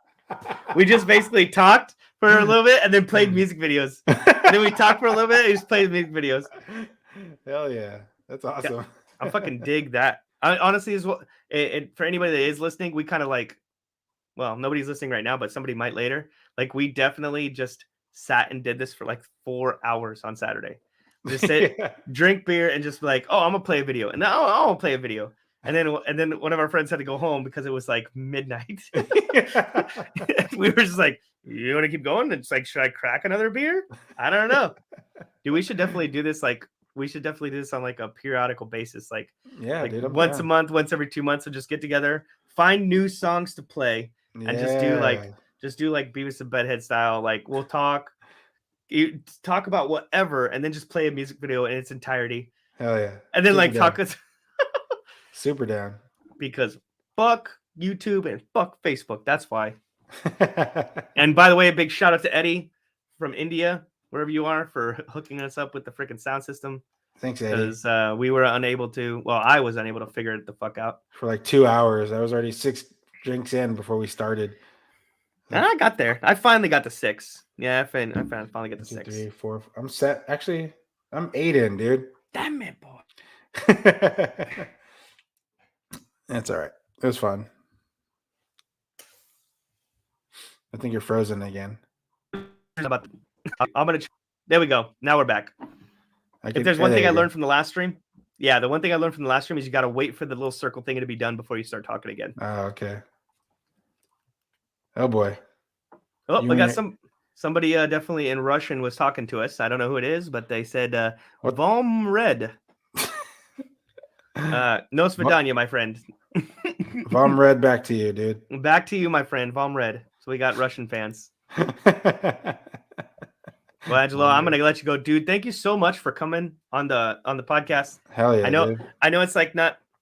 we just basically talked for a little bit and then played music videos. And then we talked for a little bit and just played music videos.
Hell yeah, that's awesome.
I fucking dig that. I honestly is what it for anybody that is listening, we kind of like, well, nobody's listening right now, but somebody might later. Like we definitely just sat and did this for like 4 hours on Saturday. We just sit,
Yeah.
drink beer, and just be like, oh, I'm gonna play a video, and now I'll play a video. And then one of our friends had to go home because it was like midnight. We were just like, you want to keep going? It's like, should I crack another beer? I don't know. Dude, we should definitely do this. Like, we should definitely do this on like a periodical basis. Like
Yeah, dude, I'm
once a
down.
month, once every 2 months, and just get together, find new songs to play, and just do like Beavis and Butthead style. Like we'll talk about whatever, and then just play a music video in its entirety,
Hell yeah,
and then
Super
like
down.
talk
Super down.
because fuck YouTube and fuck Facebook. That's why. And by the way, a big shout out to Eddie from India, wherever you are, for hooking us up with the freaking sound system.
Thanks, Eddie.
Because we were unable to. Well, I was unable to figure it the fuck out.
For like 2 hours, I was already 6 drinks in before we started.
And I got there. I finally got to 6. Yeah, I finally got to
2,
6.
3, 4. I'm set. Actually, I'm 8 in, dude.
Damn it, boy.
That's all right. It was fun. I think you're frozen again.
I'm gonna. There we go. Now we're back. If there's one thing I learned from the last stream, the one thing I learned from the last stream is you got to wait for the little circle thing to be done before you start talking again.
Oh, okay. Oh boy.
Oh,
You
we got
mean-
somebody definitely in Russian was talking to us. I don't know who it is, but they said
What?
"Vom red." No svidanya, my friend.
Vom Red, back to you, dude.
Back to you, my friend. Vom red. So we got Russian fans. Well, Angelo, I'm gonna let you go, dude. Thank you so much for coming on the podcast.
Hell yeah.
I know,
dude.
I know it's like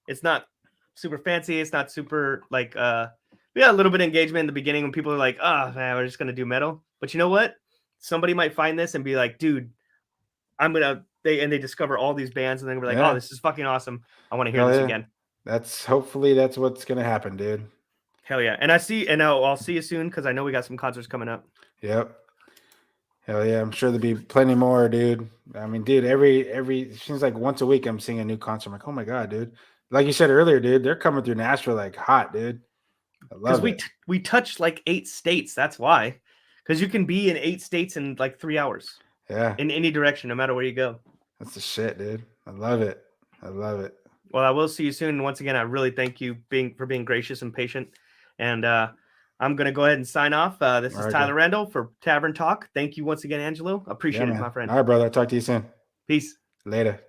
it's not super fancy. It's not super like we got a little bit of engagement in the beginning when people are like, oh man, we're just gonna do metal. But you know what? Somebody might find this and be like, dude, they discover all these bands and then we're like,
Yeah.
oh, this is fucking awesome. I want to hear
Hell
this
yeah.
again.
Hopefully that's what's gonna happen, dude.
Hell yeah. And I'll see you soon because I know we got some concerts coming up.
Yep. Hell yeah. I'm sure there'll be plenty more, dude. I mean, dude, every it seems like once a week I'm seeing a new concert. I'm like, oh my god, dude. like you said earlier, dude, they're coming through Nashville like hot, dude. I
Because
love it.
we touched like 8 states. That's why. Because you can be in 8 states in like 3 hours
Yeah,
in any direction, no matter where you go.
that's the shit, dude. I love it. I love it.
Well, I will see you soon. Once again, I really thank you for being gracious and patient. And I'm going to go ahead and sign off. This is
All right,
Tyler
bro.
Randall for Tavern Talk. Thank you once again, Angelo.
Yeah,
Appreciate it,
man.
my friend.
All right, brother. I'll talk to you soon.
Peace.
Later.